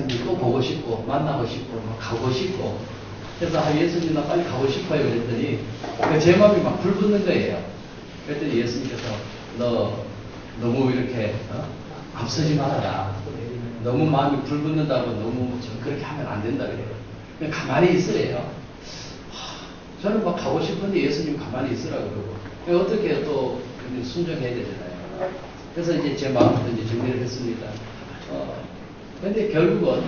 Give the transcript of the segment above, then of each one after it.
이제 또 보고 싶고 만나고 싶고 가고 싶고 그래서 예수님 나 빨리 가고 싶어요 그랬더니 제 마음이 막 불붙는 거예요. 그랬더니 예수님께서 너 너무 이렇게 앞서지 말아라. 너무 마음이 불붙는다고 너무 그렇게 하면 안 된다 그래요. 그냥 가만히 있으래요. 저는 막 가고 싶은데 예수님 가만히 있으라고 그러고 어떻게 또 순종해야 되잖아요. 그래서 이제 제 마음부터 이제 정리를 했습니다. 근데 결국은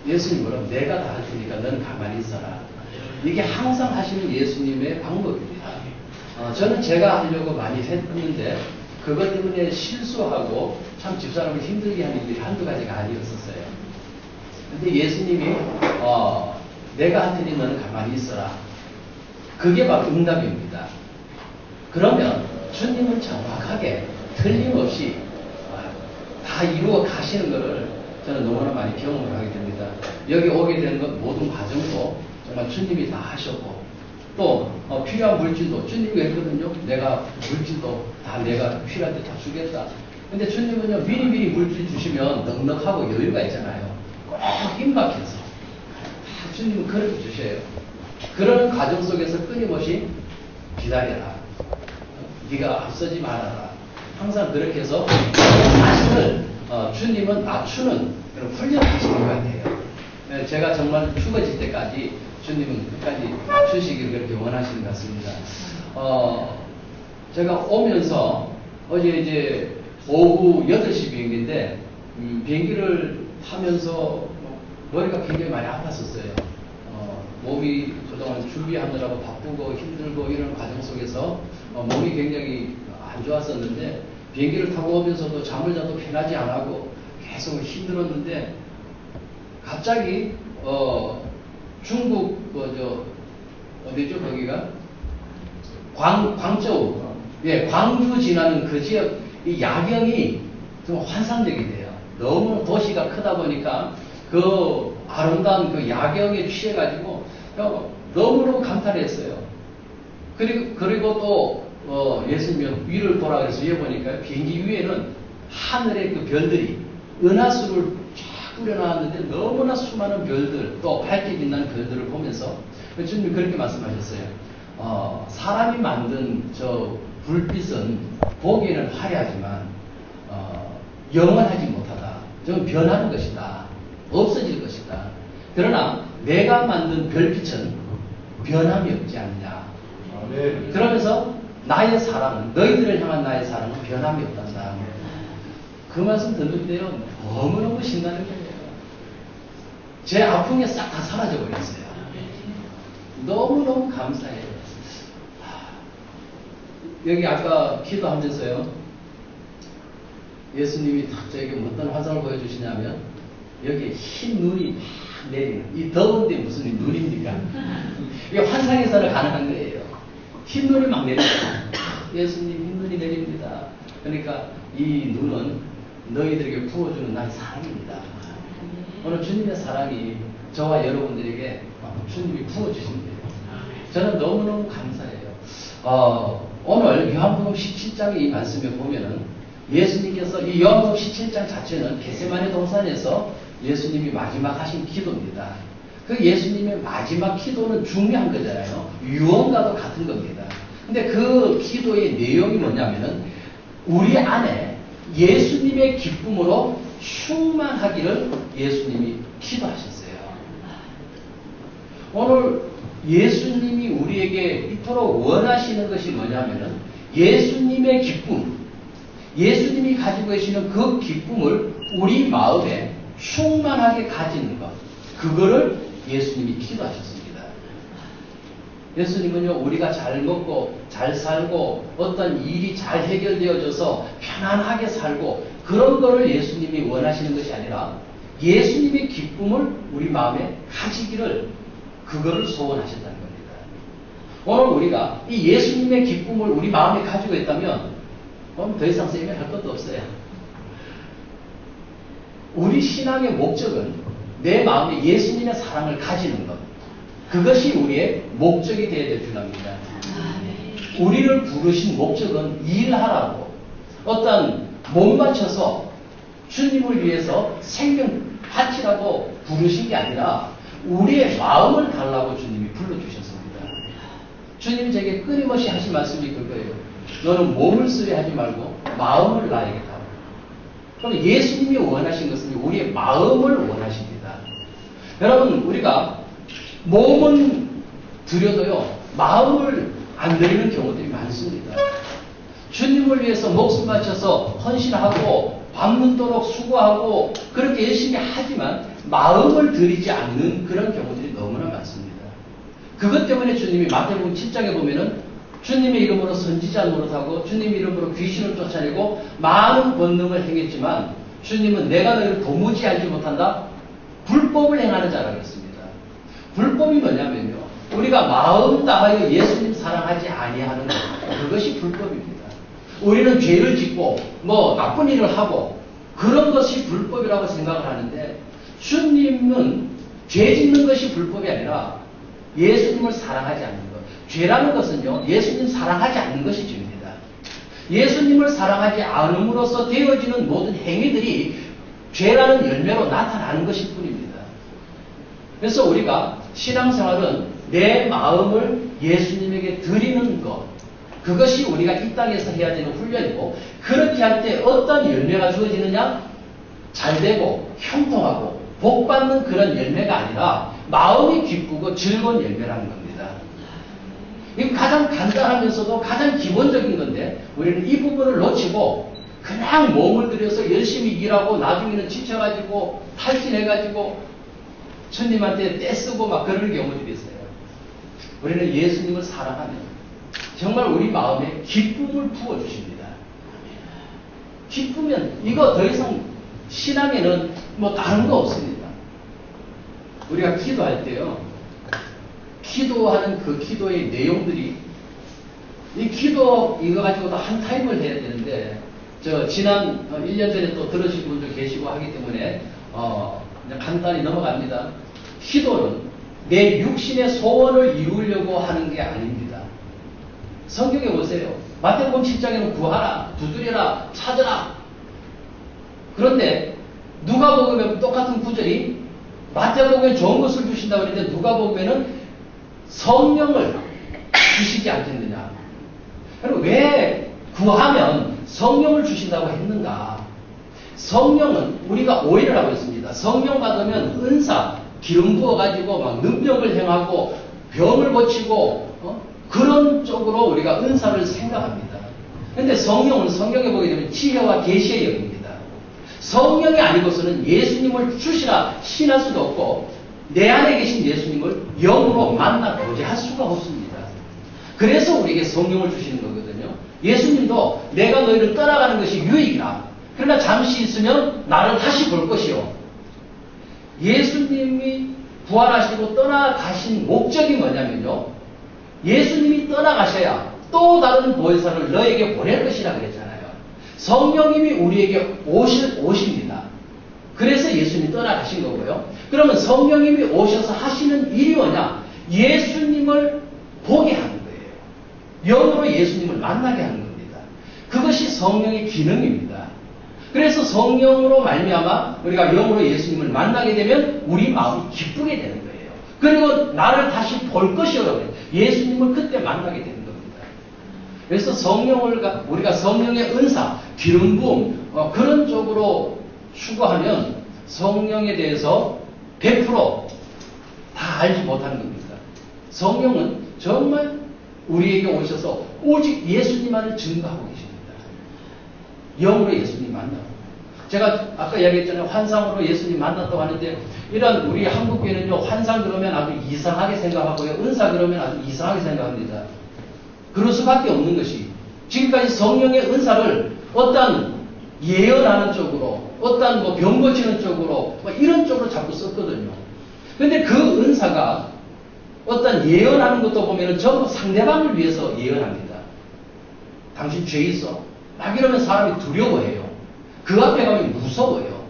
예수님 뭐라고 내가 다 할 테니까 너는 가만히 있어라. 이게 항상 하시는 예수님의 방법입니다. 저는 제가 하려고 많이 했는데 그것 때문에 실수하고 참 집사람을 힘들게 하는 일이 한두 가지가 아니었었어요. 근데 예수님이 내가 할 테니 너는 가만히 있어라. 그게 바로 응답입니다. 그러면 주님은 정확하게 틀림없이 다 이루어 가시는 것을 저는 너무나 많이 경험을 하게 됩니다. 여기 오게 되는 것 모든 과정도 정말 주님이 다 하셨고 또 필요한 물질도 주님이 했거든요. 내가 물질도 다 내가 필요한 데 다 주겠다. 근데 주님은요 미리미리 물질 주시면 넉넉하고 여유가 있잖아요. 꼭 임박해서 주님은 그렇게 주셔요. 그런 과정 속에서 끊임없이 기다려라. 네가 앞서지 말아라. 항상 그렇게 해서 자신을 주님은 낮추는 그런 훈련을 하시는 것 같아요. 제가 정말 죽어질 때까지 주님은 끝까지 낮추시기를 그렇게 원하시는 것 같습니다. 제가 오면서 어제 이제 오후 8시 비행기인데 비행기를 타면서 머리가 굉장히 많이 아팠었어요. 몸이 그동안 준비하느라고 바쁘고 힘들고 이런 과정 속에서 몸이 굉장히 안 좋았었는데 비행기를 타고 오면서도 잠을 자도 편하지 않고 계속 힘들었는데 갑자기 중국 어디죠 거기가 광저우 광주 지나는 그 지역 이 야경이 좀 환상적이돼요. 너무 도시가 크다 보니까 그 아름다운 그 야경에 취해가지고 너무너무 감탄했어요. 그리고 또 예수님이 위를 보라 그래서 위에 보니까 비행기 위에는 하늘의 그 별들이 은하수를 쫙 뿌려놨는데 너무나 수많은 별들 또 밝게 빛나는 별들을 보면서 주님이 그렇게 말씀하셨어요. 사람이 만든 저 불빛은 보기에는 화려하지만 영원하지 못하다. 좀 변하는 것이다. 없어질 것이다. 그러나 내가 만든 별빛은 변함이 없지 않느냐. 그러면서 나의 사랑은 너희들을 향한 나의 사랑은 변함이 없단다. 그 말씀 듣는데요 너무너무 신나는 거예요. 제 아픔이 싹 다 사라져 버렸어요. 너무너무 감사해요. 여기 아까 기도하면서요 예수님이 딱 저에게 어떤 화상을 보여주시냐면 여기에 흰 눈이 막 내리는 이 더운데 무슨 눈입니까? 이게 환상에서는 가능한 거예요. 흰 눈이 막 내립니다. 예수님 흰 눈이 내립니다. 그러니까 이 눈은 너희들에게 부어주는 나의 사랑입니다. 오늘 주님의 사랑이 저와 여러분들에게 주님이 부어주십니다. 저는 너무너무 감사해요. 오늘 요한복음 17장의 이 말씀에 보면은 예수님께서 이 요한복음 17장 자체는 겟세마네 동산에서 예수님이 마지막 하신 기도입니다. 그 예수님의 마지막 기도는 중요한 거잖아요. 유언과도 같은 겁니다. 근데 그 기도의 내용이 뭐냐면은 우리 안에 예수님의 기쁨으로 충만하기를 예수님이 기도하셨어요. 오늘 예수님이 우리에게 이토록 원하시는 것이 뭐냐면은 예수님의 기쁨, 예수님이 가지고 계시는 그 기쁨을 우리 마음에 충만하게 가지는 것, 그거를 예수님이 기도하셨습니다. 예수님은요 우리가 잘 먹고 잘 살고 어떤 일이 잘 해결되어져서 편안하게 살고 그런 거를 예수님이 원하시는 것이 아니라 예수님의 기쁨을 우리 마음에 가지기를 그거를 소원하셨다는 겁니다. 오늘 우리가 이 예수님의 기쁨을 우리 마음에 가지고 있다면 더 이상 세미할 것도 없어요. 우리 신앙의 목적은 내 마음에 예수님의 사랑을 가지는 것, 그것이 우리의 목적이 되어야 될 줄 압니다. 우리를 부르신 목적은 일하라고 어떤 못 맞춰서 주님을 위해서 생명 바치라고 부르신 게 아니라 우리의 마음을 달라고 주님이 불러주셨습니다. 주님이 제게 끊임없이 하신 말씀이 그거예요. 너는 몸을 쓰려 하지 말고 마음을 나에게 달라. 그럼 예수님이 원하신 것은 우리의 마음을 원하십니다. 여러분, 우리가 몸은 드려도요, 마음을 안 드리는 경우들이 많습니다. 주님을 위해서 목숨 바쳐서 헌신하고 밤늦도록 수고하고 그렇게 열심히 하지만 마음을 들이지 않는 그런 경우들이 너무나 많습니다. 그것 때문에 주님이 마태복음 7장에 보면은 주님의 이름으로 선지자 노릇하고 주님의 이름으로 귀신을 쫓아내고 많은 권능을 행했지만 주님은 내가 너희를 도무지 알지 못한다? 불법을 행하는 자라고 했습니다. 불법이 뭐냐면요, 우리가 마음 다하여 예수님 사랑하지 아니하는 것, 그것이 불법입니다. 우리는 죄를 짓고 뭐 나쁜 일을 하고 그런 것이 불법이라고 생각을 하는데 주님은 죄 짓는 것이 불법이 아니라 예수님을 사랑하지 않는 것. 죄라는 것은요, 예수님 사랑하지 않는 것이 죄입니다. 예수님을 사랑하지 않음으로써 되어지는 모든 행위들이 죄라는 열매로 나타나는 것일 뿐입니다. 그래서 우리가 신앙생활은 내 마음을 예수님에게 드리는 것, 그것이 우리가 이 땅에서 해야 되는 훈련이고, 그렇게 할 때 어떤 열매가 주어지느냐? 잘되고 형통하고 복받는 그런 열매가 아니라 마음이 기쁘고 즐거운 열매라는 겁니다. 이거 가장 간단하면서도 가장 기본적인 건데 우리는 이 부분을 놓치고 그냥 몸을 들여서 열심히 일하고 나중에는 지쳐가지고 탈진해가지고 주님한테 떼쓰고 막 그러는 경우들이 있어요. 우리는 예수님을 사랑하면 정말 우리 마음에 기쁨을 부어주십니다. 기쁘면 이거 더 이상 신앙에는 뭐 다른 거 없습니다. 우리가 기도할 때요, 기도하는 그 기도의 내용들이, 이 기도 이거 가지고도 한 타임을 해야 되는데 지난 1년 전에 또 들으신 분들 계시고 하기 때문에 그냥 간단히 넘어갑니다. 기도는 내 육신의 소원을 이루려고 하는 게 아닙니다. 성경에 보세요. 마태복음 7장에는 구하라, 두드려라, 찾으라. 그런데 누가복음에 똑같은 구절이 마태복음에 좋은 것을 주신다고 했는데 누가복음에는 성령을 주시지 않겠느냐. 그럼 왜 구하면 성령을 주신다고 했는가? 성령은 우리가 오해를 하고 있습니다. 성령 받으면 은사, 기름 부어가지고 막 능력을 행하고 병을 고치고 그런 쪽으로 우리가 은사를 생각합니다. 그런데 성령은 성경에 보게 되면 지혜와 계시의 영입니다. 성령이 아니고서는 예수님을 주시라 신할 수도 없고 내 안에 계신 예수님을 영으로 만나보자 할 수가 없습니다. 그래서 우리에게 성령을 주시는 거거든요. 예수님도 내가 너희를 떠나가는 것이 유익이라. 그러나 잠시 있으면 나를 다시 볼 것이요. 예수님이 부활하시고 떠나가신 목적이 뭐냐면요, 예수님이 떠나가셔야 또 다른 보혜사를 너에게 보낼 것이라 그랬잖아요. 성령님이 우리에게 오십니다. 그래서 예수님이 떠나가신 거고요. 그러면 성령님이 오셔서 하시는 일이 뭐냐? 예수님을 보게 하는 거예요. 영으로 예수님을 만나게 하는 겁니다. 그것이 성령의 기능입니다. 그래서 성령으로 말미암아 우리가 영으로 예수님을 만나게 되면 우리 마음이 기쁘게 되는 거예요. 그리고 나를 다시 볼 것이라고 해요. 예수님을 그때 만나게 되는 겁니다. 그래서 성령을 우리가 성령의 은사, 기름 부음 그런 쪽으로 추구하면 성령에 대해서 100% 다 알지 못하는 겁니다. 성령은 정말 우리에게 오셔서 오직 예수님만을 증거하고 계십니다. 영으로 예수님 만나고. 제가 아까 이야기했잖아요. 환상으로 예수님 만났다고 하는데 이런 우리 한국교회는요, 환상 그러면 아주 이상하게 생각하고요, 은사 그러면 아주 이상하게 생각합니다. 그럴 수밖에 없는 것이 지금까지 성령의 은사를 어떤 예언하는 쪽으로, 어떤 뭐 병 고치는 쪽으로, 뭐 이런 쪽으로 자꾸 썼거든요. 그런데 그 은사가 어떤 예언하는 것도 보면은 전부 상대방을 위해서 예언합니다. 당신 죄 있어. 막 이러면 사람이 두려워해요. 그 앞에 가면 무서워요.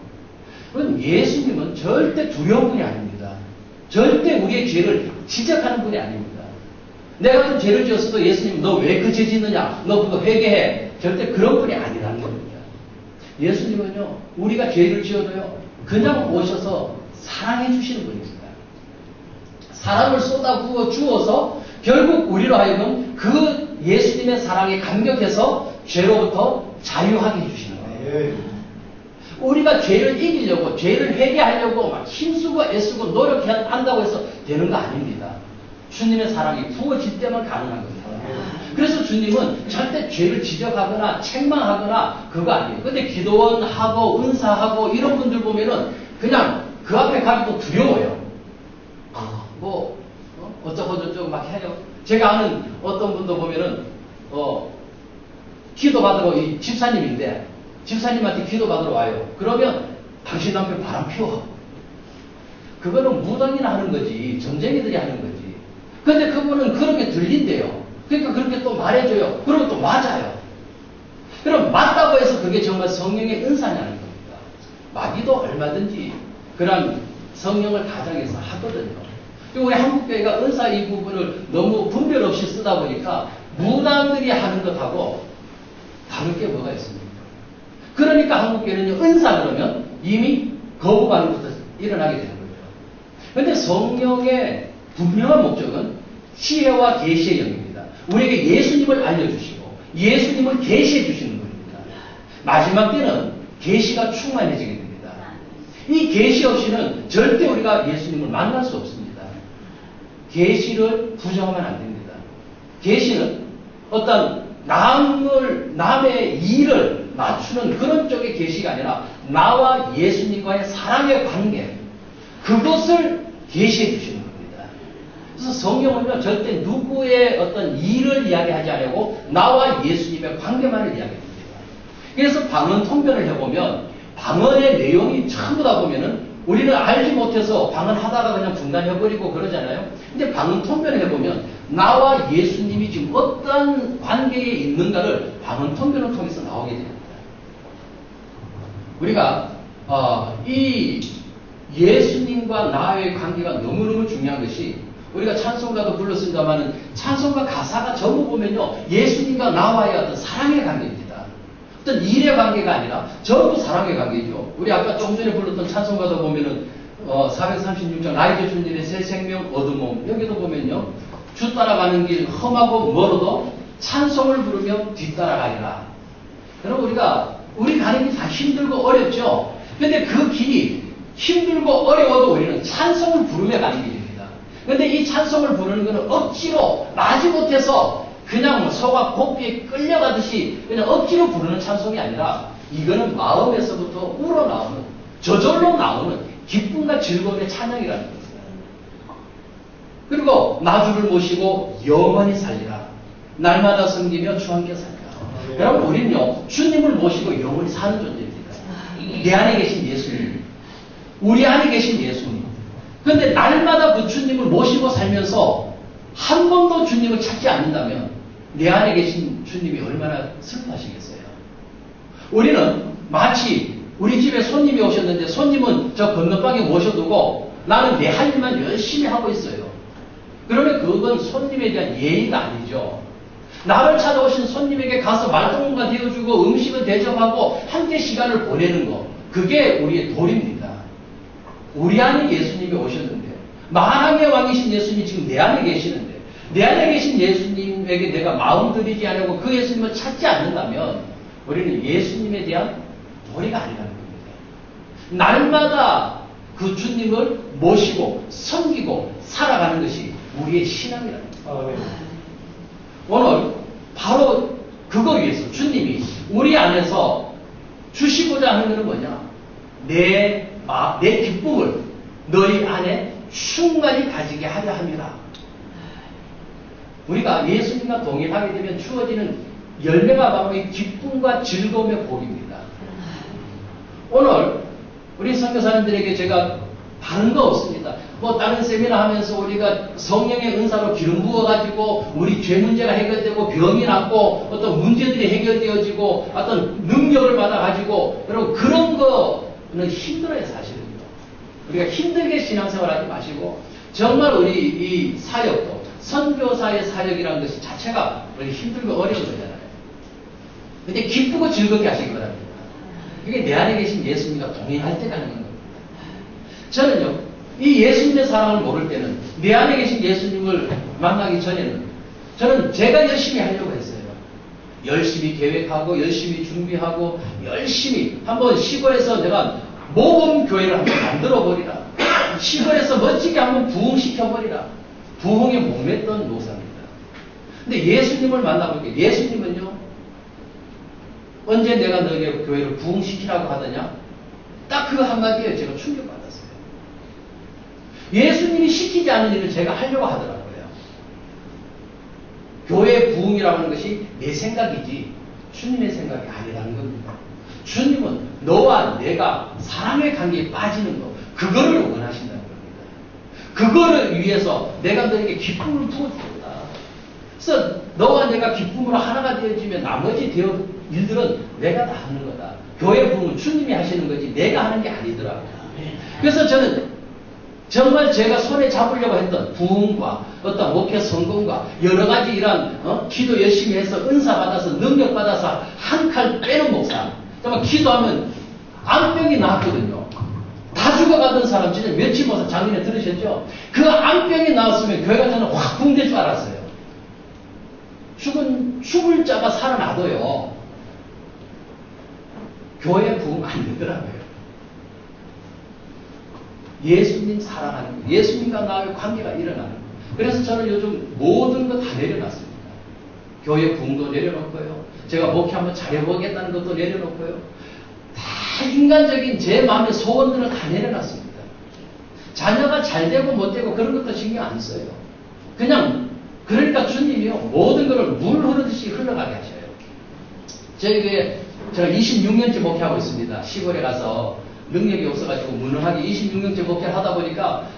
그럼 예수님은 절대 두려운 분이 아닙니다. 절대 우리의 죄를 지적하는 분이 아닙니다. 내가 같은 죄를 지었어도 예수님 너 왜 그 죄 짓느냐? 너 그거 회개해. 절대 그런 분이 아니라는 겁니다. 예수님은요, 우리가 죄를 지어도요, 그냥 오셔서 사랑해 주시는 분입니다. 사랑을 쏟아부어 주어서 결국 우리로 하여금 그 예수님의 사랑에 감격해서 죄로부터 자유하게 해주시는 거예요. 우리가 죄를 이기려고, 죄를 회개하려고 막 힘쓰고 애쓰고 노력한다고 해서 되는 거 아닙니다. 주님의 사랑이 부어질 때만 가능한 겁니다. 그래서 주님은 절대 죄를 지적하거나 책망하거나 그거 아니에요. 근데 기도원하고 은사하고 이런 분들 보면은 그냥 그 앞에 가기도 두려워요. 어쩌고 저쩌고 막 해요. 제가 아는 어떤 분도 보면은 기도 받으러 이 집사님인데 집사님한테 기도 받으러 와요. 그러면 당신 남편 바람 피워. 그거는 무당이나 하는 거지. 점쟁이들이 하는 거지. 근데 그분은 그렇게 들린대요. 그러니까 그렇게 또 말해줘요. 그러면 또 맞아요. 그럼 맞다고 해서 그게 정말 성령의 은사냐는 겁니다. 마귀도 얼마든지 그런 성령을 가장해서 하거든요. 우리 한국교회가 은사 이 부분을 너무 분별 없이 쓰다 보니까 무당들이 하는 것하고 다를 게 뭐가 있습니까? 그러니까 한국교회는 은사 그러면 이미 거부 반응부터 일어나게 되는 거죠. 그런데 성령의 분명한 목적은 지혜와 계시의 영입니다. 우리에게 예수님을 알려주시고 예수님을 계시해 주시는 분입니다. 마지막 때는 계시가 충만해지게 됩니다. 이 계시 없이는 절대 우리가 예수님을 만날 수 없습니다. 계시를 부정하면 안 됩니다. 계시는 어떤 남의 일을 맞추는 그런 쪽의 계시가 아니라 나와 예수님과의 사랑의 관계, 그것을 계시해 주시는 겁니다. 그래서 성경은요 절대 누구의 어떤 일을 이야기하지 않고 나와 예수님의 관계만을 이야기합니다. 그래서 방언 통변을 해보면 방언의 내용이 전부 다 보면은 우리는 알지 못해서 방언하다가 그냥 중단해버리고 그러잖아요. 근데 방언 통변을 해보면 나와 예수님이 지금 어떤 관계에 있는가를 방언 통변을 통해서 나오게 됩니다. 우리가 이 예수님과 나의 관계가 너무너무 중요한 것이 우리가 찬송가도 불렀습니다만은 찬송가 가사가 전부 보면요 예수님과 나와의 어떤 사랑의 관계입니다. 어떤 일의 관계가 아니라 전부 사랑의 관계죠. 우리 아까 좀 전에 불렀던 찬송가도 보면은 436장 나의 주님의 새 생명 얻은 몸 여기도 보면요 주 따라가는 길 험하고 멀어도 찬송을 부르며 뒤따라가리라. 여러분 우리 가는 길 다 힘들고 어렵죠. 근데 그 길이 힘들고 어려워도 우리는 찬송을 부르며 가는 길입니다. 근데 이 찬송을 부르는 것은 억지로 마지못해서 그냥 소가 고삐에 끌려가듯이 그냥 억지로 부르는 찬송이 아니라 이거는 마음에서부터 우러나오는 저절로 나오는 기쁨과 즐거움의 찬양이라는 겁니다. 그리고 나주를 모시고 영원히 살리라. 날마다 섬기며 주와 함께 살리라. 여러분 우리는요 주님을 모시고 영원히 사는 존재입니다. 내 안에 계신 예수님, 우리 안에 계신 예수님. 그런데 날마다 그 주님을 모시고 살면서 한 번도 주님을 찾지 않는다면 내 안에 계신 주님이 얼마나 슬퍼하시겠어요. 우리는 마치 우리 집에 손님이 오셨는데 손님은 저 건너방에 모셔두고 나는 내 할 일만 열심히 하고 있어요. 그러면 그건 손님에 대한 예의가 아니죠. 나를 찾아오신 손님에게 가서 말동무가 되어주고 음식을 대접하고 함께 시간을 보내는 거, 그게 우리의 도리입니다. 우리 안에 예수님이 오셨는데 만왕의 왕이신 예수님이 지금 내 안에 계시는데 내 안에 계신 예수님에게 내가 마음 들이지 않고 그 예수님을 찾지 않는다면 우리는 예수님에 대한 도리가 아니라는 겁니다. 날마다 그 주님을 모시고 섬기고 살아가는 것이 우리의 신앙이라는 겁니다. 오늘 바로 그걸 위해서 주님이 우리 안에서 주시고자 하는 것은 뭐냐? 내 기쁨을 너희 안에 충만히 가지게 하려 합니다. 우리가 예수님과 동행하게 되면 주어지는 열매가 바로 이 기쁨과 즐거움의 복입니다. 오늘 우리 선교사님들에게 제가 다른 거 없습니다. 다른 세미나 하면서 우리가 성령의 은사로 기름 부어가지고 우리 죄 문제가 해결되고 병이 낫고 어떤 문제들이 해결되어지고 어떤 능력을 받아가지고 여러분 그런 거는 힘들어요 사실은요. 우리가 힘들게 신앙생활 하지 마시고 정말 우리 이 사역도 선교사의 사역이라는 것이 자체가 우리 힘들고 어려운 거잖아요. 근데 기쁘고 즐겁게 하시기 바랍니다. 이게 내 안에 계신 예수님과 동행할 때 가는 겁니다. 저는요, 이 예수님의 사랑을 모를 때는, 내 안에 계신 예수님을 만나기 전에는 저는 제가 열심히 하려고 했어요. 열심히 계획하고 열심히 준비하고 열심히 한번 시골에서 내가 모범교회를 한번 만들어버리라. 시골에서 멋지게 한번 부흥시켜버리라. 부흥에 목맸던 목사입니다. 근데 예수님을 만나볼게요. 예수님은요, 언제 내가 너에게 교회를 부흥시키라고 하더냐? 딱 그 한마디에 제가 충격받았어요. 예수님이 시키지 않은 일을 제가 하려고 하더라고요. 교회 부흥이라고 하는 것이 내 생각이지 주님의 생각이 아니라는 겁니다. 주님은 너와 내가 사랑의 관계에 빠지는 것, 그거를 원하신다는 겁니다. 그거를 위해서 내가 너에게 기쁨을 부어주겠다. 그래서 너와 내가 기쁨으로 하나가 되어지면 나머지 일들은 내가 다 하는 거다. 교회 부흥은 주님이 하시는 거지 내가 하는 게 아니더라고요. 그래서 저는 정말 제가 손에 잡으려고 했던 부흥과 어떤 목회 성공과 여러 가지 이런 기도 열심히 해서 은사 받아서 능력 받아서 한 칼 빼는 목사. 정말 기도하면 암병이 나았거든요. 다 죽어가던 사람 진짜 며칠 목사 작년에 들으셨죠? 그 암병이 나왔으면 교회가 저는 확 붕될 줄 알았어요. 죽을 자가 살아나도요. 교회 부흥 안 되더라고요. 예수님 사랑하는 거, 예수님과 나의 관계가 일어나는 거. 그래서 저는 요즘 모든 거 다 내려놨습니다. 교회 부흥도 내려놓고요. 제가 목회 한번 잘해보겠다는 것도 내려놓고요. 다 인간적인 제 마음의 소원들을 다 내려놨습니다. 자녀가 잘 되고 못 되고 그런 것도 신경 안 써요. 그냥 그러니까 주님이요 모든 것을 물 흐르듯이 흘러가게 하셔요. 저희 교회 제가 26년째 목회하고 있습니다. 시골에 가서 능력이 없어가지고 무능하게 26년째 목회를 하다 보니까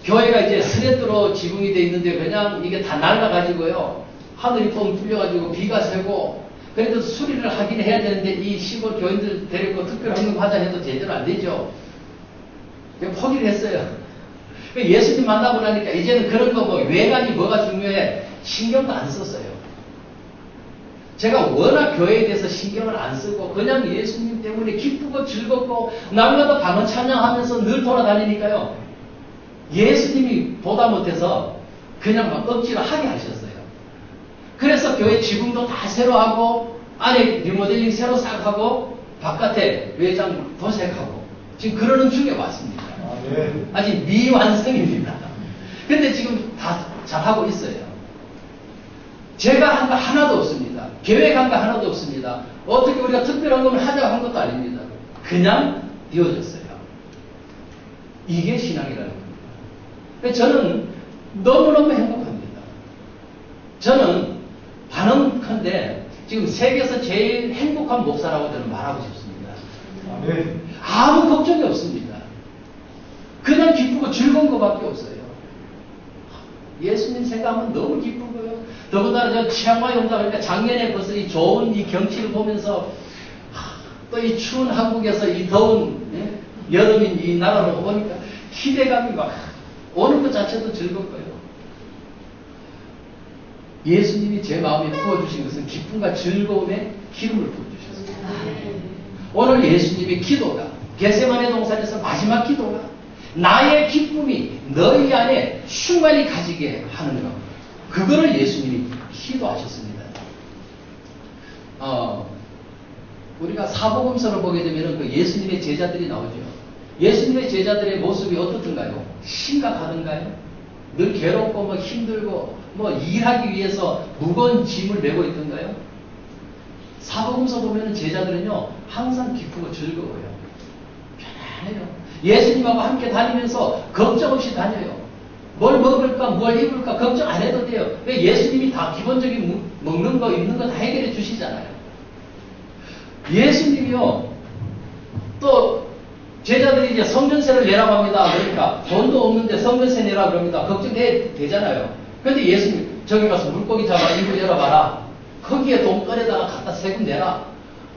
교회가 이제 스레드로 지붕이 돼 있는데 그냥 이게 다 날라가지고요. 하늘이 뻥 뚫려가지고 비가 새고 그래도 수리를 하긴 해야 되는데 이 시골 교인들 데리고 특별 헌금 하자 해도 제대로 안 되죠. 그냥 포기를 했어요. 예수님 만나고 나니까 이제는 그런 거 뭐 외관이 뭐가 중요해 신경도 안 썼어요. 제가 워낙 교회에 대해서 신경을 안 쓰고 그냥 예수님 때문에 기쁘고 즐겁고 날마다 방언 찬양하면서 늘 돌아다니니까요. 예수님이 보다 못해서 그냥 막 억지로 하게 하셨어요. 그래서 교회 지붕도 다 새로 하고 안에 리모델링 새로 싹 하고 바깥에 외장 도색하고 지금 그러는 중에 왔습니다. 아직 미완성입니다. 근데 지금 다 잘하고 있어요. 제가 한 거 하나도 없습니다. 계획한 거 하나도 없습니다. 어떻게 우리가 특별한 걸 하자고 한 것도 아닙니다. 그냥 이어졌어요. 이게 신앙이라는 겁니다. 저는 너무너무 행복합니다. 저는 반응컨대 지금 세계에서 제일 행복한 목사라고 저는 말하고 싶습니다. 아무 걱정이 없습니다. 그냥 기쁘고 즐거운 것밖에 없어요. 예수님 생각하면 너무 기쁘고요. 더군다나 저 치앙마이 온다 그러니까 작년에 벌써 이 좋은 이 경치를 보면서 또 이 추운 한국에서 이 더운 여름인 이 나라로 보니까 기대감이 막 오는 것 자체도 즐겁고요. 예수님이 제 마음에 부어주신 것은 기쁨과 즐거움에 기름을 부어주셨습니다. 오늘 예수님의 기도가 겟세마네 동산에서 마지막 기도가 나의 기쁨이 너희 안에 충만히 가지게 하는 것. 그거를 예수님이 기도하셨습니다. 우리가 사복음서를 보게 되면 그 예수님의 제자들이 나오죠. 예수님의 제자들의 모습이 어떻던가요? 심각하던가요? 늘 괴롭고 뭐 힘들고 뭐 일하기 위해서 무거운 짐을 메고 있던가요? 사복음서 보면 제자들은요 항상 기쁘고 즐거워요. 편안해요. 예수님하고 함께 다니면서 걱정 없이 다녀요. 뭘 먹을까 뭘 입을까 걱정 안 해도 돼요. 왜 예수님이 다 기본적인 먹는 거 입는 거 다 해결해 주시잖아요. 예수님이요 또 제자들이 이제 성전세를 내라고 합니다. 그러니까 돈도 없는데 성전세 내라 그럽니다. 걱정되잖아요. 그런데 예수님 저기 가서 물고기 잡아 입을 열어봐라. 거기에 돈 꺼내다가 갖다 세금 내라.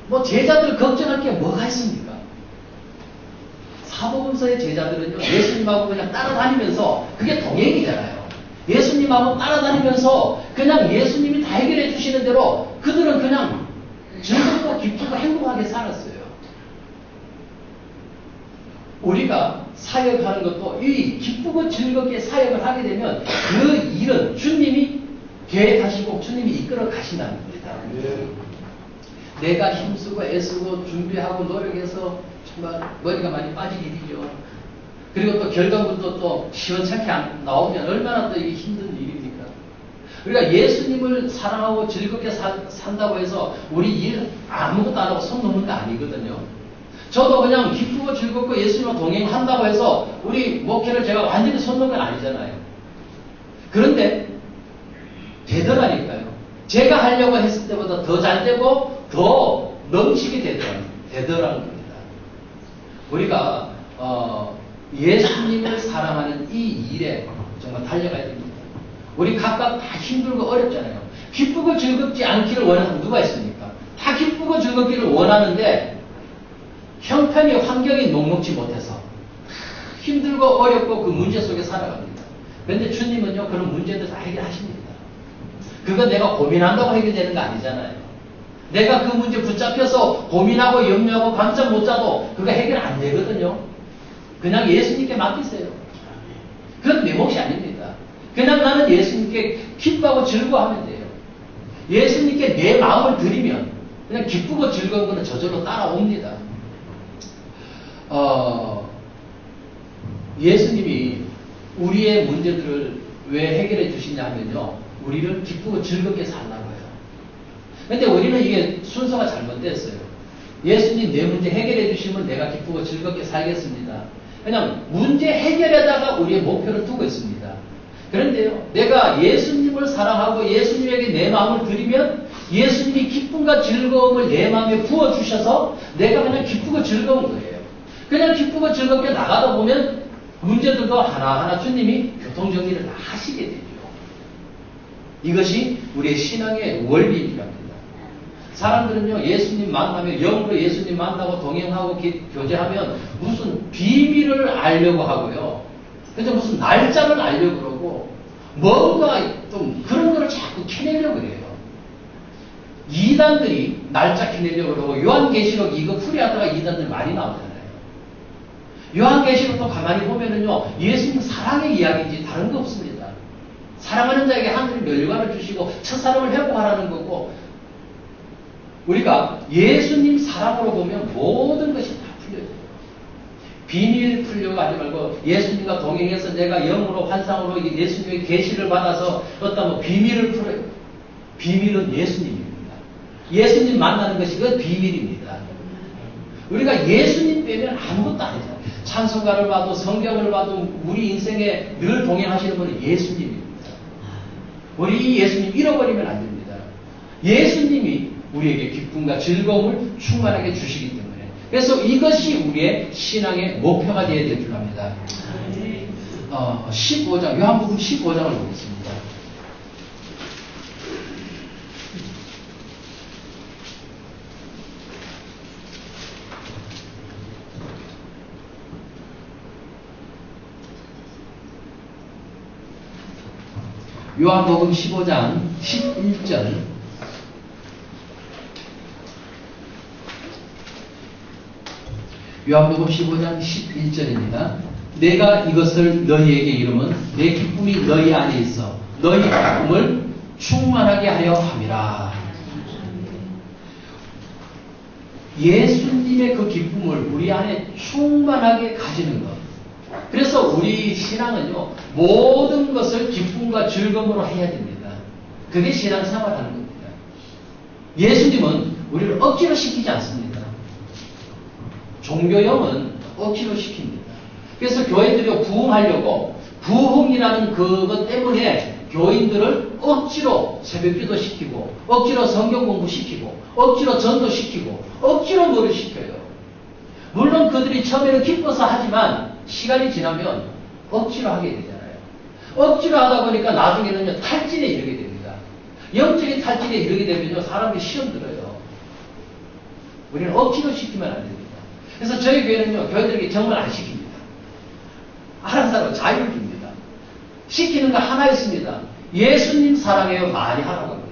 뭐 제자들 걱정할 게 뭐가 있습니까? 사복음서의 제자들은요 예수님하고 그냥 따라다니면서 그게 동행이잖아요. 예수님하고 따라다니면서 그냥 예수님이 다 해결해 주시는 대로 그들은 그냥 즐겁고 기쁘고 행복하게 살았어요. 우리가 사역하는 것도 이 기쁘고 즐겁게 사역을 하게 되면 그 일은 주님이 계획하시고 주님이 이끌어 가신다는 겁니다. 내가 힘쓰고 애쓰고 준비하고 노력해서 정말 머리가 많이 빠질 일이죠. 그리고 또 결과물도 또 시원찮게 안 나오면 얼마나 또 이게 힘든 일입니까? 우리가 예수님을 사랑하고 즐겁게 산다고 해서 우리 일 아무것도 안 하고 손 놓는 거 아니거든요. 저도 그냥 기쁘고 즐겁고 예수님과 동행한다고 해서 우리 목회를 제가 완전히 손 놓은 건 아니잖아요. 그런데 되더라니까요. 제가 하려고 했을 때보다 더 잘 되고 더 넘치게 되더라는 겁니다. 우리가 예수님을 사랑하는 이 일에 정말 달려가야 됩니다. 우리 각각 다 힘들고 어렵잖아요. 기쁘고 즐겁지 않기를 원하는 누가 있습니까? 다 기쁘고 즐겁기를 원하는데 형편이 환경이 녹록지 못해서 힘들고 어렵고 그 문제 속에 살아갑니다. 그런데 주님은요 그런 문제들 다 해결하십니다. 그건 내가 고민한다고 해결되는 거 아니잖아요. 내가 그 문제 붙잡혀서 고민하고 염려하고 밤잠 못 자도 그거 해결 안 되거든요. 그냥 예수님께 맡기세요. 그건 내 몫이 아닙니다. 그냥 나는 예수님께 기뻐하고 즐거워하면 돼요. 예수님께 내 마음을 드리면 그냥 기쁘고 즐거운 거는 저절로 따라옵니다. 예수님이 우리의 문제들을 왜 해결해 주시냐면요. 우리를 기쁘고 즐겁게 살라고 해요. 근데 우리는 이게 순서가 잘못됐어요. 예수님 내 문제 해결해 주시면 내가 기쁘고 즐겁게 살겠습니다. 그냥 문제 해결에다가 우리의 목표를 두고 있습니다. 그런데요, 내가 예수님을 사랑하고 예수님에게 내 마음을 드리면 예수님이 기쁨과 즐거움을 내 마음에 부어주셔서 내가 그냥 기쁘고 즐거운 거예요. 그냥 기쁘고 즐겁게 나가다 보면 문제들도 하나하나 주님이 교통정리를 다 하시게 되죠. 이것이 우리의 신앙의 원리입니다. 사람들은요, 예수님 만나면, 영으로 예수님 만나고 동행하고 교제하면 무슨 비밀을 알려고 하고요. 그래서 무슨 날짜를 알려고 그러고, 뭔가 좀 그런 거를 자꾸 캐내려고 그래요. 이단들이 날짜 캐내려고 그러고, 요한계시록 이거 풀이하다가 이단들 많이 나오잖아요. 요한계시록도 가만히 보면은요, 예수님 사랑의 이야기인지 다른 거 없습니다. 사랑하는 자에게 하늘이 멸관을 주시고, 첫사랑을 회복하라는 거고, 우리가 예수님 사랑으로 보면 모든 것이 다 풀려져요. 비밀 풀려고 하지 말고 예수님과 동행해서 내가 영으로 환상으로 예수님의 계시를 받아서 어떤 뭐 비밀을 풀어요. 비밀은 예수님입니다. 예수님 만나는 것이 그 비밀입니다. 우리가 예수님 빼면 아무것도 아니잖아요. 찬송가를 봐도 성경을 봐도 우리 인생에 늘 동행하시는 분은 예수님입니다. 우리 예수님 잃어버리면 안 됩니다. 예수님이 우리에게 기쁨과 즐거움을 충만하게 주시기 때문에 그래서 이것이 우리의 신앙의 목표가 되어야 될 줄 압니다. 15장 요한복음 15장을 보겠습니다. 요한복음 15장 11절 요한복음 15장 11절입니다. 내가 이것을 너희에게 이르면 내 기쁨이 너희 안에 있어 너희 기쁨을 충만하게 하려 함이라. 예수님의 그 기쁨을 우리 안에 충만하게 가지는 것. 그래서 우리 신앙은요, 모든 것을 기쁨과 즐거움으로 해야 됩니다. 그게 신앙생활 하는 겁니다. 예수님은 우리를 억지로 시키지 않습니다. 종교형은 억지로 시킵니다. 그래서 교회들이 부흥하려고 부흥이라는 그것 때문에 교인들을 억지로 새벽기도 시키고 억지로 성경 공부 시키고 억지로 전도 시키고 억지로 뭐를 시켜요. 물론 그들이 처음에는 기뻐서 하지만 시간이 지나면 억지로 하게 되잖아요. 억지로 하다 보니까 나중에는 탈진에 이르게 됩니다. 영적인 탈진에 이르게 되면요 사람들이 시험 들어요. 우리는 억지로 시키면 안 됩니다. 그래서 저희 교회는요, 교회들에게 정말 안 시킵니다. 알아서 사람 자유를 줍니다. 시키는 거 하나 있습니다. 예수님 사랑해요 많이 하라고 합니다.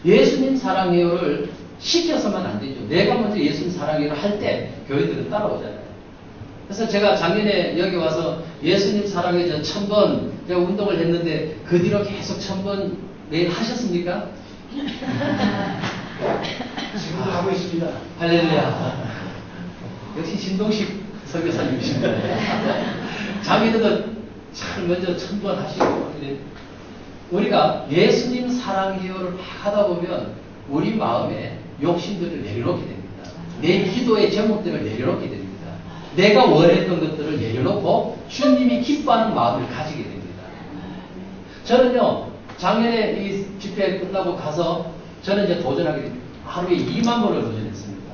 예수님 사랑해요를 시켜서만 안 되죠. 내가 먼저 예수님 사랑해를 할 때 교회들은 따라오잖아요. 그래서 제가 작년에 여기 와서 예수님 사랑해 저 1000번 제가 운동을 했는데 그 뒤로 계속 1000번 매일 하셨습니까? 지금도 하고 있습니다. 할렐루야. 역시 신동식 설교사님이십니다. 자기들도 참 먼저 1000번 하시고 우리가 예수님 사랑해요를 막 하다 보면 우리 마음에 욕심들을 내려놓게 됩니다. 내 기도의 제목들을 내려놓게 됩니다. 내가 원했던 것들을 내려놓고 주님이 기뻐하는 마음을 가지게 됩니다. 저는요, 작년에 이 집회 끝나고 가서 저는 이제 도전하게 됩니다. 하루에 2만 번을 도전했습니다.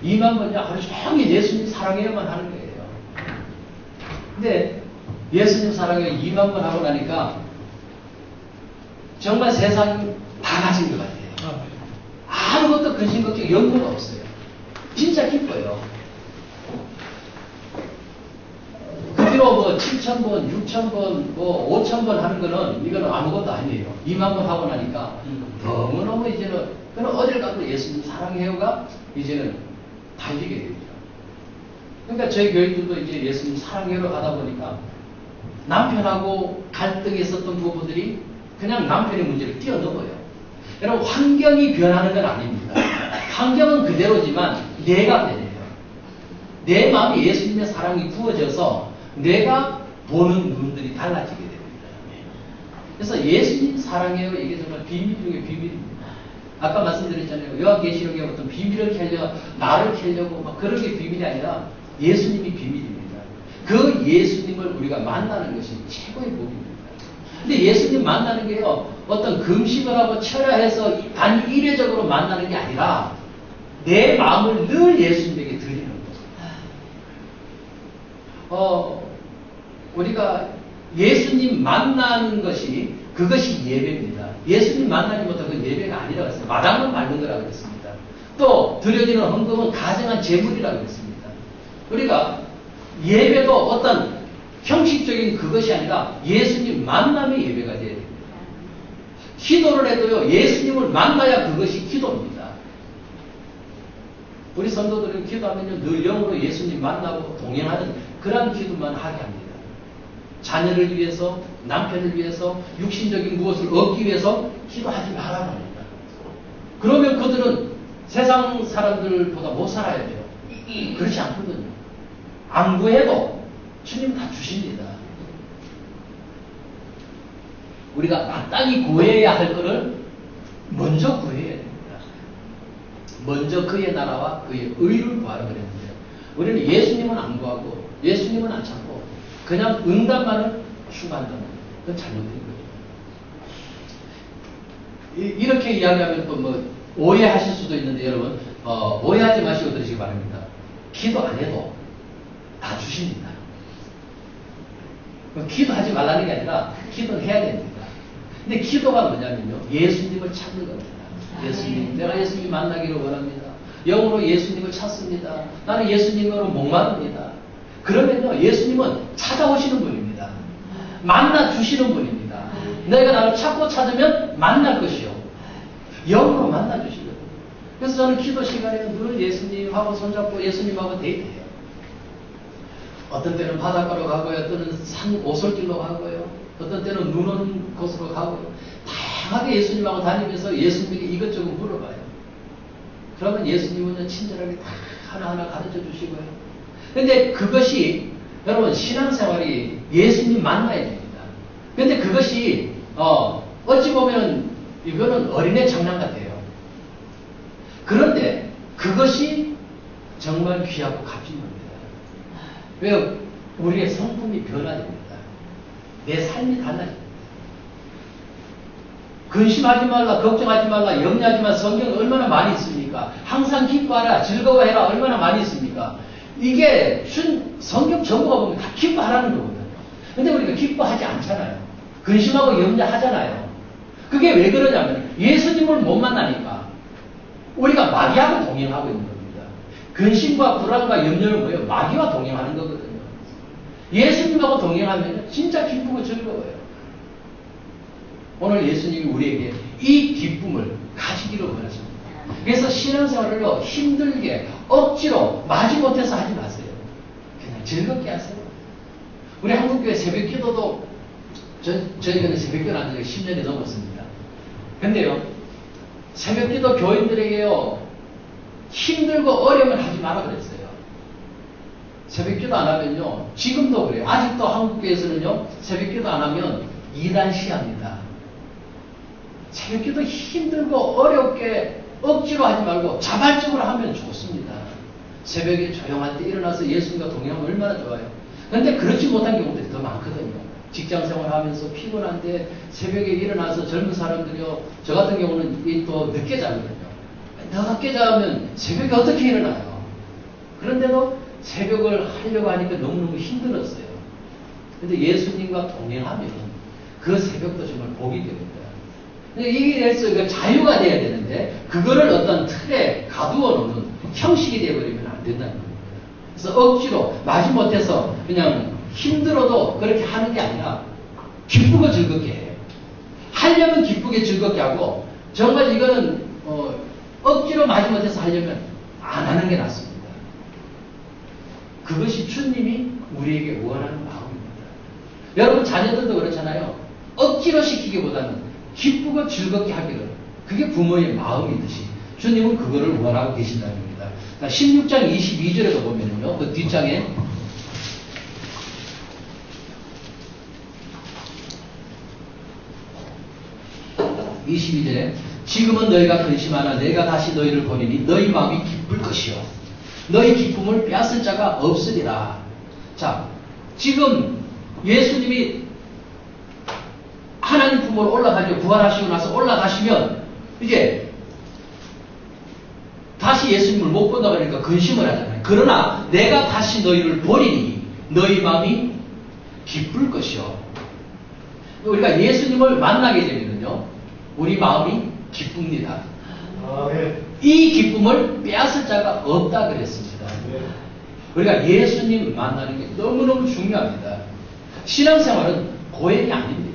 2만 번이요, 하루 종일 예수님 사랑해요만 하는 거예요. 근데 예수님 사랑해요 2만 번 하고 나니까 정말 세상이 다 가진 것 같아요. 아무것도 근심 걱정 연고가 없어요. 진짜 기뻐요. 그 뒤로 뭐 7,000번, 6,000번, 뭐 5,000번 하는 거는 이거는 아무것도 아니에요. 2만 번 하고 나니까 너무너무 이제는 그럼 어딜 가도 예수님 사랑해요가 이제는 달리게 됩니다. 그러니까 저희 교인들도 이제 예수님 사랑해요를 가다 보니까 남편하고 갈등이 있었던 부부들이 그냥 남편의 문제를 뛰어넘어요. 여러분 환경이 변하는 건 아닙니다. 환경은 그대로지만 내가 변해요. 내 마음에 예수님의 사랑이 부어져서 내가 보는 눈들이 달라지게 됩니다. 그래서 예수님 사랑해요 이게 정말 비밀 중에 비밀입니다. 아까 말씀드렸잖아요. 요한계시록에 어떤 비밀을 캐려 나를 캐려고 막 그런 게 비밀이 아니라 예수님이 비밀입니다. 그 예수님을 우리가 만나는 것이 최고의 복입니다. 근데 예수님 만나는 게요, 어떤 금식을 하고 철야해서 단 일회적으로 만나는 게 아니라 내 마음을 늘 예수님에게 드리는 거죠. 우리가 예수님 만나는 것이 그것이 예배입니다. 예수님 만나지 못한 그 예배가 아니라고 했어요. 마당만 밟는 거라고 그랬습니다. 또 드려지는 헌금은 가정한 제물이라고 그랬습니다. 우리가 예배도 어떤 형식적인 그것이 아니라 예수님 만남의 예배가 되어야 됩니다. 기도를 해도요, 예수님을 만나야 그것이 기도입니다. 우리 성도들은 기도하면요, 늘 영으로 예수님 만나고 동행하는 그런 기도만 하게 합니다. 자녀를 위해서, 남편을 위해서, 육신적인 무엇을 얻기 위해서 기도하지 말라고 합니다. 그러면 그들은 세상 사람들보다 못 살아야 돼요. 그렇지 않거든요. 안 구해도 주님 다 주십니다. 우리가 마땅히 구해야 할 것을 먼저 구해야 됩니다. 먼저 그의 나라와 그의 의를 구하라 그랬는데 우리는 예수님은 안 구하고 예수님은 안 찾고 그냥 응답만을 추구한다는 거예요. 그건 잘못된 거예요. 이렇게 이야기하면 또 뭐 오해하실 수도 있는데 여러분 오해하지 마시고 들으시기 바랍니다. 기도 안 해도 다 주십니다. 기도하지 말라는 게 아니라 기도는 해야 됩니다. 근데 기도가 뭐냐면요, 예수님을 찾는 겁니다. 예수님, 내가 예수님 만나기를 원합니다. 영으로 예수님을 찾습니다. 나는 예수님으로 목마릅니다. 그러면요, 예수님은 찾아오시는 분입니다. 만나 주시는 분입니다. 내가 나를 찾고 찾으면 만날 것이요. 영으로 만나 주시거든요. 그래서 저는 기도 시간에는 늘 예수님하고 손잡고 예수님하고 데이트해요. 어떤 때는 바닷가로 가고요, 어떤 때는 산 오솔길로 가고요, 어떤 때는 눈 오는 곳으로 가고요. 다양하게 예수님하고 다니면서 예수님에게 이것저것 물어봐요. 그러면 예수님은 친절하게 다 하나하나 가르쳐 주시고요. 근데 그것이 여러분 신앙생활이 예수님 만나야 됩니다. 근데 그것이 어찌 보면 이거는 어린애 장난 같아요. 그런데 그것이 정말 귀하고 값진 겁니다. 왜요? 우리의 성품이 변화됩니다. 내 삶이 달라집니다. 근심하지 말라, 걱정하지 말라, 염려하지 말라, 성경에 얼마나 많이 있습니까? 항상 기뻐하라, 즐거워해라, 얼마나 많이 있습니까? 이게 성경 전부가 보면 다 기뻐하라는 거거든요. 근데 우리가 기뻐하지 않잖아요. 근심하고 염려하잖아요. 그게 왜 그러냐면 예수님을 못 만나니까 우리가 마귀하고 동행하고 있는 겁니다. 근심과 불안과 염려는 뭐예요? 마귀와 동행하는 거거든요. 예수님하고 동행하면 진짜 기쁘고 즐거워요. 오늘 예수님이 우리에게 이 기쁨을 가지기를 원하십니다. 그래서 신앙생활을요, 힘들게, 억지로, 마지못해서 하지 마세요. 그냥 즐겁게 하세요. 우리 한국교회 새벽 기도도, 저희는 새벽 기도를 한 지가 10년이 넘었습니다. 근데요, 새벽 기도 교인들에게요, 힘들고 어려움을 하지 마라 그랬어요. 새벽 기도 안 하면요, 지금도 그래요. 아직도 한국교회에서는요, 새벽 기도 안 하면 이단 시합니다. 새벽 기도 힘들고 어렵게 억지로 하지 말고 자발적으로 하면 좋습니다. 새벽에 조용할 때 일어나서 예수님과 동행하면 얼마나 좋아요. 그런데 그렇지 못한 경우들이 더 많거든요. 직장 생활하면서 피곤한데 새벽에 일어나서 젊은 사람들이요, 저 같은 경우는 또 늦게 자거든요. 늦게 자면 새벽에 어떻게 일어나요? 그런데도 새벽을 하려고 하니까 너무너무 힘들었어요. 근데 예수님과 동행하면 그 새벽도 정말 복이 됩니다. 이게 돼서 자유가 돼야 되는데 그거를 어떤 틀에 가두어 놓는 형식이 되어버리면 안 된다는 겁니다. 그래서 억지로 마지못해서 그냥 힘들어도 그렇게 하는 게 아니라 기쁘고 즐겁게 해요. 하려면 기쁘게 즐겁게 하고 정말 이거는 억지로 마지못해서 하려면 안 하는 게 낫습니다. 그것이 주님이 우리에게 원하는 마음입니다. 여러분 자녀들도 그렇잖아요. 억지로 시키기보다는 기쁘고 즐겁게 하기를, 그게 부모의 마음이듯이 주님은 그거를 원하고 계신다는 겁니다. 16장 22절에도 보면은요, 그 뒷장에 (22절에) 지금은 너희가 근심하나 내가 다시 너희를 보내니 너희 마음이 기쁠 것이요 너희 기쁨을 빼앗을 자가 없으리라. 자, 지금 예수님이 하나님 품으로 올라가죠. 부활하시고 나서 올라가시면 이제 다시 예수님을 못 본다 그러니까 근심을 하잖아요. 그러나 내가 다시 너희를 보리니 너희 마음이 기쁠 것이요. 우리가 예수님을 만나게 되면요, 우리 마음이 기쁩니다. 이 기쁨을 빼앗을 자가 없다 그랬습니다. 우리가 예수님 만나는 게 너무너무 중요합니다. 신앙생활은 고행이 아닙니다.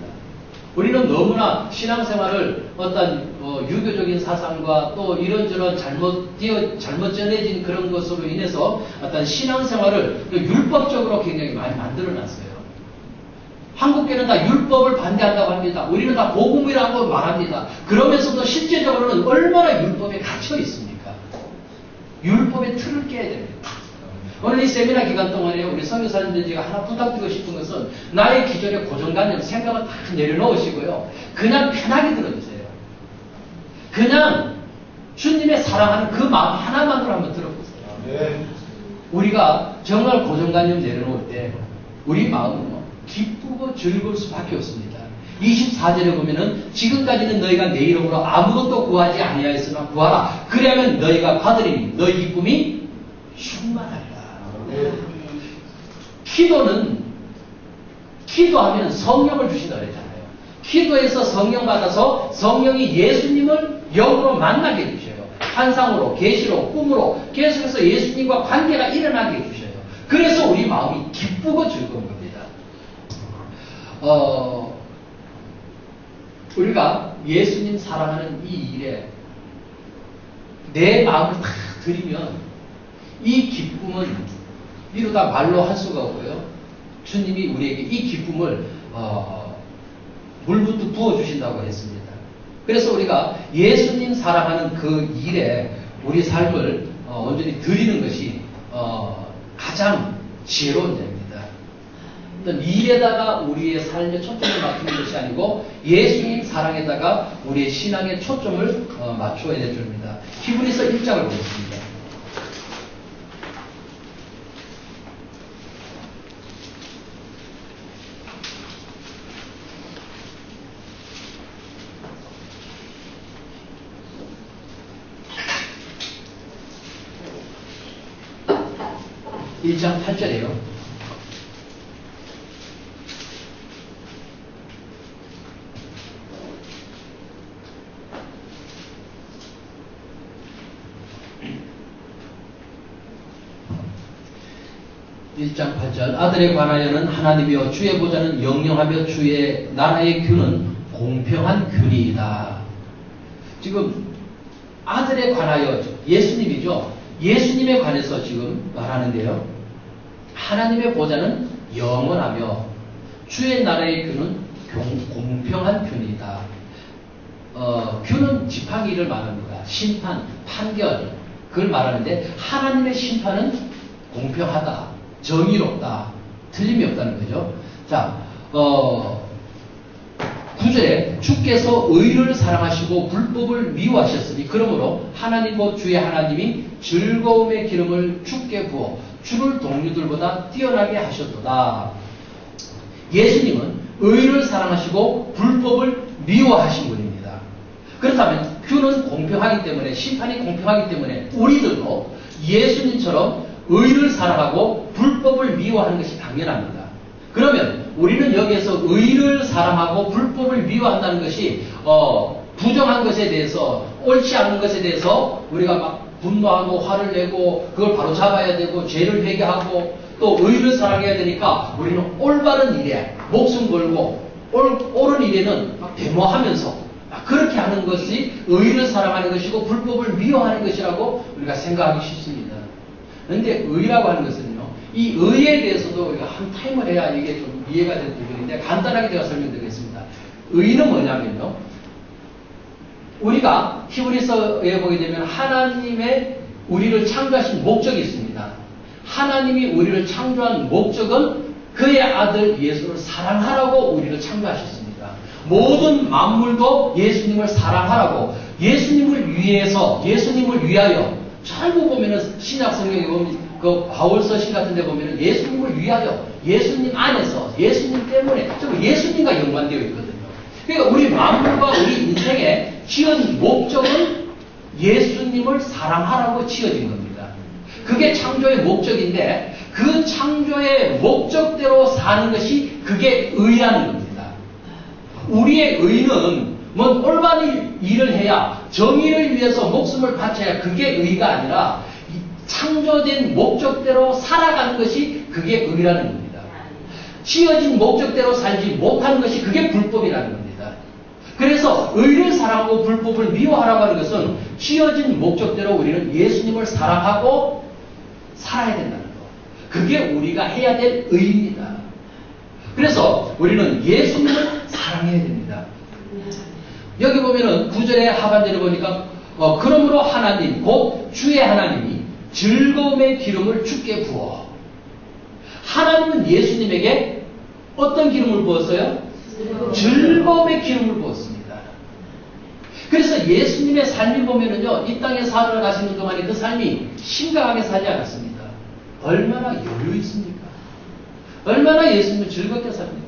우리는 너무나 신앙생활을 어떤 유교적인 사상과 또 이런저런 잘못 전해진 그런 것으로 인해서 어떤 신앙생활을 율법적으로 굉장히 많이 만들어놨어요. 한국교회는 다 율법을 반대한다고 합니다. 우리는 다 복음이라고 말합니다. 그러면서도 실제적으로는 얼마나 율법에 갇혀 있습니까? 율법의 틀을 깨야 됩니다. 오늘 이 세미나 기간 동안에 우리 선교사님들 제가 하나 부탁드리고 싶은 것은 나의 기존의 고정관념, 생각을 다 내려놓으시고요. 그냥 편하게 들어주세요. 그냥 주님의 사랑하는 그 마음 하나만으로 한번 들어보세요. 우리가 정말 고정관념 내려놓을 때 우리 마음은 기쁘고 즐거울 수밖에 없습니다. 24절에 보면은 지금까지는 너희가 내 이름으로 아무것도 구하지 아니하였으나 구하라. 그러면 너희가 받으리니 너희 기쁨이 충만하리라. 기도하면 성령을 주신다고 그랬잖아요. 기도해서 성령 받아서 성령이 예수님을 영으로 만나게 해주셔요. 환상으로, 계시로, 꿈으로 계속해서 예수님과 관계가 일어나게 해주셔요. 그래서 우리 마음이 기쁘고 즐거운 겁니다. 우리가 예수님 사랑하는 이 일에 내 마음을 다 드리면 이 기쁨은 이루다 말로 할 수가 없고요. 주님이 우리에게 이 기쁨을 물부터 부어주신다고 했습니다. 그래서 우리가 예수님 사랑하는 그 일에 우리 삶을 온전히 드리는 것이 가장 지혜로운 일입니다. 일에다가 우리의 삶의 초점을 맞추는 것이 아니고 예수님 사랑에다가 우리의 신앙의 초점을 맞추어야 될 줄입니다. 히브리서 1장을 보겠습니다. (1장 8절이에요) (1장 8절) 아들에 관하여는 하나님이여 주의 보좌는 영영하며 주의 나라의 균은 공평한 균이이다. 지금 아들에 관하여, 예수님이죠. 예수님에 관해서 지금 말하는데요. 하나님의 보좌는 영원하며 주의 나라의 규는 공평한 규이다. 규는 지팡이를 말합니다. 심판, 판결, 그걸 말하는데 하나님의 심판은 공평하다, 정의롭다, 틀림이 없다는 거죠. 자, 9절에 주께서 의를 사랑하시고 불법을 미워하셨으니 그러므로 하나님 곧 주의 하나님이 즐거움의 기름을 주께 부어 주를 동료들보다 뛰어나게 하셨도다. 예수님은 의를 사랑하시고 불법을 미워하신 분입니다. 그렇다면 규는 공평하기 때문에, 심판이 공평하기 때문에 우리들도 예수님처럼 의를 사랑하고 불법을 미워하는 것이 당연합니다. 그러면 우리는 여기에서 의를 사랑하고 불법을 미워한다는 것이 부정한 것에 대해서, 옳지 않은 것에 대해서 우리가 막 분노하고 화를 내고 그걸 바로 잡아야 되고 죄를 회개하고 또 의를 사랑해야 되니까 우리는 올바른 일에 목숨 걸고 옳은 일에는 막 데모하면서 그렇게 하는 것이 의를 사랑하는 것이고 불법을 미워하는 것이라고 우리가 생각하기 쉽습니다. 그런데 의라고 하는 것은요, 이 의에 대해서도 우리가 한 타임을 해야 이게 좀 이해가 될 부분인데 간단하게 제가 설명드리겠습니다. 의는 뭐냐면요, 우리가 히브리서에 보게 되면 하나님의 우리를 창조하신 목적이 있습니다. 하나님이 우리를 창조한 목적은 그의 아들 예수를 사랑하라고 우리를 창조하셨습니다. 모든 만물도 예수님을 사랑하라고, 예수님을 위해서, 예수님을 위하여, 잘못 보면은 신약 성경에 보면 그 바울서신 같은 데 보면은 예수님을 위하여, 예수님 안에서, 예수님 때문에, 예수님과 연관되어 있거든요. 그러니까 우리 만물과 우리 인생에 지은 목적은 예수님을 사랑하라고 지어진 겁니다. 그게 창조의 목적인데 그 창조의 목적대로 사는 것이 그게 의라는 겁니다. 우리의 의는 뭐 올바른 일을 해야, 정의를 위해서 목숨을 바쳐야 그게 의가 아니라 창조된 목적대로 살아가는 것이 그게 의라는 겁니다. 지어진 목적대로 살지 못하는 것이 그게 불법이라는 겁니다. 그래서 의를 사랑하고 불법을 미워하라고 하는 것은 지어진 목적대로 우리는 예수님을 사랑하고 살아야 된다는 것. 그게 우리가 해야 될 의입니다. 그래서 우리는 예수님을 사랑해야 됩니다. 여기 보면은 9절의 하반절에 보니까 그러므로 하나님 곧 주의 하나님이 즐거움의 기름을 주께 부어. 하나님은 예수님에게 어떤 기름을 부었어요? 즐거움의 기름을 부었습니다. 그래서 예수님의 삶이 보면은요, 이 땅에 살아가시는 동안에 그 삶이 심각하게 살지 않았습니다. 얼마나 여유 있습니까? 얼마나 예수님을 즐겁게 삽니까?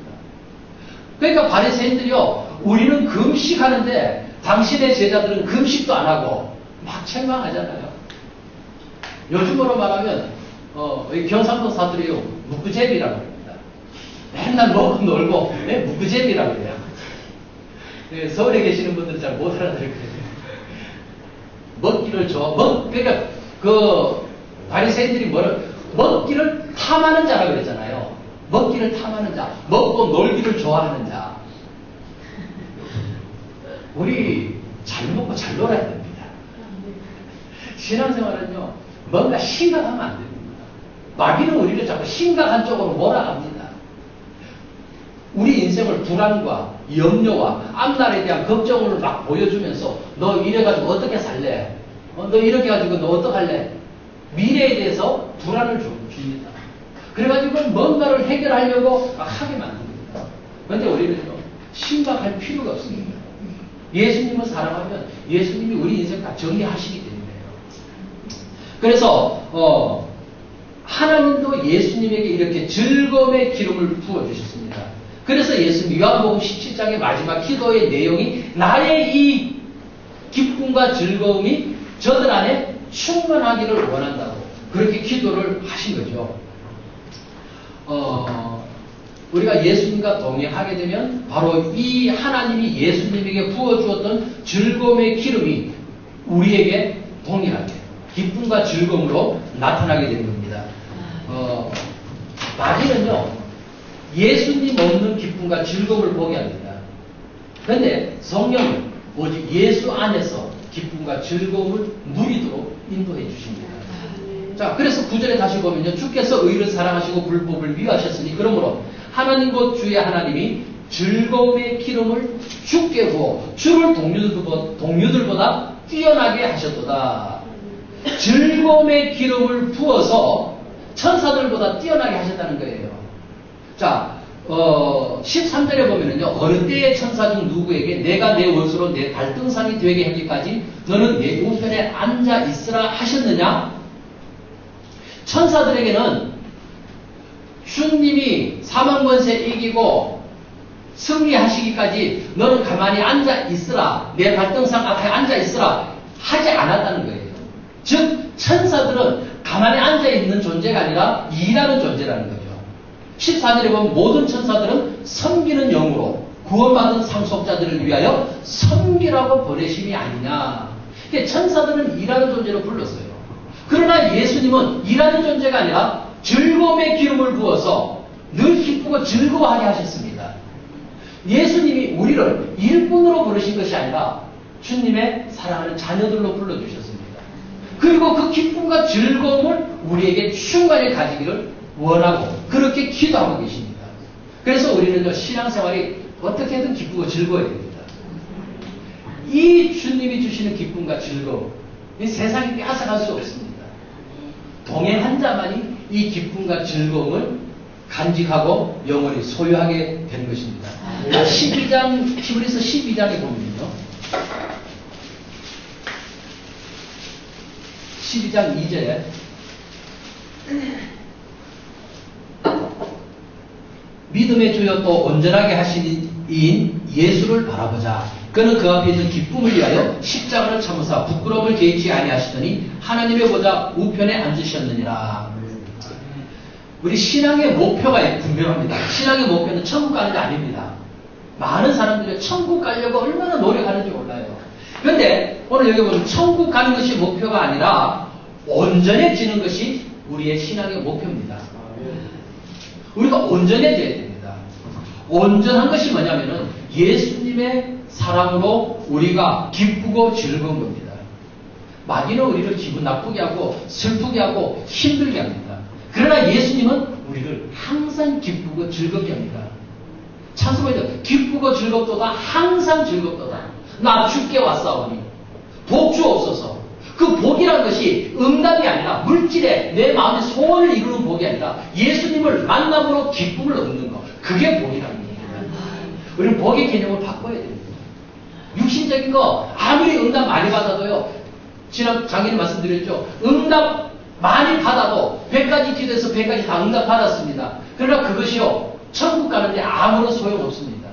그러니까 바리새인들이요, 우리는 금식하는데 당신의 제자들은 금식도 안 하고 막 책망하잖아요. 요즘으로 말하면 경상도 사투리요, 묵구잼이라고 합니다. 맨날 먹고 놀고 묵구잼이라고 해요. 서울에 계시는 분들은 잘 못 알아들을 거예요. 먹기를 그러니까 그 바리새인들이 먹기를 탐하는 자라고 그랬잖아요. 먹기를 탐하는 자, 먹고 놀기를 좋아하는 자. 우리 잘 먹고 잘 놀아야 됩니다. 신앙생활은요, 뭔가 심각하면 안 됩니다. 마귀는 우리를 자꾸 심각한 쪽으로 몰아갑니다. 우리 인생을 불안과 염려와 앞날에 대한 걱정을 막 보여주면서 너 이래가지고 어떻게 살래? 너 이렇게 해가지고 너 어떡할래? 미래에 대해서 불안을 줍니다. 그래가지고 뭔가를 해결하려고 막 하게 만듭니다. 그런데 우리는요, 심각할 필요가 없습니다. 예수님을 사랑하면 예수님이 우리 인생 다 정리하시기 때문에요. 그래서 하나님도 예수님에게 이렇게 즐거움의 기름을 부어주셨습니다. 그래서 예수님 요한복음 17장의 마지막 기도의 내용이 나의 이 기쁨과 즐거움이 저들 안에 충만하기를 원한다고 그렇게 기도를 하신 거죠. 우리가 예수님과 동행하게 되면 바로 이 하나님이 예수님에게 부어주었던 즐거움의 기름이 우리에게 동일하게 기쁨과 즐거움으로 나타나게 되는 겁니다. 마귀는요, 예수님 없는 기쁨과 즐거움을 보게 합니다. 그런데 성령은 오직 예수 안에서 기쁨과 즐거움을 누리도록 인도해 주십니다. 자, 그래서 9절에 다시 보면요. 주께서 의를 사랑하시고 불법을 위하셨으니 그러므로 하나님 곧 주의 하나님이 즐거움의 기름을 주께 부어 주를 동료들보다 뛰어나게 하셨도다. 즐거움의 기름을 부어서 천사들보다 뛰어나게 하셨다는 거예요. 자, 13절에 보면은요, 어느 때의 천사 중 누구에게 내가 내 원수로 내 발등상이 되게 하기까지 너는 내 우편에 앉아 있으라 하셨느냐? 천사들에게는 주님이 사망권세 이기고 승리하시기까지 너는 가만히 앉아 있으라, 내 발등상 앞에 앉아 있으라 하지 않았다는 거예요. 즉 천사들은 가만히 앉아 있는 존재가 아니라 일하는 존재라는 거죠. 14절에 보면 모든 천사들은 섬기는 영으로 구원받은 상속자들을 위하여 섬기라고 보내심이 아니냐. 천사들은 일하는 존재로 불렀어요. 그러나 예수님은 일하는 존재가 아니라 즐거움의 기름을 부어서 늘 기쁘고 즐거워하게 하셨습니다. 예수님이 우리를 일꾼으로 부르신 것이 아니라 주님의 사랑하는 자녀들로 불러주셨습니다. 그리고 그 기쁨과 즐거움을 우리에게 충만히 가지기를 원하고 그렇게 기도하고 계십니다. 그래서 우리는요, 신앙생활이 어떻게든 기쁘고 즐거워야 됩니다. 이 주님이 주시는 기쁨과 즐거움, 이 세상이 뺏어갈 수 없습니다. 동행한 자만이 이 기쁨과 즐거움을 간직하고 영원히 소유하게 되는 것입니다. 12장, 히브리서 12장에 보면요. 12장 2절에 믿음의 주여 또 온전하게 하신 이인 예수를 바라보자. 그는 그 앞에 있는 기쁨을 위하여 십자가를 참으사 부끄러움을 개의치 아니하시더니 하나님의 보좌 우편에 앉으셨느니라. 우리 신앙의 목표가 분명합니다. 신앙의 목표는 천국 가는 게 아닙니다. 많은 사람들이 천국 가려고 얼마나 노력하는지 몰라요. 그런데 오늘 여기 보면 천국 가는 것이 목표가 아니라 온전해지는 것이 우리의 신앙의 목표입니다. 우리가 온전해져야 됩니다. 온전한 것이 뭐냐면은 예수님의 사랑으로 우리가 기쁘고 즐거운 겁니다. 마귀는 우리를 기분 나쁘게 하고 슬프게 하고 힘들게 합니다. 그러나 예수님은 우리를 항상 기쁘고 즐겁게 합니다. 찬송가에 기쁘고 즐겁도다 항상 즐겁도다 나 주께 왔사오니 복 주옵소서. 그 복이란 것이 응답이 아니라 물질에 내 마음의 소원을 이루는 복이 아니라 예수님을 만남으로 기쁨을 얻는 것, 그게 복이라는 겁니다. 우리는 복의 개념을 바꿔야 됩니다. 육신적인 거 아무리 응답 많이 받아도요, 지난 강의에 말씀드렸죠. 응답 많이 받아도 100가지 기도해서 100가지 다 응답 받았습니다. 그러나 그것이요, 천국 가는데 아무런 소용없습니다.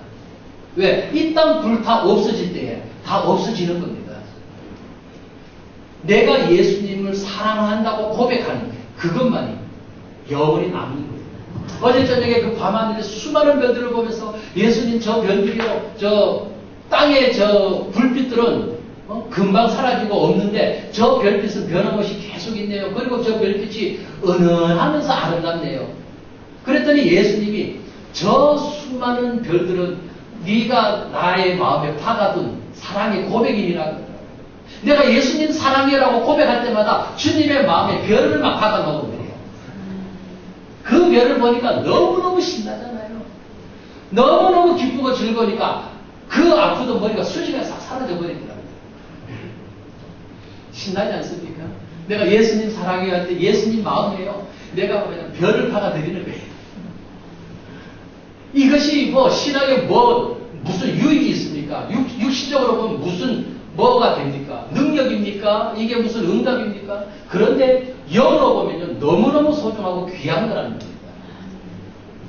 왜? 이 땅 불타 없어질 때에 다 없어지는 겁니다. 내가 예수님을 사랑한다고 고백하는 그것만이 영원히 남는 거예요. 어제 저녁에 그 밤하늘에 수많은 별들을 보면서 예수님 저 별들이요, 저 땅의 저 불빛들은 금방 사라지고 없는데 저 별빛은 변함없이 계속 있네요. 그리고 저 별빛이 은은하면서 아름답네요. 그랬더니 예수님이 저 수많은 별들은 네가 나의 마음에 박아둔 사랑의 고백이니라. 내가 예수님 사랑해라고 고백할 때마다 주님의 마음에 별을 막 박아 놓은 거예요. 그 별을 보니까 너무너무 신나잖아요. 너무너무 기쁘고 즐거우니까 그 아프던 머리가 수시가 싹 사라져 버리더라고요. 신나지 않습니까? 내가 예수님 사랑해요 할 때 예수님 마음이에요. 내가 그냥 별을 박아 드리는 거예요. 이것이 뭐 신앙에 뭐 무슨 유익이 있습니까? 육신적으로 보면 무슨 뭐가 됩니까? 능력입니까? 이게 무슨 응답입니까? 그런데 영으로 보면요, 너무너무 소중하고 귀한 거라는 겁니다.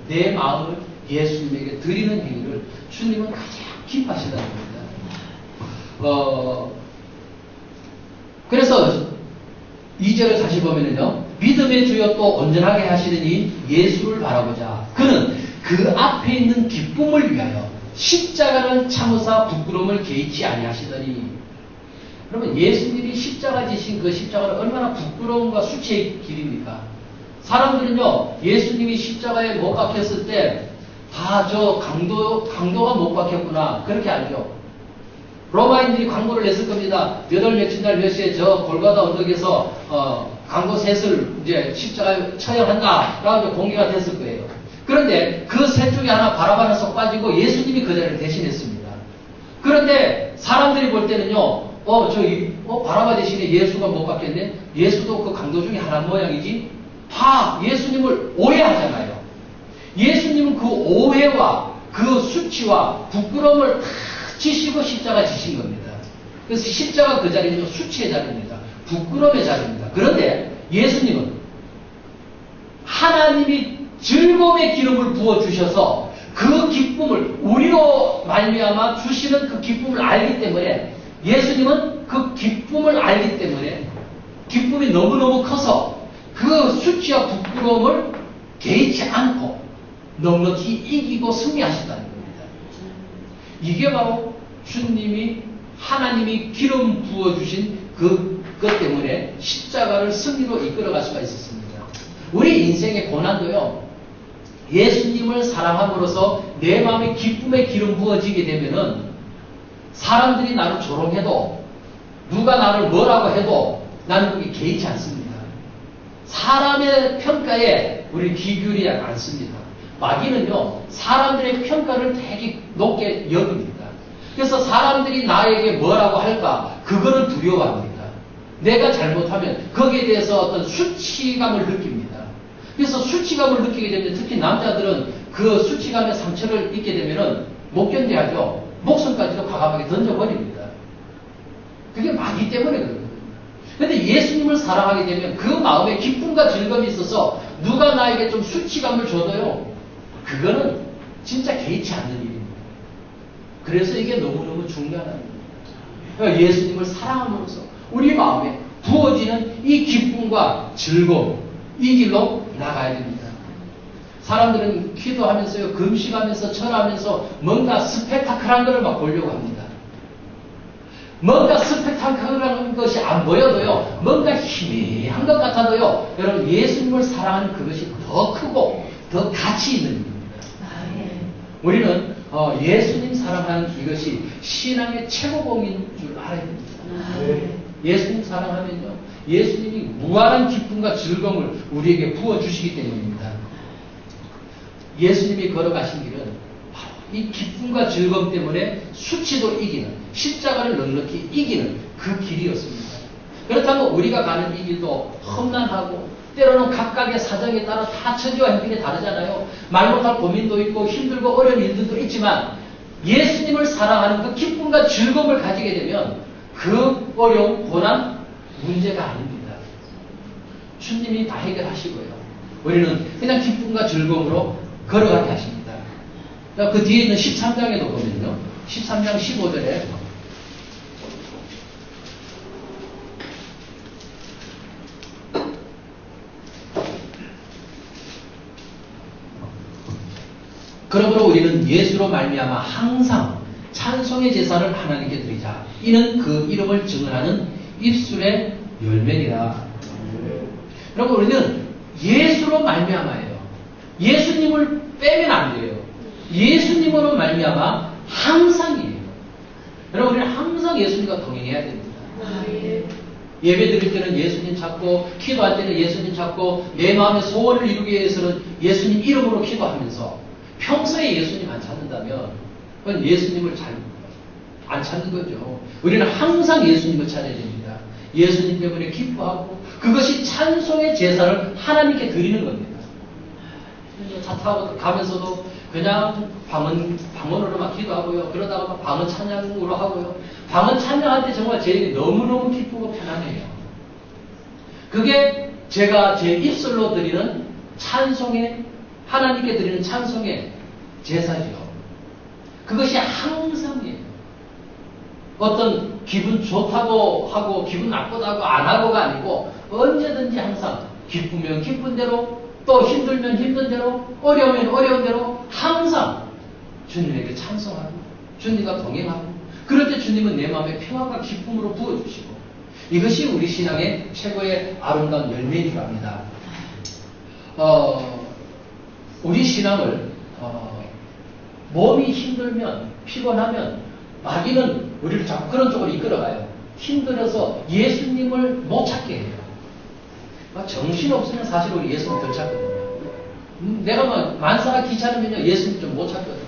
내 마음을 예수님에게 드리는 행위를 주님은 가장 기뻐하시다는 겁니다. 그래서 2절을 다시 보면요, 믿음의 주여 또 온전하게 하시는 예수를 바라보자. 그는 그 앞에 있는 기쁨을 위하여 십자가를 참으사 부끄러움을 개의치 아니하시더니. 그러면 예수님이 십자가 지신 그 십자가는 얼마나 부끄러움과 수치의 길입니까? 사람들은요, 예수님이 십자가에 못 박혔을 때 다 저 강도가 못 박혔구나 그렇게 알죠. 로마인들이 광고를 냈을 겁니다. 몇 월 며칠 날 몇 시에 저 골고다 언덕에서 강도 셋을 이제 십자가에 처형한다 라고 공개가 됐을 거예요. 그런데 그 셋 중에 하나 바라바나 속 빠지고 예수님이 그 자리를 대신했습니다. 그런데 사람들이 볼 때는요, 바라바 대신에 예수가 못 받겠네? 예수도 그 강도 중에 하나 모양이지? 예수님을 오해하잖아요. 예수님은 그 오해와 그 수치와 부끄러움을 다 지시고 십자가 지신 겁니다. 그래서 십자가 그 자리는 수치의 자리입니다. 부끄러움의 자리입니다. 그런데 예수님은 하나님이 즐거움의 기름을 부어주셔서 그 기쁨을 우리로 말미암아 주시는 그 기쁨을 알기 때문에 예수님은 그 기쁨을 알기 때문에 기쁨이 너무너무 커서 그 수치와 부끄러움을 개의치 않고 넉넉히 이기고 승리하셨다는 겁니다. 이게 바로 주님이 하나님이 기름 부어주신 그것 때문에 십자가를 승리로 이끌어갈 수가 있었습니다. 우리 인생의 고난도요, 예수님을 사랑함으로써 내 마음에 기쁨의 기름 부어지게 되면은 사람들이 나를 조롱해도 누가 나를 뭐라고 해도 나는 그게 개의치 않습니다. 사람의 평가에 우리 귀 기울이지 않습니다. 마귀는요, 사람들의 평가를 되게 높게 여깁니다. 그래서 사람들이 나에게 뭐라고 할까, 그거를 두려워합니다. 내가 잘못하면 거기에 대해서 어떤 수치감을 느낍니다. 그래서 수치감을 느끼게 되면 특히 남자들은 그 수치감의 상처를 입게 되면은 못 견뎌하죠. 목숨까지도 과감하게 던져버립니다. 그게 마귀 때문에 그렇거든요. 그런데 예수님을 사랑하게 되면 그 마음에 기쁨과 즐거움이 있어서 누가 나에게 좀 수치감을 줘도요, 그거는 진짜 개의치 않는 일입니다. 그래서 이게 너무너무 중요한 일입니다. 그러니까 예수님을 사랑함으로써 우리 마음에 부어지는 이 기쁨과 즐거움, 이 길로 나가야 됩니다. 사람들은 기도하면서요, 금식하면서 절하면서 뭔가 스펙타클한 것을 막 보려고 합니다. 뭔가 스펙타클한 것이 안 보여도요, 뭔가 희미한 것 같아도요, 여러분 예수님을 사랑하는 그것이 더 크고 더 가치 있는 일입니다. 우리는 예수님 사랑하는 이것이 신앙의 최고봉인 줄 알아야 됩니다. 예수님 사랑하면요, 예수님이 무한한 기쁨과 즐거움을 우리에게 부어주시기 때문입니다. 예수님이 걸어가신 길은 바로 이 기쁨과 즐거움 때문에 수치도 이기는, 십자가를 넉넉히 이기는 그 길이었습니다. 그렇다면 우리가 가는 이 길도 험난하고 때로는 각각의 사정에 따라 다 처지와 형편이 다르잖아요. 말 못할 고민도 있고 힘들고 어려운 일들도 있지만 예수님을 사랑하는 그 기쁨과 즐거움을 가지게 되면 그 어려운 고난 문제가 아닙니다. 주님이 다 해결하시고요. 우리는 그냥 기쁨과 즐거움으로 걸어가게 하십니다. 그 뒤에 있는 13장에도 보면요. 13장 15절에 그러므로 우리는 예수로 말미암아 항상 찬송의 제사를 하나님께 드리자. 이는 그 이름을 증언하는 입술의 열매니라. 여러분, 우리는 예수로 말미암아예요. 예수님을 빼면 안 돼요. 예수님으로 말미암아 항상이에요. 여러분, 우리는 항상 예수님과 동행해야 됩니다. 예배 드릴 때는 예수님 찾고, 기도할 때는 예수님 찾고, 내 마음의 소원을 이루기 위해서는 예수님 이름으로 기도하면서 평소에 예수님 안 찾는다면 그건 예수님을 잘 안 찾는 거죠. 우리는 항상 예수님을 찾아야 됩니다. 예수님 때문에 기뻐하고 그것이 찬송의 제사를 하나님께 드리는 겁니다. 차 타고 가면서도 그냥 방언으로만 기도하고요. 그러다가 막 방언 찬양으로 하고요. 방언 찬양할 때 정말 제 너무너무 기쁘고 편안해요. 그게 제가 제 입술로 드리는 찬송의, 하나님께 드리는 찬송의 제사죠. 그것이 항상이에요. 어떤 기분 좋다고 하고 기분 나쁘다고 안 하고가 아니고 언제든지 항상 기쁘면 기쁜 대로, 또 힘들면 힘든 대로, 어려우면 어려운 대로 항상 주님에게 찬송하고 주님과 동행하고, 그럴 때 주님은 내 마음에 평안과 기쁨으로 부어주시고, 이것이 우리 신앙의 최고의 아름다운 열매이기도 합니다. 우리 신앙을 몸이 힘들면, 피곤하면 마귀는 우리를 자꾸 그런 쪽으로 이끌어가요. 힘들어서 예수님을 못 찾게 해요. 정신없으면 사실 우리 예수님 덜 찾거든요. 내가 만사가 귀찮으면 예수님 좀 못 찾거든요.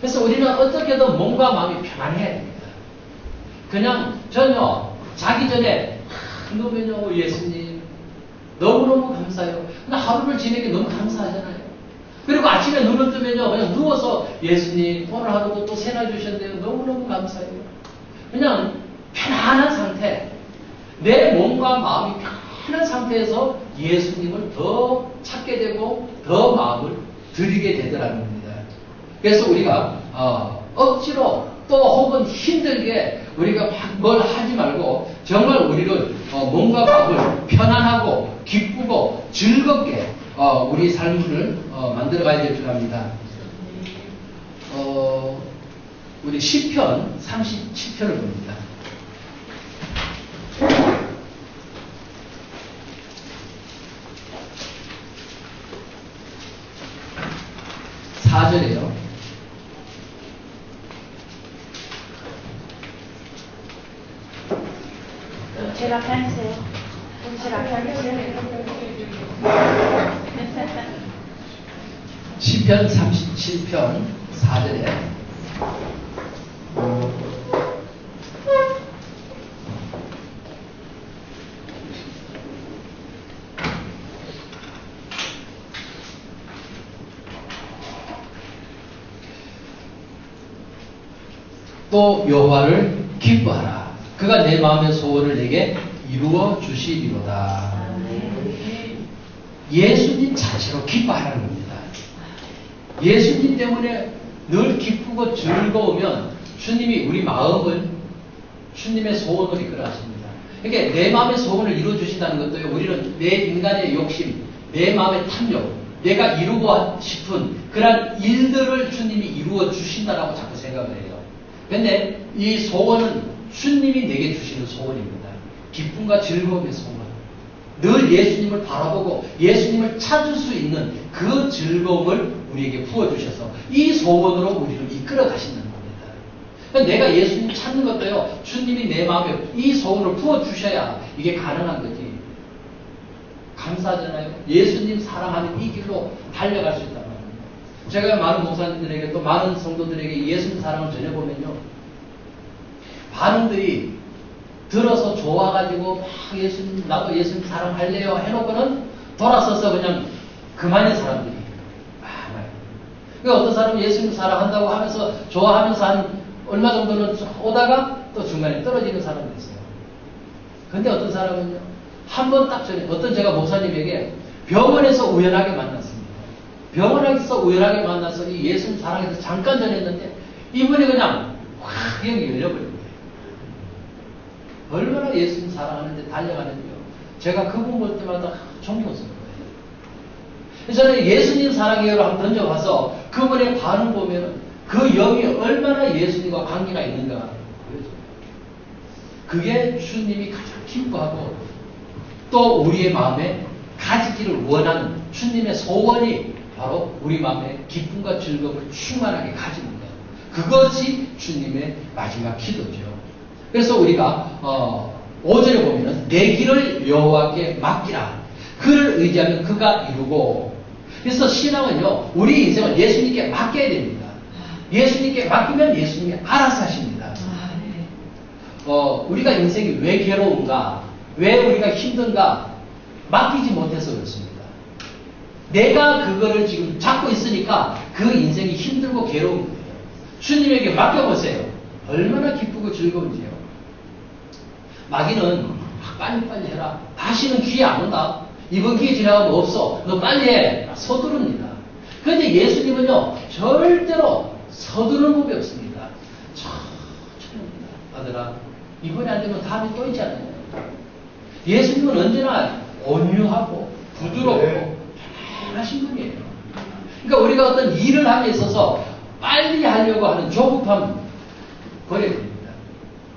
그래서 우리는 어떻게든 몸과 마음이 편안해야 됩니다. 그냥 전혀 자기 전에 너무요 예수님 너무너무 감사해요. 그냥 하루를 지내기 너무 감사하잖아요. 그리고 아침에 눈을 뜨면요 그냥 누워서 예수님 오늘 하루도 또 새날 주셨네요. 너무너무 감사해요. 그냥 편안한 상태, 내 몸과 마음이 편한 상태에서 예수님을 더 찾게 되고 더 마음을 드리게 되더라는 겁니다. 그래서 우리가 억지로 또 혹은 힘들게 우리가 막 뭘 하지 말고 정말 우리를 몸과 마음을 편안하고 기쁘고 즐겁게 우리 삶을 만들어 가야 될 줄 압니다. 우리 시편 37편을 봅니다. (4절이에요) 제가 펴주세요. 제가 펴주세요. 시편 37편 4절에 또 여호와를 기뻐하라. 그가 내 마음의 소원을 내게 이루어 주시리로다. 예수님 자체로 기뻐하라는 겁니다. 예수님 때문에 늘 기쁘고 즐거우면 주님이 우리 마음을 주님의 소원으로 이끌어 하십니다. 그러니까 내 마음의 소원을 이루어 주신다는 것도요, 우리는 내 인간의 욕심, 내 마음의 탐욕, 내가 이루고 싶은 그런 일들을 주님이 이루어 주신다라고 자꾸 생각을 해요. 근데 이 소원은 주님이 내게 주시는 소원입니다. 기쁨과 즐거움의 소원. 늘 예수님을 바라보고 예수님을 찾을 수 있는 그 즐거움을 우리에게 부어주셔서 이 소원으로 우리를 이끌어 가시는 겁니다. 그러니까 내가 예수님 찾는 것도요, 주님이 내 마음에 이 소원을 부어주셔야 이게 가능한 거지. 감사하잖아요. 예수님 사랑하는 이 길로 달려갈 수 있단 말입니다. 제가 많은 목사님들에게 또 많은 성도들에게 예수님 사랑을 전해보면요, 반응들이 들어서 좋아가지고 막 예수님, 나도 예수님 사랑할래요 해놓고는 돌아서서 그냥 그만인 사람들이 많아요. 그러니까 어떤 사람은 예수님 사랑한다고 하면서 좋아하면서 한 얼마 정도는 오다가 또 중간에 떨어지는 사람도 있어요. 근데 어떤 사람은요, 한 번 딱 전에 어떤 제가 목사님에게 병원에서 우연하게 만났습니다. 병원에서 우연하게 만나서 이 예수님 사랑해서 잠깐 전했는데 이분이 그냥 확 영이 열려버린 거예요. 얼마나 예수님 사랑하는데 달려가는데요. 제가 그분 볼 때마다 존경스러운 거예요. 그래서 저는 예수님 사랑해요를 한번 던져봐서 그분의 반응 보면 그 영이 얼마나 예수님과 관계가 있는가 보여줘요. 그게 주님이 가장 기뻐하고 또 우리의 마음에 가지기를 원하는 주님의 소원이 바로 우리 마음에 기쁨과 즐거움을 충만하게 가지는 거예요. 그것이 주님의 마지막 기도죠. 그래서 우리가 5절에 보면은 내 길을 여호와께 맡기라. 그를 의지하면 그가 이루고. 그래서 신앙은요, 우리 인생을 예수님께 맡겨야 됩니다. 예수님께 맡기면 예수님이 알아서 하십니다. 우리가 인생이 왜 괴로운가, 왜 우리가 힘든가 맡기지 못해서 그렇습니다. 내가 그거를 지금 잡고 있으니까 그 인생이 힘들고 괴로운 거예요. 주님에게 맡겨보세요. 얼마나 기쁘고 즐거운지요. 마귀는 빨리빨리 해라. 다시는 기회 안 온다. 이번 기회 지나가면 없어. 너 빨리 해. 서두릅니다. 그런데 예수님은요, 절대로 서두르는 법이 없습니다. 천천히 합니다. 아들아, 이번에 안 되면 다음에 또 있잖아요. 예수님은 언제나 온유하고 부드럽고 편하신 분이에요. 그러니까 우리가 어떤 일을 함에 있어서 빨리 하려고 하는 조급함 버려야 됩니다.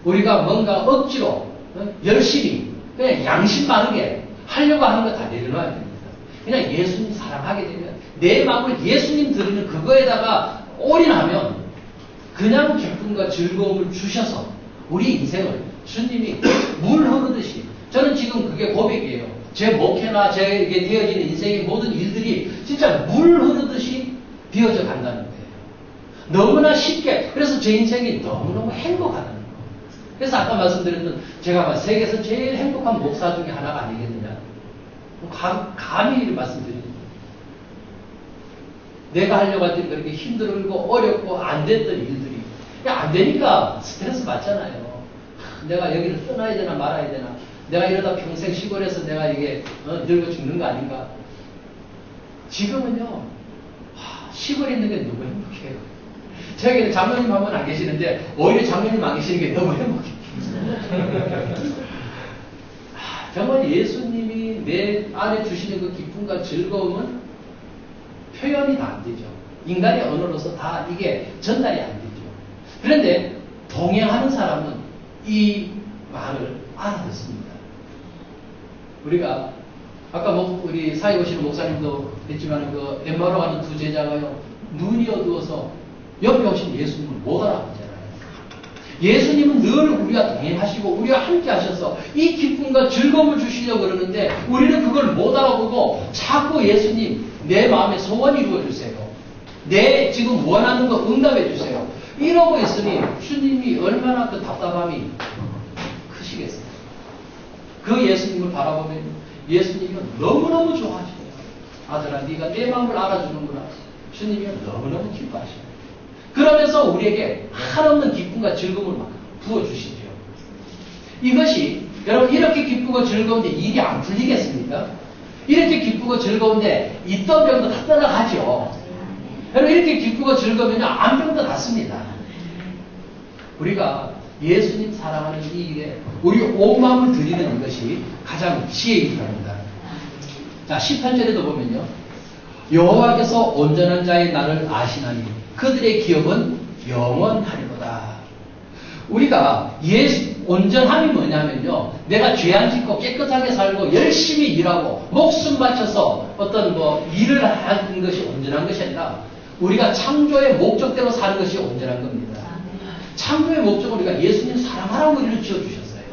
우리가 뭔가 억지로 열심히 그냥 양심 바르게 하려고 하는 거 다 내려놔야 됩니다. 그냥 예수님 사랑하게 되면 내 마음을 예수님 드리는 그거에다가 올인하면 그냥 기쁨 기쁨과 즐거움을 주셔서 우리 인생을 주님이 물 흐르듯이, 저는 지금 그게 고백이에요. 제 목회나 제게 되어지는 인생의 모든 일들이 진짜 물 흐르듯이 되어져 간다는 거예요. 너무나 쉽게. 그래서 제 인생이 너무너무 행복하다는 거예요. 그래서 아까 말씀드렸던 제가 세계에서 제일 행복한 목사 중에 하나가 아니겠느냐. 감히 말씀드립니다. 내가 하려고 할 때 그렇게 힘들고 어렵고 안 됐던 일들이 안 되니까 스트레스 받잖아요. 내가 여기를 떠나야 되나 말아야 되나. 내가 이러다 평생 시골에서 내가 이게 늙어 죽는 거 아닌가. 지금은요, 시골에 있는 게 너무 행복해요. 저에게는 장로님 한 분 안 계시는데 오히려 장로님 안 계시는 게 너무 행복해요. 정말 예수님이 내 안에 주시는 그 기쁨과 즐거움은 표현이 다 안 되죠. 인간의 언어로서 다 이게 전달이 안 되죠. 그런데 동행하는 사람은 이 말을 알아듣습니다. 우리가 아까 우리 사회 오시는 목사님도 했지만 그 엠마오로 가는 두 제자가요, 눈이 어두워서 옆에 오신 예수님을 못 알아보잖아요. 예수님은 늘 우리가 동행하시고 우리와 함께 하셔서 이 기쁨과 즐거움을 주시려고 그러는데 우리는 그걸 못 알아보고 자꾸 예수님 내 마음에 소원 이루어 주세요. 내 지금 원하는 거 응답해 주세요. 이러고 있으니 주님이 얼마나 그 답답함이 크시겠어요. 그 예수님을 바라보면 예수님이 너무너무 좋아하시네요. 아들아 네가 내 마음을 알아주는구나. 주님이 너무너무 기뻐하시네요. 그러면서 우리에게 한없는 기쁨과 즐거움을 막 부어주시죠. 이것이 여러분 이렇게 기쁘고 즐거운데 일이 안 풀리겠습니까? 이렇게 기쁘고 즐거운데 있던 병도 다 떠나가죠. 여러분 이렇게 기쁘고 즐거우면 암병도 낫습니다. 우리가 예수님 사랑하는 이 일에 우리 온 마음을 드리는 이것이 가장 지혜입니다. 자, 18절에도 보면요. 여호와께서 온전한 자의 날을 아시나니 그들의 기업은 영원하리로다. 우리가 온전함이 뭐냐면요. 내가 죄 안 짓고 깨끗하게 살고 열심히 일하고 목숨 바쳐서 어떤 일을 하는 것이 온전한 것이 아니라 우리가 창조의 목적대로 사는 것이 온전한 겁니다. 창조의 목적은 우리가 예수님 사랑하라고 우리를 지어주셨어요.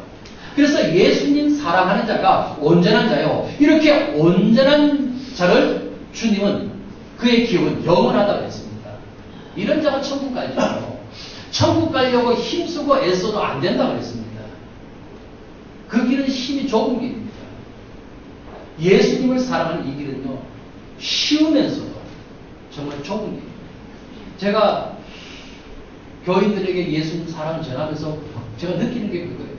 그래서 예수님 사랑하는 자가 온전한 자요. 이렇게 온전한 자를 주님은 그의 기업은 영원하다고 했습니다. 이런 자가 천국 가죠. 천국 가려고 힘쓰고 애써도 안 된다고 했습니다. 그 길은 힘이 좁은 길입니다. 예수님을 사랑하는 이 길은요. 쉬우면서도 정말 좁은 길입니다. 제가 교인들에게 예수님 사랑을 전하면서 제가 느끼는 게 그거예요.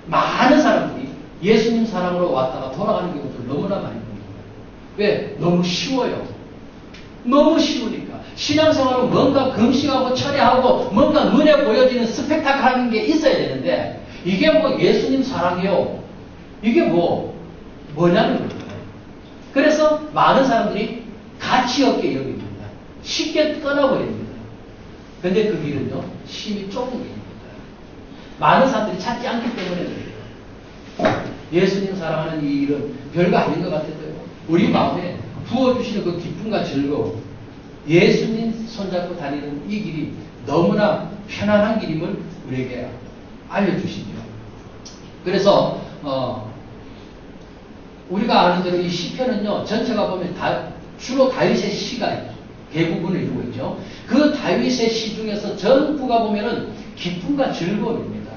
많은 사람들이 예수님 사랑으로 왔다가 돌아가는 경우도 너무나 많이 봅니다. 왜? 너무 쉬워요. 너무 쉬우니까. 신앙생활은 뭔가 금식하고 철회하고 뭔가 눈에 보여지는 스펙타클한 게 있어야 되는데 이게 예수님 사랑이요. 이게 뭐냐는 거예요. 그래서 많은 사람들이 가치 없게 여깁니다. 쉽게 떠나버립니다. 근데 그 길은요, 힘이 좁은 길입니다. 많은 사람들이 찾지 않기 때문에 그래요. 예수님 사랑하는 이 일은 별거 아닌 것 같아도요. 우리 마음에 부어주시는 그 기쁨과 즐거움, 예수님 손잡고 다니는 이 길이 너무나 편안한 길임을 우리에게 알려주시죠. 그래서 우리가 아는 대로 이 시편은요, 전체가 보면 주로 다윗의 시가 대부분을 이루고 있죠. 그 다윗의 시 중에서 전부가 보면은 기쁨과 즐거움입니다.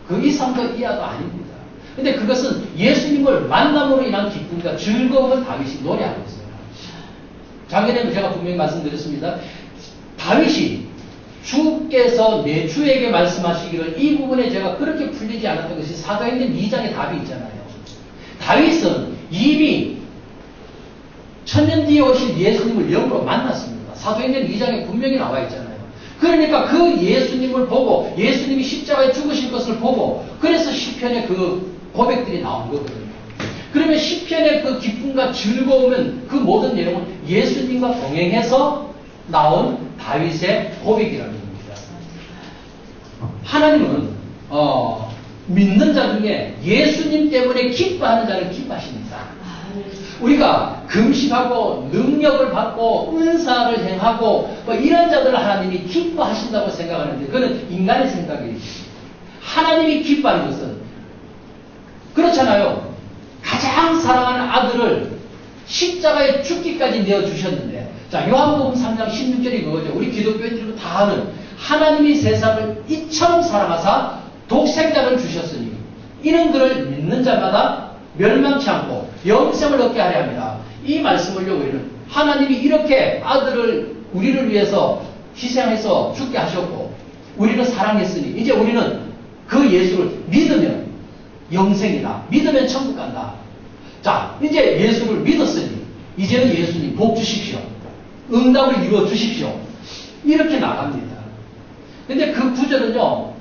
그 이상도 이하도 아닙니다. 근데 그것은 예수님을 만남으로 인한 기쁨과 즐거움을 다윗이 노래하고 있어요. 작년에도 제가 분명히 말씀드렸습니다. 다윗이 주께서 내 주에게 말씀하시기를 이 부분에 제가 그렇게 풀리지 않았던 것이 사도행전 2장의 답이 있잖아요. 다윗은 이미 천년 뒤에 오실 예수님을 영으로 만났습니다. 사도행전 2장에 분명히 나와 있잖아요. 그러니까 그 예수님을 보고 예수님이 십자가에 죽으실 것을 보고 그래서 시편의 그 고백들이 나온 거거든요. 그러면 시편의 그 기쁨과 즐거움은 그 모든 내용은 예수님과 동행해서 나온 다윗의 고백이라는 겁니다. 하나님은 믿는 자 중에 예수님 때문에 기뻐하는 자를 기뻐하십니다. 우리가 금식하고 능력을 받고 은사를 행하고 뭐 이런 자들을 하나님이 기뻐하신다고 생각하는데 그건 인간의 생각이에요. 하나님이 기뻐하는 것은 그렇잖아요. 가장 사랑하는 아들을 십자가에 죽기까지 내어주셨는데 자 요한복음 3장 16절이 그거죠. 우리 기독교인들도 다 아는 하나님이 세상을 이처럼 사랑하사 독생자를 주셨으니 이는 그를 믿는 자마다 멸망치 않고 영생을 얻게 하려 합니다. 이 말씀을요 우리는 하나님이 이렇게 아들을 우리를 위해서 희생해서 죽게 하셨고 우리를 사랑했으니 이제 우리는 그 예수를 믿으면 영생이다. 믿으면 천국 간다. 자 이제 예수를 믿었으니 이제는 예수님 복 주십시오. 응답을 이루어 주십시오. 이렇게 나갑니다. 근데 그 구절은요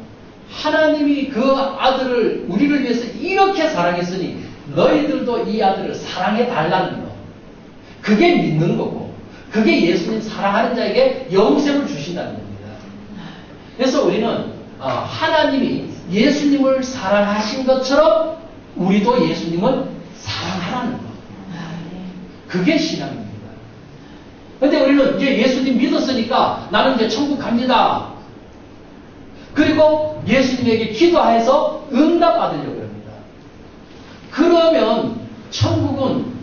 하나님이 그 아들을 우리를 위해서 이렇게 사랑했으니 너희들도 이 아들을 사랑해 달라는 거. 그게 믿는 거고 그게 예수님 사랑하는 자에게 영생을 주신다는 겁니다. 그래서 우리는 하나님이 예수님을 사랑하신 것처럼 우리도 예수님을 사랑하라는 거. 그게 신앙입니다. 근데 우리는 이제 예수님 믿었으니까 나는 이제 천국 갑니다. 그리고 예수님에게 기도해서 응답 받으려고 합니다. 그러면 천국은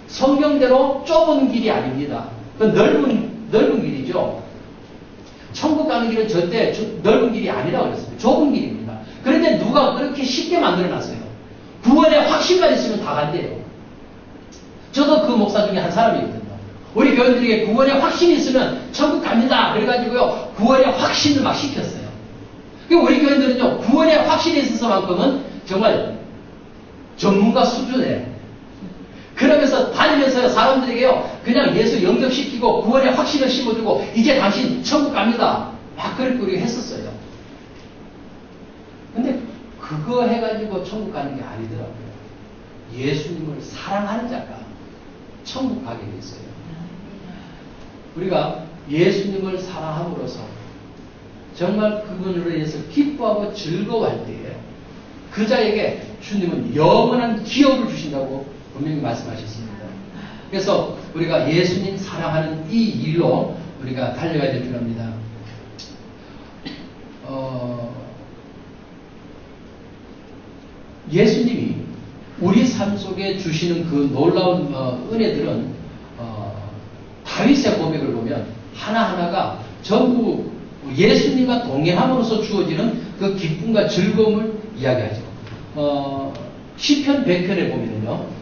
성경대로 좁은 길이 아닙니다. 그 넓은 길이죠. 천국 가는 길은 절대 넓은 길이 아니라고 그랬습니다. 좁은 길입니다. 그런데 누가 그렇게 쉽게 만들어놨어요. 구원의 확신만 있으면 다 간대요. 저도 그 목사 중에 한 사람이거든요. 우리 교인들에게 구원의 확신이 있으면 천국 갑니다. 그래가지고요 구원의 확신을 막 시켰어요. 우리 교인들은요 구원의 확신이 있어서만큼은 정말 전문가 수준에 그러면서 다니면서 사람들에게요 그냥 예수 영접시키고 구원의 확신을 심어주고 이제 당신 천국 갑니다. 막 그렇게 우리가 했었어요. 근데 그거 해가지고 천국 가는 게 아니더라고요. 예수님을 사랑하는 자가 천국 가게 됐어요. 우리가 예수님을 사랑함으로써 정말 그분으로 인해서 기뻐하고 즐거워할 때에 그 자에게 주님은 영원한 기업을 주신다고 분명히 말씀하셨습니다. 그래서 우리가 예수님 사랑하는 이 일로 우리가 달려가야 될 줄 압니다. 예수님이 우리 삶 속에 주시는 그 놀라운 은혜들은 다윗의 고백을 보면 하나하나가 전부 예수님과 동행함으로써 주어지는 그 기쁨과 즐거움을 이야기하죠. 시편 100편에 보면요.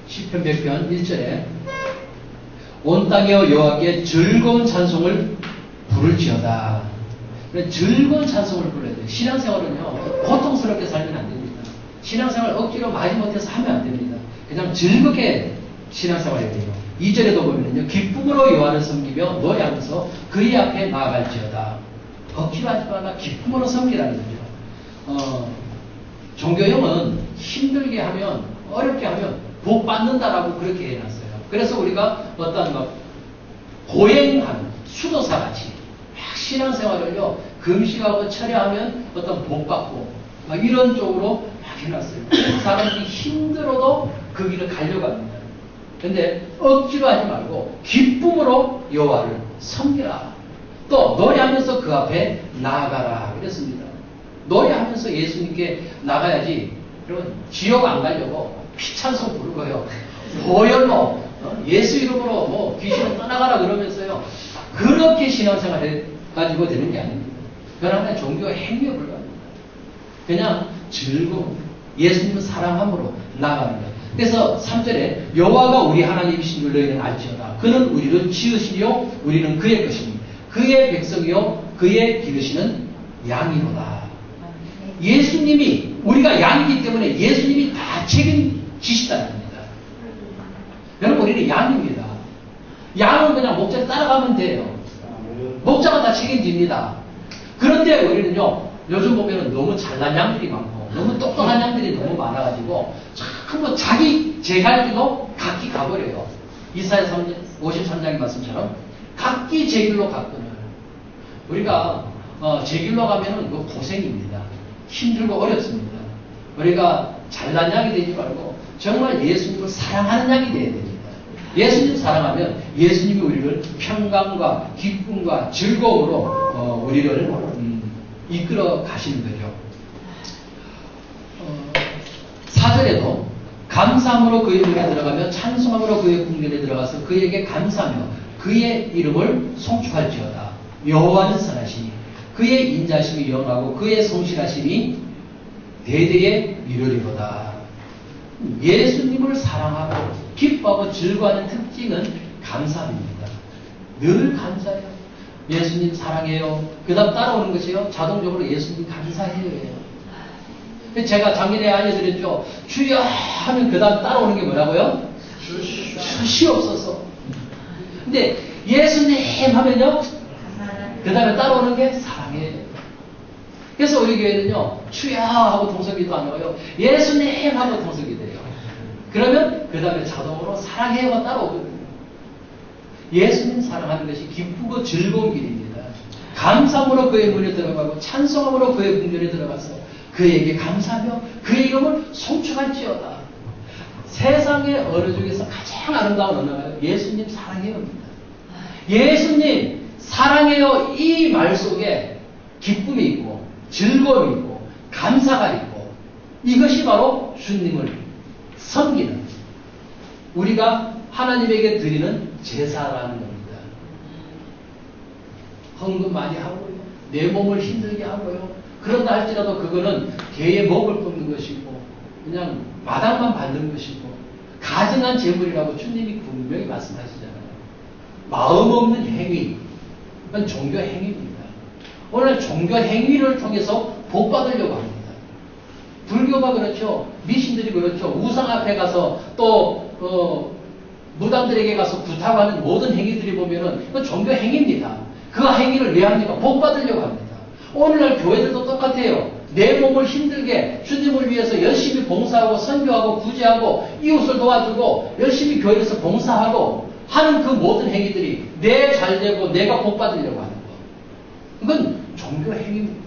시편 100편 1절에 온 땅이여 여호와께 즐거운 찬송을 부를지어다. 즐거운 찬송을 불러야 돼요. 신앙생활은요 고통스럽게 살면 안 됩니다. 신앙생활 억지로 마지못해서 하면 안 됩니다. 그냥 즐겁게 신앙생활해야 돼요. 2절에도 보면요 기쁨으로 여호와를 섬기며 노래하면서 그의 앞에 나아갈지어다. 억지로 하지 말라 기쁨으로 섬기라는 거죠. 종교형은 힘들게 하면 어렵게 하면 복 받는다라고 그렇게 해놨어요. 그래서 우리가 어떤 고행하는 수도사 같이 신앙생활을요 금식하고 철야하면 어떤 복 받고 막 이런 쪽으로 막 해놨어요. 사람들이 힘들어도 그 길을 가려고 합니다. 근데 억지로 하지 말고 기쁨으로 여호와를 섬기라. 또 노래하면서 그 앞에 나아가라 그랬습니다. 노래하면서 예수님께 나가야지. 그러면 지옥 안 가려고 피찬송 부르고요. 보혈로 예수 이름으로 뭐 귀신을 떠나가라 그러면서요. 그렇게 신앙생활 해가지고 되는 게 아닙니다. 그건 하나의 종교의 행위에 불과합니다. 그냥 즐거움, 예수님을 사랑함으로 나가는 것. 그래서 3절에 여호와가 우리 하나님이신 줄 너희는 알지어다. 그는 우리를 지으시며 우리는 그의 것이니 그의 백성이요 그의 기르시는 양이로다. 예수님이 우리가 양이기 때문에 예수님이 다 책임지시다는 겁니다. 여러분 우리는 양입니다. 양은 그냥 목자를 따라가면 돼요. 목자가 다 책임집니다. 그런데 우리는요, 요즘 보면은 너무 잘난 양들이 많고, 너무 똑똑한 양들이 너무 많아가지고, 자꾸 자기 제 갈 길로 각기 가버려요. 이사야 53장의 말씀처럼, 각기 제 길로 갔거든요. 우리가, 제 길로 가면은 그 고생입니다. 힘들고 어렵습니다. 우리가 잘난 양이 되지 말고, 정말 예수님을 사랑하는 양이 되어야 됩니다. 예수님 사랑하면 예수님이 우리를 평강과 기쁨과 즐거움으로 우리를 이끌어 가시는 거죠. 4절에도 감사함으로 그의 문에 들어가며 찬송함으로 그의 궁전에 들어가서 그에게 감사하며 그의 이름을 송축할지어다. 여호와는 선하시니 그의 인자심이 영하고 그의 성실하심이 대대에 이르리로다. 예수님을 사랑하고 기뻐하고 즐거워하는 특징은 감사합니다. 늘 감사해요. 예수님 사랑해요. 그 다음 따라오는 것이요. 자동적으로 예수님 감사해요. 제가 작년에 알려드렸죠. 주여 하면 그 다음 따라오는 게 뭐라고요? 주시옵소서. 근데 예수님 하면요. 그 다음에 따라오는 게 사랑해요. 그래서 우리 교회는요. 주여 하고 동서기도 안 나와요. 예수님 하고 동서기 돼요. 그러면 그 다음에 자동으로 사랑해요가 따라오거든요. 예수님 사랑하는 것이 기쁘고 즐거운 길입니다. 감사함으로 그의 문에 들어가고 찬송함으로 그의 궁전에 들어가서 그에게 감사하며 그의 이름을 송축할지어다. 세상의 언어 중에서 가장 아름다운 언어가 예수님 사랑해요입니다. 예수님 사랑해요 이 말 속에 기쁨이 있고 즐거움이 있고 감사가 있고 이것이 바로 주님을 섬기는 우리가 하나님에게 드리는 제사라는 겁니다. 헌금 많이 하고요. 내 몸을 힘들게 하고요. 그런다 할지라도 그거는 개의 목을 뽑는 것이고 그냥 마당만 받는 것이고 가증한 재물이라고 주님이 분명히 말씀하시잖아요. 마음 없는 행위, 그건 종교 행위입니다. 오늘 종교 행위를 통해서 복 받으려고 합니다. 불교가 그렇죠. 미신들이 그렇죠. 우상 앞에 가서 또 무당들에게 가서 구타하는 모든 행위들이 보면은 그건 종교 행위입니다. 그 행위를 왜 합니까? 복 받으려고 합니다. 오늘날 교회들도 똑같아요. 내 몸을 힘들게 주님을 위해서 열심히 봉사하고 선교하고 구제하고 이웃을 도와주고 열심히 교회에서 봉사하고 하는 그 모든 행위들이 내 잘되고 내가 복 받으려고 하는 거. 그건 종교 행위입니다.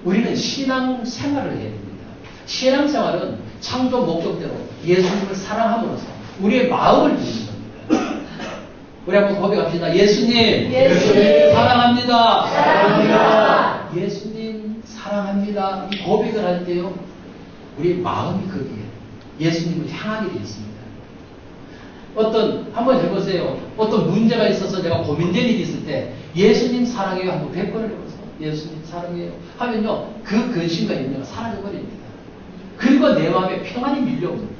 우리는 신앙 생활을 해야 됩니다. 신앙 생활은 창조 목적대로 예수님을 사랑함으로써 우리의 마음을 드리는 겁니다. 우리 한번 고백합시다. 예수님, 사랑합니다. 사랑합니다. 예수님 사랑합니다. 이 고백을 할 때요, 우리 마음이 거기에 예수님을 향하게 되어 있습니다. 한번 해보세요. 어떤 문제가 있어서 내가 고민된 일이 있을 때 예수님 사랑해요 한번 100번을 해보세요. 예수님 사랑해요 하면요, 그 근심과 염려가 사라져버립니다. 그리고 내 마음에 평안이 밀려옵니다.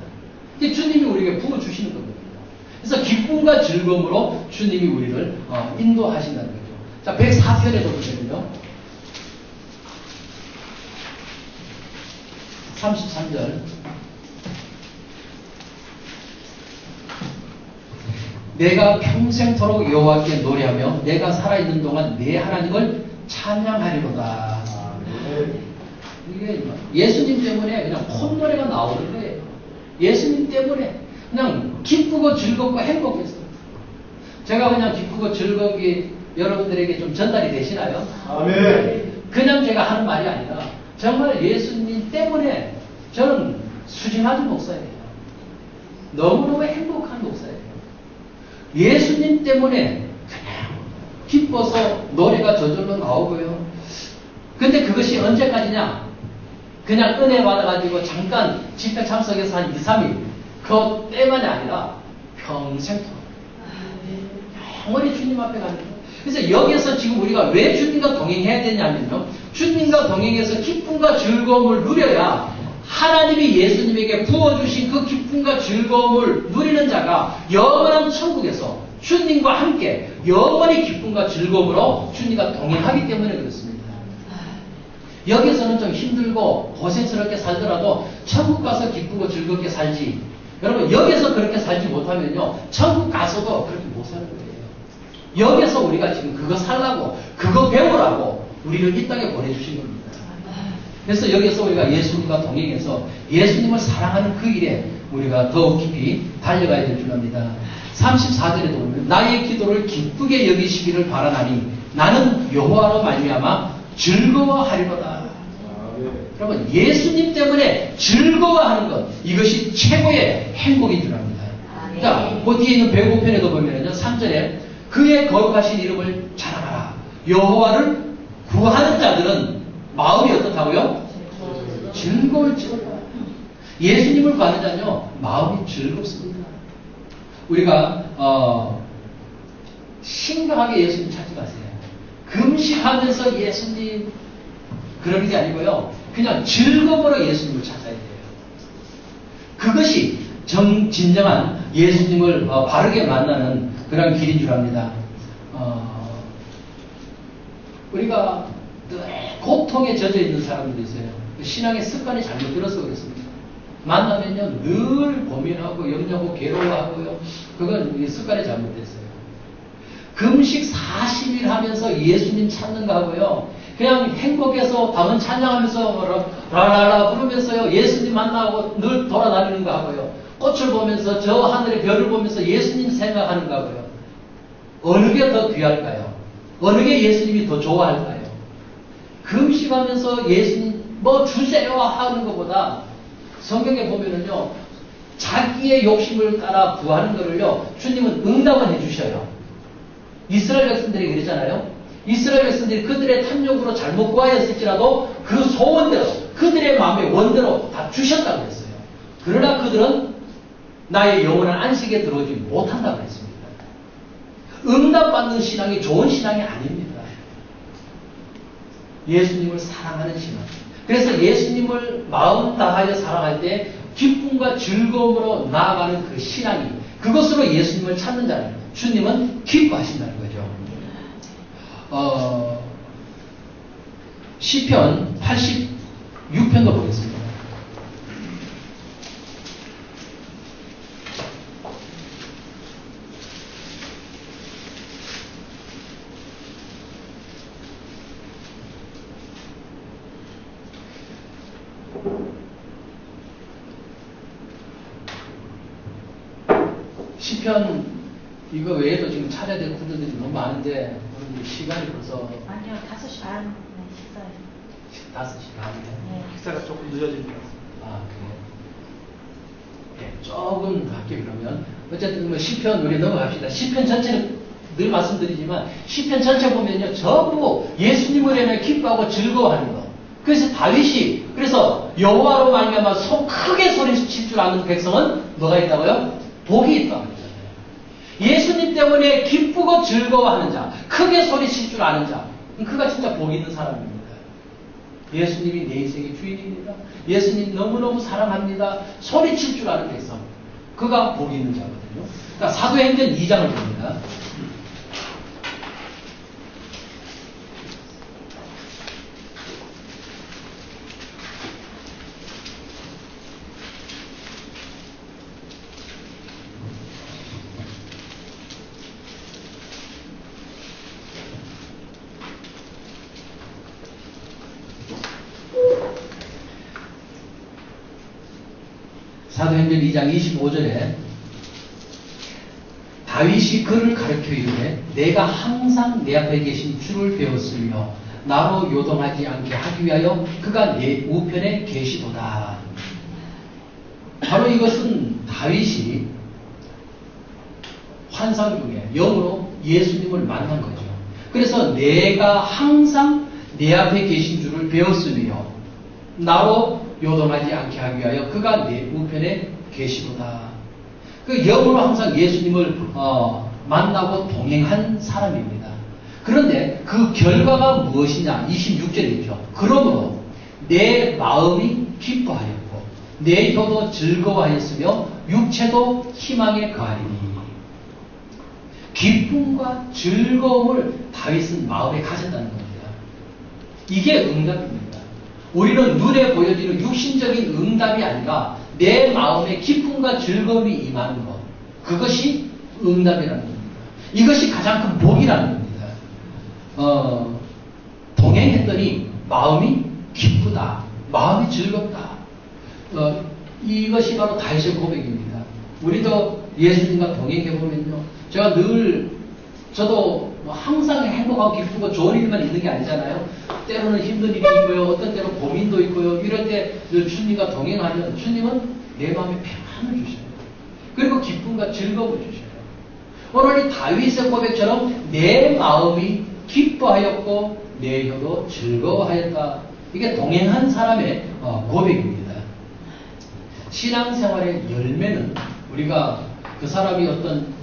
이게 주님이 우리에게 부어주시는 겁니다. 그래서 기쁨과 즐거움으로 주님이 우리를 인도하신다는 거죠. 자, 104편에 보시면요. 33절. 내가 평생토록 여호와께 노래하며 내가 살아있는 동안 내 하나님을 찬양하리로다. 이게 예수님 때문에 그냥 콧노래가 나오는 거예요. 예수님 때문에 그냥 기쁘고 즐겁고 행복했어요. 제가 그냥 기쁘고 즐거운 게 여러분들에게 좀 전달이 되시나요? 아멘. 그냥 제가 하는 말이 아니라 정말 예수님 때문에 저는 수진하는 목사예요. 너무너무 행복한 목사예요. 예수님 때문에 그냥 기뻐서 노래가 저절로 나오고요. 근데 그것이 언제까지냐? 그냥 은혜 받아가지고 잠깐 집회 참석해서 한 2, 3일 그 때만이 아니라 평생토록 영원히 주님 앞에 가는 거예요. 그래서 여기서 지금 우리가 왜 주님과 동행해야 되냐면요, 주님과 동행해서 기쁨과 즐거움을 누려야 하나님이 예수님에게 부어주신 그 기쁨과 즐거움을 누리는 자가 영원한 천국에서 주님과 함께 영원히 기쁨과 즐거움으로 주님과 동행하기 때문에 그렇습니다. 여기서는 좀 힘들고 고생스럽게 살더라도 천국 가서 기쁘고 즐겁게 살지. 여러분 여기서 그렇게 살지 못하면요, 천국 가서도 그렇게 못 사는 거예요. 여기서 우리가 지금 그거 살라고, 그거 배우라고 우리를 이 땅에 보내주신 겁니다. 그래서 여기서 우리가 예수님과 동행해서 예수님을 사랑하는 그 일에 우리가 더욱 깊이 달려가야 될 줄 압니다. 34절에도 보면 나의 기도를 기쁘게 여기시기를 바라나니 나는 여호와로 말미암아 즐거워하리로다. 여러분, 예수님 때문에 즐거워하는 것, 이것이 최고의 행복인 줄 압니다. 자, 그 뒤에 있는 배고편에도 보면요, 3절에 그의 거룩하신 이름을 자랑하라. 여호와를 구하는 자들은 마음이 어떻다고요? 즐거울지어다. 예수님을 구하는 자는요, 마음이 즐겁습니다. 우리가 심각하게 예수님 찾지 마세요. 금식하면서 예수님 그러는 게 아니고요, 그냥 즐거움으로 예수님을 찾아야 돼요. 그것이 진정한 예수님을 바르게 만나는 그런 길인 줄 압니다. 우리가 늘 고통에 젖어 있는 사람들이 있어요. 신앙의 습관이 잘못 들어서 그렇습니다. 만나면요, 늘 고민하고 염려하고 괴로워하고요. 그건 습관이 잘못됐어요. 금식 40일 하면서 예수님 찾는 거하고요, 그냥 행복해서 밤은 찬양하면서 라라라 부르면서요, 예수님 만나고 늘 돌아다니는 거 하고요, 꽃을 보면서 저 하늘의 별을 보면서 예수님 생각하는 거 하고요, 어느 게 더 귀할까요? 어느 게 예수님이 더 좋아할까요? 금식하면서 예수님 뭐 주세요 하는 것보다 성경에 보면은요, 자기의 욕심을 따라 구하는 것을요, 주님은 응답을 해주셔요. 이스라엘 백성들이 그랬잖아요. 이스라엘 백성들이 그들의 탐욕으로 잘못 구하였을지라도 그 소원대로, 그들의 마음의 원대로 다 주셨다고 했어요. 그러나 그들은 나의 영원한 안식에 들어오지 못한다고 했습니다. 응답받는 신앙이 좋은 신앙이 아닙니다. 예수님을 사랑하는 신앙. 그래서 예수님을 마음 다하여 사랑할 때 기쁨과 즐거움으로 나아가는 그 신앙이, 그것으로 예수님을 찾는 자는 주님은 기뻐하신다는 거죠. 시편 86편도 보겠습니다. 시편 이거 외에도 지금 찾아야 될 구절들이 너무 많은데 오늘 시간이 벌써 아니요, 5시 반 식사요. 5시 반이에요. 네. 식사가 조금 늦어진 것 같습니다. 아, 그래요? 네, 조금 할게요, 그러면. 어쨌든 뭐 시편 우리 넘어갑시다. 시편 전체는 늘 말씀드리지만 시편 전체 보면요, 전부 예수님을 위해 기뻐하고 즐거워하는 거. 그래서 다윗이, 그래서 여호와로 말미암아 크게 소리칠 줄 아는 백성은 뭐가 있다고요? 복이 있다고 했잖아요. 예수님 때문에 기쁘고 즐거워하는 자, 크게 소리칠 줄 아는 자, 그가 진짜 복 있는 사람입니다. 예수님이 내 인생의 주인입니다. 예수님 너무너무 사랑합니다. 소리칠 줄 아는 백성, 그가 복 있는 자거든요. 그러니까 사도행전 2장을 봅니다. 사도행전 2장 25절에 다윗이 그를 가르쳐 이르되 내가 항상 내 앞에 계신 주를 배웠으며 나로 요동하지 않게 하기 위하여 그가 내 우편에 계시도다. 바로 이것은 다윗이 환상 중에 영으로 예수님을 만난 거죠. 그래서 내가 항상 내 앞에 계신 주를 배웠으며 나로 요동하지 않게 하기 위하여 그가 내 우편에 계시도다. 그 영으로 항상 예수님을 만나고 동행한 사람입니다. 그런데 그 결과가 무엇이냐? 26절에 있죠. 그러므로 내 마음이 기뻐하였고 내 혀도 즐거워하였으며 육체도 희망에 거하리니. 기쁨과 즐거움을 다윗은 마음에 가졌다는 겁니다. 이게 응답입니다. 우리는 눈에 보여지는 육신적인 응답이 아니라 내 마음에 기쁨과 즐거움이 임하는 것, 그것이 응답이라는 겁니다. 이것이 가장 큰 복이라는 겁니다. 동행했더니 마음이 기쁘다. 마음이 즐겁다. 이것이 바로 다윗의 고백입니다. 우리도 예수님과 동행해보면요. 제가 저도 항상 행복하고 기쁘고 좋은 일만 있는 게 아니잖아요. 때로는 힘든 일이 있고요. 어떤 때로 고민도 있고요. 이럴 때 주님과 동행하면 주님은 내 마음에 평안을 주셔요. 그리고 기쁨과 즐거움을 주셔요. 오늘 이 다윗의 고백처럼 내 마음이 기뻐하였고 내 혀도 즐거워하였다. 이게 동행한 사람의 고백입니다. 신앙생활의 열매는 우리가 그 사람이 어떤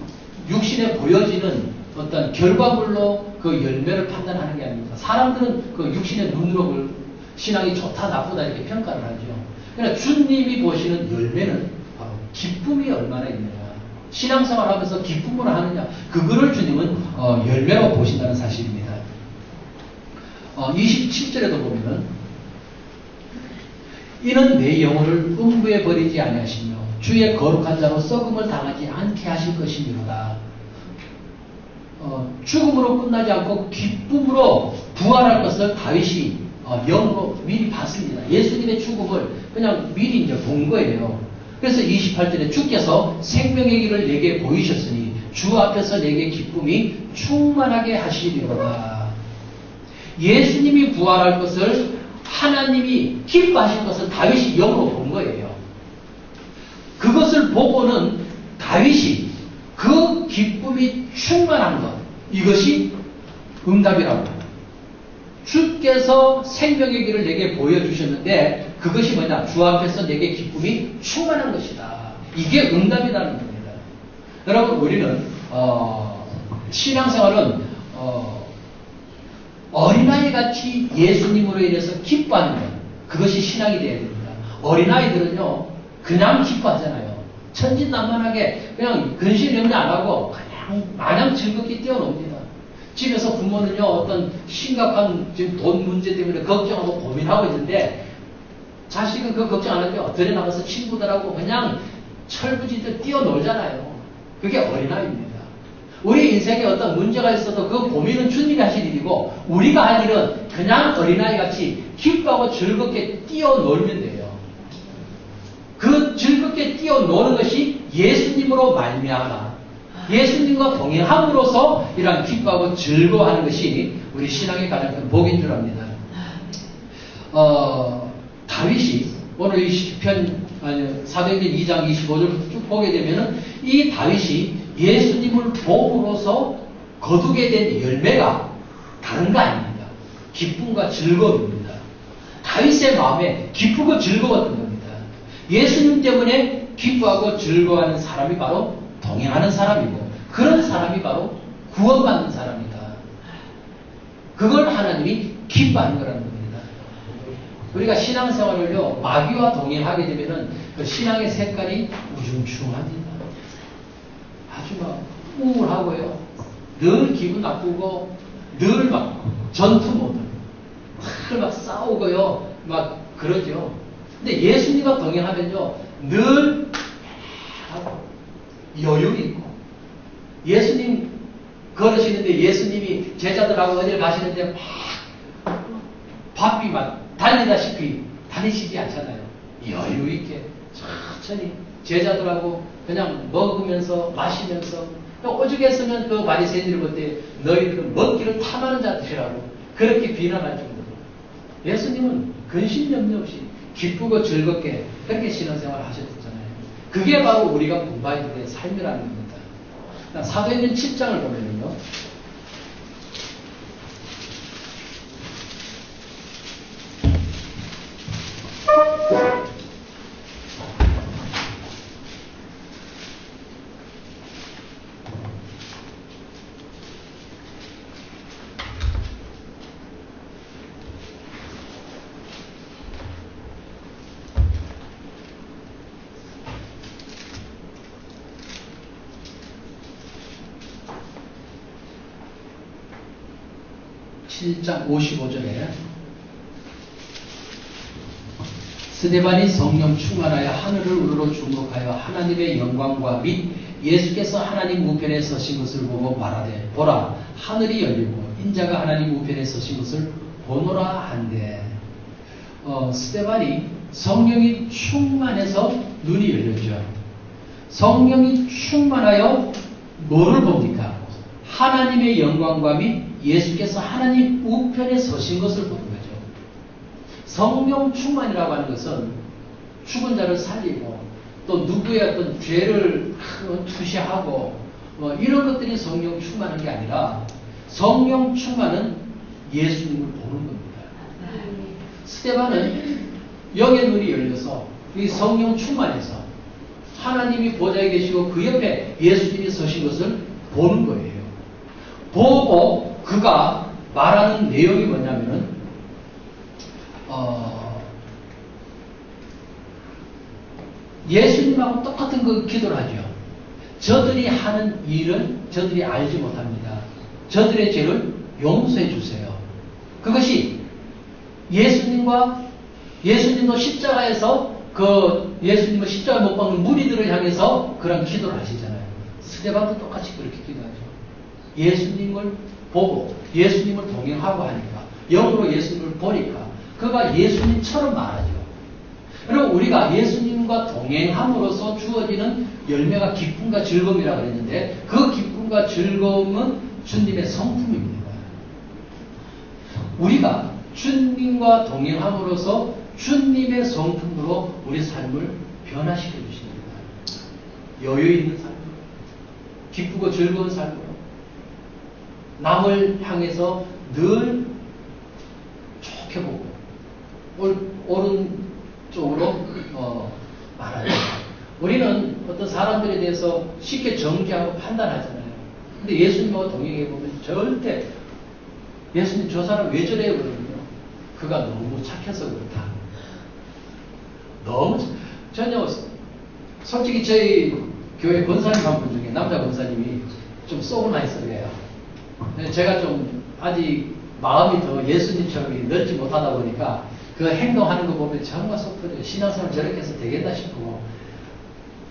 육신에 보여지는 어떤 결과물로 그 열매를 판단하는 게 아닙니다. 사람들은 그 육신의 눈으로 신앙이 좋다 나쁘다 이렇게 평가를 하죠. 그러나 주님이 보시는 열매는 바로 기쁨이 얼마나 있느냐. 신앙생활 하면서 기쁨을 하느냐. 그거를 주님은 열매로 보신다는 사실입니다. 27절에도 보면은 이는 내 영혼을 음부에 버리지 아니하시며 주의 거룩한 자로 썩음을 당하지 않게 하실 것이니로다. 죽음으로 끝나지 않고 기쁨으로 부활할 것을 다윗이 영으로 미리 봤습니다. 예수님의 죽음을 그냥 미리 이제 본 거예요. 그래서 28절에 주께서 생명의 길을 내게 보이셨으니 주 앞에서 내게 기쁨이 충만하게 하시리로다. 예수님이 부활할 것을 하나님이 기뻐하실 것을 다윗이 영으로 본 거예요. 그것을 보고는 다윗이 그 기쁨이 충만한 것, 이것이 응답이라고 합니다. 주께서 생명의 길을 내게 보여주셨는데 그것이 뭐냐? 주 앞에서 내게 기쁨이 충만한 것이다. 이게 응답이라는 겁니다. 여러분, 우리는 신앙생활은 어린아이같이 예수님으로 인해서 기뻐하는 것, 그것이 신앙이 되어야 됩니다. 어린아이들은요 그냥 기뻐하잖아요. 천진난만하게 그냥 근실염려 안 하고 그냥 마냥 즐겁게 뛰어놉니다. 집에서 부모는요 어떤 심각한 지금 돈 문제 때문에 걱정하고 고민하고 있는데 자식은 그 걱정 안 하죠. 들에 나가서 친구들하고 그냥 철부지들 뛰어놀잖아요. 그게 어린아이입니다. 우리 인생에 어떤 문제가 있어도 그 고민은 주님이 하실 일이고 우리가 할 일은 그냥 어린아이같이 기뻐하고 즐겁게 뛰어놀면 돼요. 그 즐겁게 뛰어노는 것이 예수님으로 말미암아 예수님과 동행함으로써 이러한 기뻐하고 즐거워하는 것이 우리 신앙의 가장 큰 복인 줄 압니다. 다윗이 오늘 이 시편 사도행전 2장 25절부터 쭉 보게 되면은 이 다윗이 예수님을 보므로서 거두게 된 열매가 다른 거 아닙니다. 기쁨과 즐거움입니다. 다윗의 마음에 기쁘고 즐거웠던 겁니다. 예수님 때문에 기뻐하고 즐거워하는 사람이 바로 동행하는 사람이고 그런 사람이 바로 구원받는 사람이다. 그걸 하나님이 기뻐하는 거라는 겁니다. 우리가 신앙생활을요 마귀와 동행하게 되면은 그 신앙의 색깔이 우중충합니다. 아주 막 우울하고요. 늘 기분 나쁘고 늘 막 전투 모드, 막 싸우고요. 막 그러죠. 근데 예수님과 동행하면요 늘 여유 있고 예수님 걸으시는데 예수님이 제자들하고 어딜 가시는데 막 바삐 막 달리다시피 다니시지 않잖아요. 여유 있게 천천히 제자들하고 그냥 먹으면서 마시면서 또 오죽했으면 그 바리새인들이 볼 때 너희들은 먹기를 탐하는 자들이라고 그렇게 비난할 정도로 예수님은 근심염려 없이 기쁘고 즐겁게 그렇게 신앙생활을 하셨잖아요. 그게 바로 우리가 공부해야 될 삶이라는 겁니다. 사도행전 7장을 보면요. (7장 55절에) 스데반이 성령 충만하여 하늘을 우러러 주목하여 하나님의 영광과 및 예수께서 하나님 우편에 서신 것을 보고 말하되 보라 하늘이 열리고 인자가 하나님 우편에 서신 것을 보노라 한데 스데반이 성령이 충만해서 눈이 열렸죠. 성령이 충만하여 뭐를 봅니까? 하나님의 영광과 및 예수께서 하나님 우편에 서신 것을 보는 거죠. 성령 충만이라고 하는 것은 죽은 자를 살리고 또 누구의 어떤 죄를 투시하고 이런 것들이 성령 충만한 게 아니라 성령 충만은 예수님을 보는 겁니다. 스데반은 영의 눈이 열려서 이 성령 충만해서 하나님이 보좌에 계시고 그 옆에 예수님이 서신 것을 보는 거예요. 보고 그가 말하는 내용이 뭐냐면은 예수님하고 똑같은 그 기도를 하죠. 저들이 하는 일은 저들이 알지 못합니다. 저들의 죄를 용서해 주세요. 그것이 예수님도 십자가에서 그 예수님을 십자가 못 박는 무리들을 향해서 그런 기도를 하시잖아요. 스데반도 똑같이 그렇게 기도하죠. 예수님을 보고 예수님을 동행하고 하니까 영으로 예수님을 보니까 그가 예수님처럼 말하죠. 그리고 우리가 예수님과 동행함으로써 주어지는 열매가 기쁨과 즐거움이라고 그랬는데 그 기쁨과 즐거움은 주님의 성품입니다. 우리가 주님과 동행함으로써 주님의 성품으로 우리 삶을 변화시켜 주십니다. 여유 있는 삶으로, 기쁘고 즐거운 삶으로, 남을 향해서 늘 좋게 보고 옳은 쪽으로 말하죠. 우리는 어떤 사람들에 대해서 쉽게 정죄하고 판단하잖아요. 근데 예수님하고 동행해 보면 절대 예수님 저 사람 왜 저래요? 그러거든요. 그가 너무 착해서 그렇다. 전혀 솔직히 저희 교회 권사님 한 분 중에 남자 권사님이 좀 쏘고 나 있어요. 제가 좀 아직 마음이 더 예수님처럼 넓지 못하다 보니까 그 행동하는 거 보면 정말 속 터져요. 신앙생활 저렇게 해서 되겠나 싶고.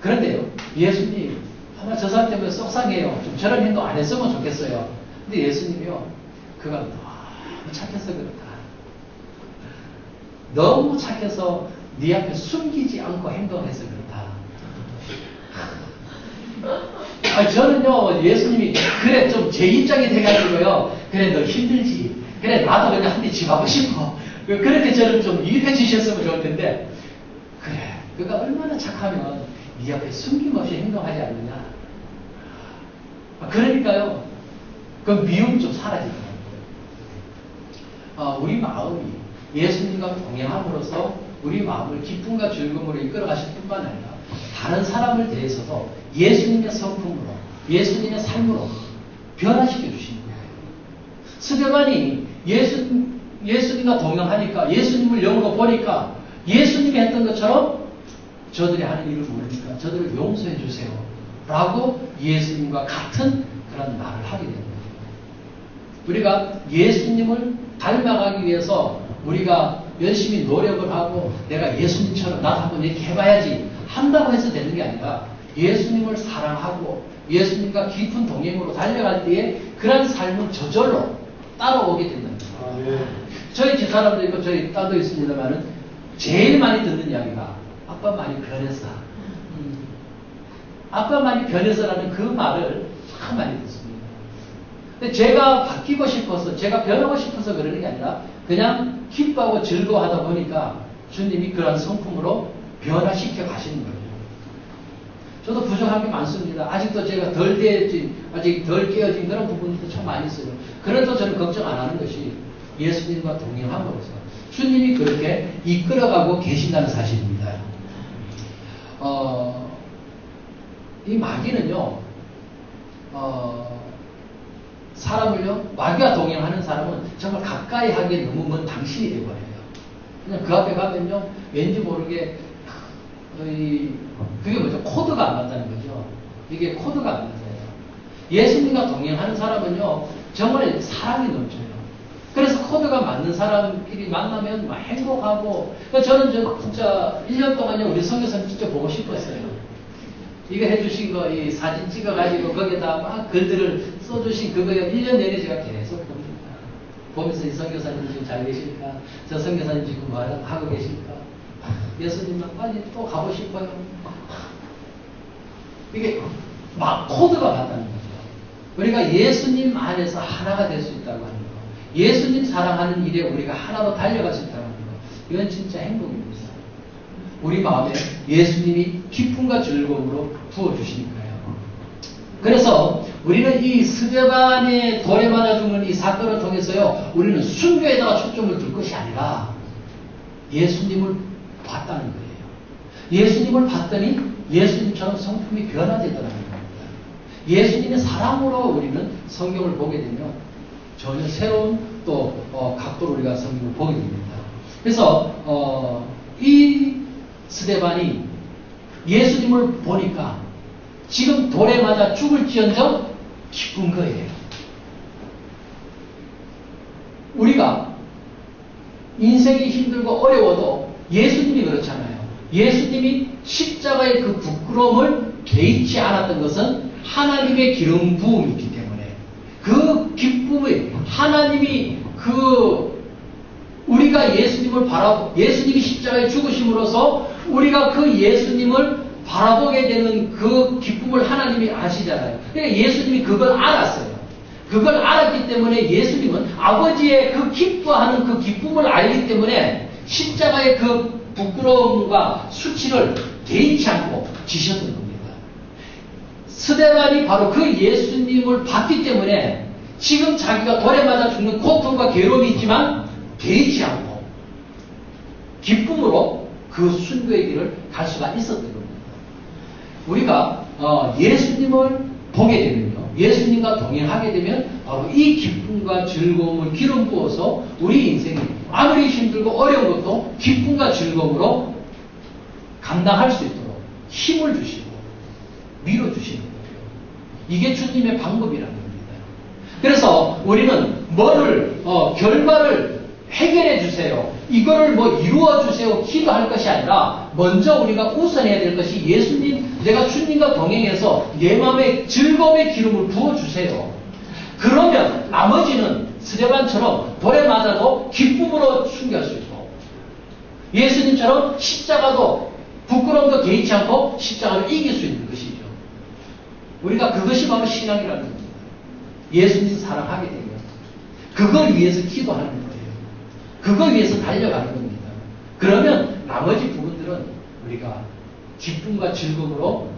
그런데요, 예수님, 아마 저 사람 때문에 속상해요. 좀 저런 행동 안 했으면 좋겠어요. 근데 예수님이요, 그가 너무 착해서 그렇다. 너무 착해서 네 앞에 숨기지 않고 행동해서 그렇다. 저는요, 예수님이, 그래, 좀 제 입장이 돼가지고요, 그래, 너 힘들지. 그래, 나도 그냥 한 대 집하고 싶어. 그렇게 저를 좀 이해해 주셨으면 좋을 텐데, 그래, 그가 얼마나 착하면 네 앞에 숨김없이 행동하지 않느냐. 그러니까요, 그 미움이 좀 사라지는 거예요. 우리 마음이 예수님과 동행함으로써 우리 마음을 기쁨과 즐거움으로 이끌어 가실 뿐만 아니라 다른 사람을 대해서도 예수님의 성품으로, 예수님의 삶으로 변화시켜 주시는 거예요. 스데반이 예수님과 동행하니까, 예수님을 영으로 보니까 예수님이 했던 것처럼 저들이 하는 일을 모르니까 저들을 용서해 주세요. 라고 예수님과 같은 그런 말을 하게 됩니다. 우리가 예수님을 닮아가기 위해서 우리가 열심히 노력을 하고 내가 예수님처럼 나도 한번 이렇게 해봐야지 한다고 해서 되는 게 아니라 예수님을 사랑하고 예수님과 깊은 동행으로 달려갈 때에 그런 삶은 저절로 따라오게 된다는 거예요. 저희 집사람도 있고 저희 딸도 있습니다만은 제일 많이 듣는 이야기가 아빠 많이 변했어. 아빠 많이 변해서라는 그 말을 참 많이 듣습니다. 근데 제가 바뀌고 싶어서, 제가 변하고 싶어서 그러는 게 아니라 그냥 기뻐하고 즐거워하다 보니까 주님이 그런 성품으로 변화시켜 가시는 거예요. 저도 부족한 게 많습니다. 아직도 제가 덜 되어진, 아직 덜 깨어진 그런 부분도 참 많이 있어요. 그래도 저는 걱정 안 하는 것이 예수님과 동행함으로써 주님이 그렇게 이끌어가고 계신다는 사실입니다. 이 마귀는요, 사람을요, 마귀와 동행하는 사람은 정말 가까이 하기에 너무 먼 당신이 되어버려요. 그냥 그 앞에 가면요, 왠지 모르게, 그게 뭐죠? 코드가 안 맞다는 거죠. 이게 코드가 안 맞아요. 예수님과 동행하는 사람은요, 정말 사랑이 넘쳐요. 그래서 코드가 맞는 사람끼리 만나면 막 행복하고, 저는 진짜 1년 동안요, 우리 선교사님 진짜 보고 싶었어요. 이거 해주신 거, 이 사진 찍어가지고 거기다 막 글들을 써주신 그거요, 1년 내내 제가 계속 봅니다. 보면서 이 선교사님 지금 잘 계실까? 저 선교사님 지금 뭐 하고 계실까? 예수님만 빨리 또 가고 싶어요. 이게 막 코드가 맞다는 거죠. 우리가 예수님 안에서 하나가 될 수 있다고 하는 거. 예수님 사랑하는 일에 우리가 하나로 달려갈 수 있다는 거. 이건 진짜 행복입니다. 우리 마음에 예수님이 기쁨과 즐거움으로 부어주시니까요. 그래서 우리는 이 스데반의 돌에 맞아 죽는 이 사건을 통해서요, 우리는 순교에다가 초점을 둘 것이 아니라 예수님을 봤다는 거예요. 예수님을 봤더니 예수님처럼 성품이 변화되더라는 겁니다. 예수님의 사랑으로 우리는 성경을 보게 되면 전혀 새로운 또 각도로 우리가 성경을 보게 됩니다. 그래서 이 스데반이 예수님을 보니까 지금 돌에 맞아 죽을지언정 기쁜 거예요. 우리가 인생이 힘들고 어려워도 예수님이 그렇잖아요. 예수님이 십자가의 그 부끄러움을 개의치 않았던 것은 하나님의 기름 부음이 있기 때문에 그 기쁨이 하나님이 우리가 예수님을 예수님이 십자가에 죽으심으로써 우리가 그 예수님을 바라보게 되는 그 기쁨을 하나님이 아시잖아요. 그러니까 예수님이 그걸 알았어요. 그걸 알았기 때문에 예수님은 아버지의 그 기뻐하는 그 기쁨을 알기 때문에 십자가의 그 부끄러움과 수치를 개의치 않고 지셨던 겁니다. 스데반이 바로 그 예수님을 봤기 때문에 지금 자기가 돌에 맞아 죽는 고통과 괴로움이 있지만 개의치 않고 기쁨으로 그 순교의 길을 갈 수가 있었던 겁니다. 우리가 예수님을 보게 되면요, 예수님과 동행하게 되면 바로 이 기쁨과 즐거움을 기름 부어서 우리 인생이 아무리 힘들고 어려운 것도 기쁨과 즐거움으로 감당할 수 있도록 힘을 주시고 밀어주시는 거예요. 이게 주님의 방법이라는 겁니다. 그래서 우리는 결과를 해결해 주세요, 이거를 이루어 주세요 기도할 것이 아니라 먼저 우리가 우선해야 될 것이 예수님, 내가 주님과 동행해서 내 마음에 즐거움의 기름을 부어주세요. 그러면 나머지는 스데반처럼 돌에 맞아도 기쁨으로 순교할 수 있고, 예수님처럼 십자가도 부끄러움도 개의치 않고 십자가를 이길 수 있는 것이죠. 우리가 그것이 바로 신앙이라는 겁니다. 예수님 사랑하게 되면 그걸 위해서 기도하는 거예요. 그걸 위해서 달려가는 겁니다. 그러면 나머지 부분들은 우리가 기쁨과 즐거움으로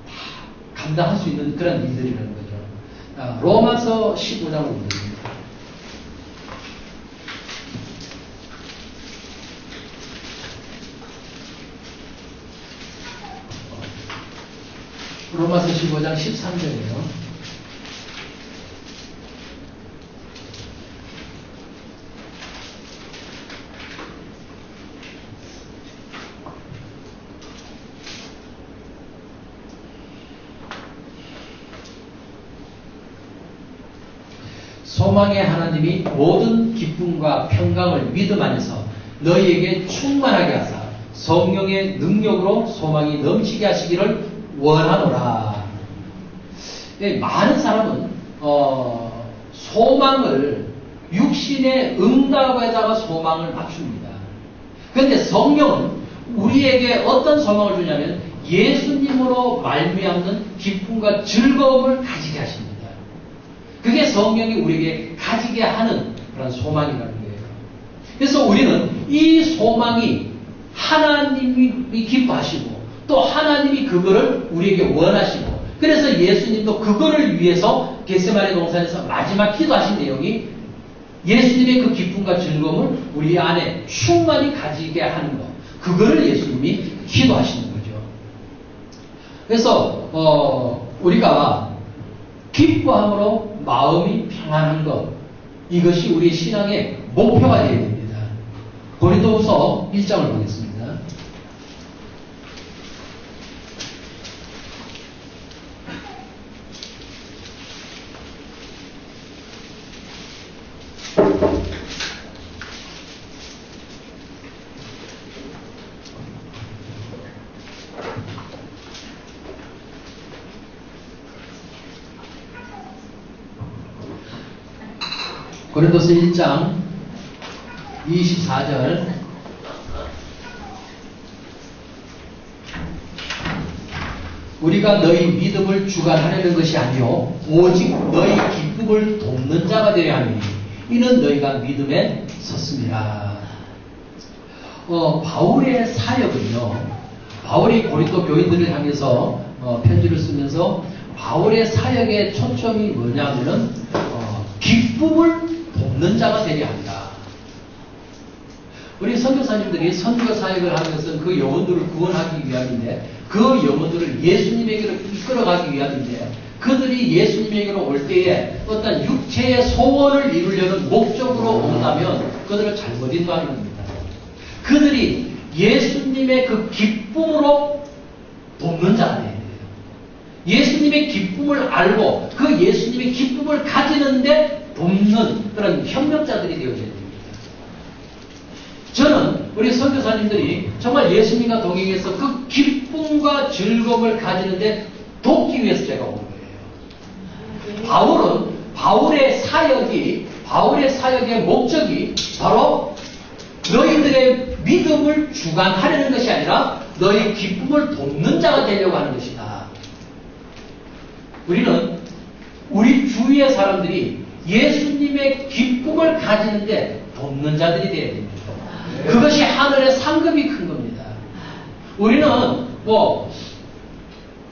다 감당할 수 있는 그런 일들이라는 거죠. 로마서 15장을 보겠습니다. 로마서 15장 13절이에요. 소망의 하나님이 모든 기쁨과 평강을 믿음 안에서 너희에게 충만하게 하사 성령의 능력으로 소망이 넘치게 하시기를 원하노라. 많은 사람은 소망을 육신의 응답에다가 소망을 맞춥니다. 그런데 성령은 우리에게 어떤 소망을 주냐면 예수님으로 말미암는 기쁨과 즐거움을 가지게 하십니다. 그게 성령이 우리에게 가지게 하는 그런 소망이라는 거예요. 그래서 우리는 이 소망이 하나님이 기뻐하시고 또 하나님이 그거를 우리에게 원하시고, 그래서 예수님도 그거를 위해서 겟세마네 동산에서 마지막 기도하신 내용이 예수님의 그 기쁨과 즐거움을 우리 안에 충만히 가지게 하는 것, 그거를 예수님이 기도하시는 거죠. 그래서 우리가 기뻐함으로 마음이 평안한 것, 이것이 우리 신앙의 목표가 되어야 됩니다. 고린도후서 1장을 보겠습니다. 고린도서 1장 24절 우리가 너희 믿음을 주관하려는 것이 아니요 오직 너희 기쁨을 돕는 자가 되려 함이니 이는 너희가 믿음에 섰습니다. 바울의 사역은요, 바울이 고린도 교인들을 향해서 편지를 쓰면서 바울의 사역의 초점이 뭐냐면은 기쁨을 돕는 자가 되려 합니다. 우리 선교사님들이 선교 사역을 하면서 그 영혼들을 구원하기 위함인데, 그 영혼들을 예수님에게로 이끌어가기 위함인데, 그들이 예수님에게로 올 때에 어떤 육체의 소원을 이루려는 목적으로 온다면 그들을 잘못 인도하는 겁니다. 그들이 예수님의 그 기쁨으로 돕는 자가 돼야 돼요. 예수님의 기쁨을 알고 그 예수님의 기쁨을 가지는데 돕는 그런 협력자들이 되어야 됩니다. 저는 우리 선교사님들이 정말 예수님과 동행해서 그 기쁨과 즐거움을 가지는데 돕기 위해서 제가 온 거예요. 바울의 사역의 목적이 바로 너희들의 믿음을 주관하려는 것이 아니라 너희 기쁨을 돕는 자가 되려고 하는 것이다. 우리는 우리 주위의 사람들이 예수님의 기쁨을 가지는데 돕는 자들이 되어야 됩니다. 그것이 하늘의 상급이 큰 겁니다. 우리는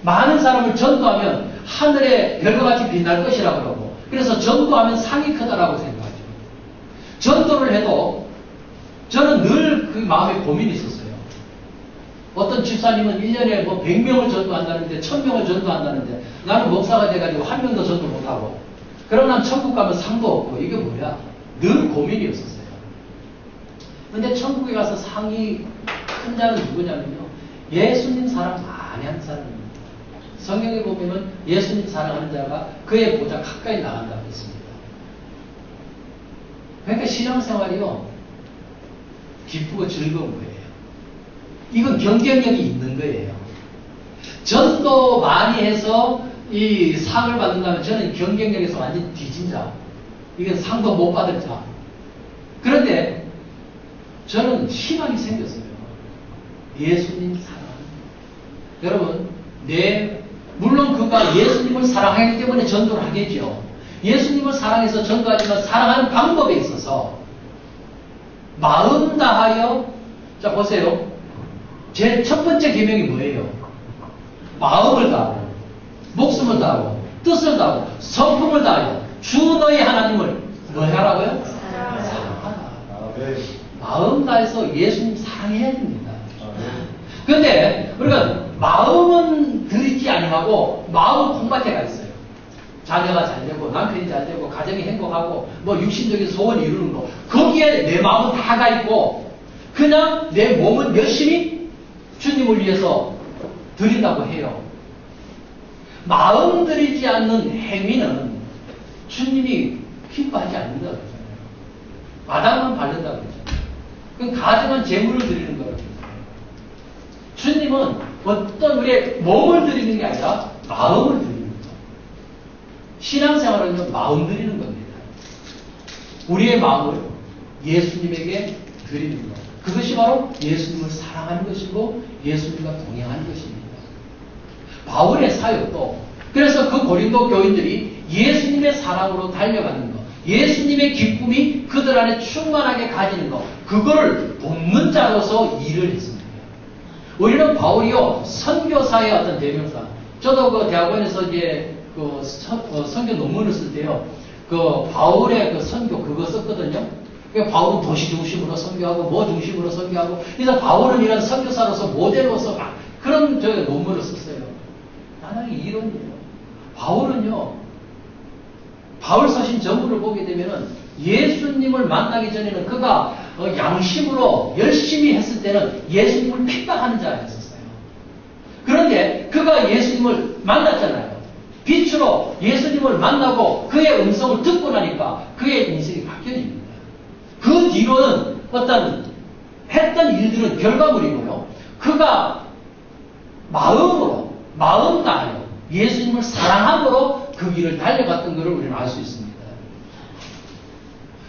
많은 사람을 전도하면 하늘에 별과 같이 빛날 것이라고 그러고, 그래서 전도하면 상이 크다라고 생각하죠. 전도를 해도 저는 늘 그 마음에 고민이 있었어요. 어떤 집사님은 1년에 100명을 전도한다는데 1000명을 전도한다는데 나는 목사가 돼가지고 한 명도 전도 못하고, 그럼 난 천국 가면 상도 없고 이게 뭐야? 늘 고민이었었어요. 근데 천국에 가서 상이 큰 자는 누구냐면요, 예수님 사랑 많이 하는 사람입니다. 성경에 보면 예수님 사랑하는 자가 그의 보좌 가까이 나간다고 했습니다. 그러니까 신앙생활이요, 기쁘고 즐거운 거예요. 이건 경쟁력이 있는 거예요. 전도 많이 해서 이 상을 받는다면 저는 경쟁력에서 완전 뒤진 자, 이건 상도 못 받을 자. 그런데 저는 희망이 생겼어요. 예수님 사랑. 여러분, 물론 그가 예수님을 사랑하기 때문에 전도를 하겠죠. 예수님을 사랑해서 전도하지만 사랑하는 방법에 있어서 마음 다하여, 자 보세요. 제일 첫 번째 계명이 뭐예요? 마음을 다하고, 목숨을 다하고, 뜻을 다하고, 성품을 다하여 주 너희 하나님을 뭐 하라고요? 사랑하라. 마음 다해서 예수님 사랑해야 됩니다. 그런데 우리가 마음은 들이지 아니하고 마음 콩밭에가 있어요. 자녀가 잘 되고 남편이 잘 되고 가정이 행복하고 육신적인 소원을 이루는 거, 거기에 내 마음은 다 가 있고 그냥 내 몸은 열심히 주님을 위해서 드린다고 해요. 마음 들이지 않는 행위는 주님이 기뻐하지 않는다고 그러잖아요. 마당만 바른다고 그러잖아요. 그건 가증한 재물을 드리는 거라고. 주님은 어떤 우리의 몸을 드리는 게 아니라 마음을 드리는 거예요. 신앙생활은 마음 드리는 겁니다. 우리의 마음을 예수님에게 드리는 것. 그것이 바로 예수님을 사랑하는 것이고 예수님과 동행하는 것입니다. 바울의 사역도 그래서 그 고린도 교인들이 예수님의 사랑으로 달려가는 것, 예수님의 기쁨이 그들 안에 충만하게 가지는 것, 그거를 돕는 자로서 일을 했습니다. 우리는 바울이요, 선교사의 어떤 대명사. 저도 그 대학원에서 이제 선교 논문을 쓸 때요, 바울의 선교 그거 썼거든요. 바울은 도시 중심으로 선교하고 중심으로 선교하고, 그래서 바울은 이런 선교사로서 모델로서 막 그런 논문을 썼어요. 나는 이론이에요. 바울 서신 전부를 보게 되면은 예수님을 만나기 전에는 그가 양심으로 열심히 했을 때는 예수님을 핍박하는 자였었어요. 그런데 그가 예수님을 만났잖아요. 빛으로 예수님을 만나고 그의 음성을 듣고 나니까 그의 인생이 바뀌어집니다. 그 뒤로는 어떤 했던 일들은 결과물이고요. 그가 마음 다하여 예수님을 사랑함으로 그 길을 달려갔던 것을 우리는 알 수 있습니다.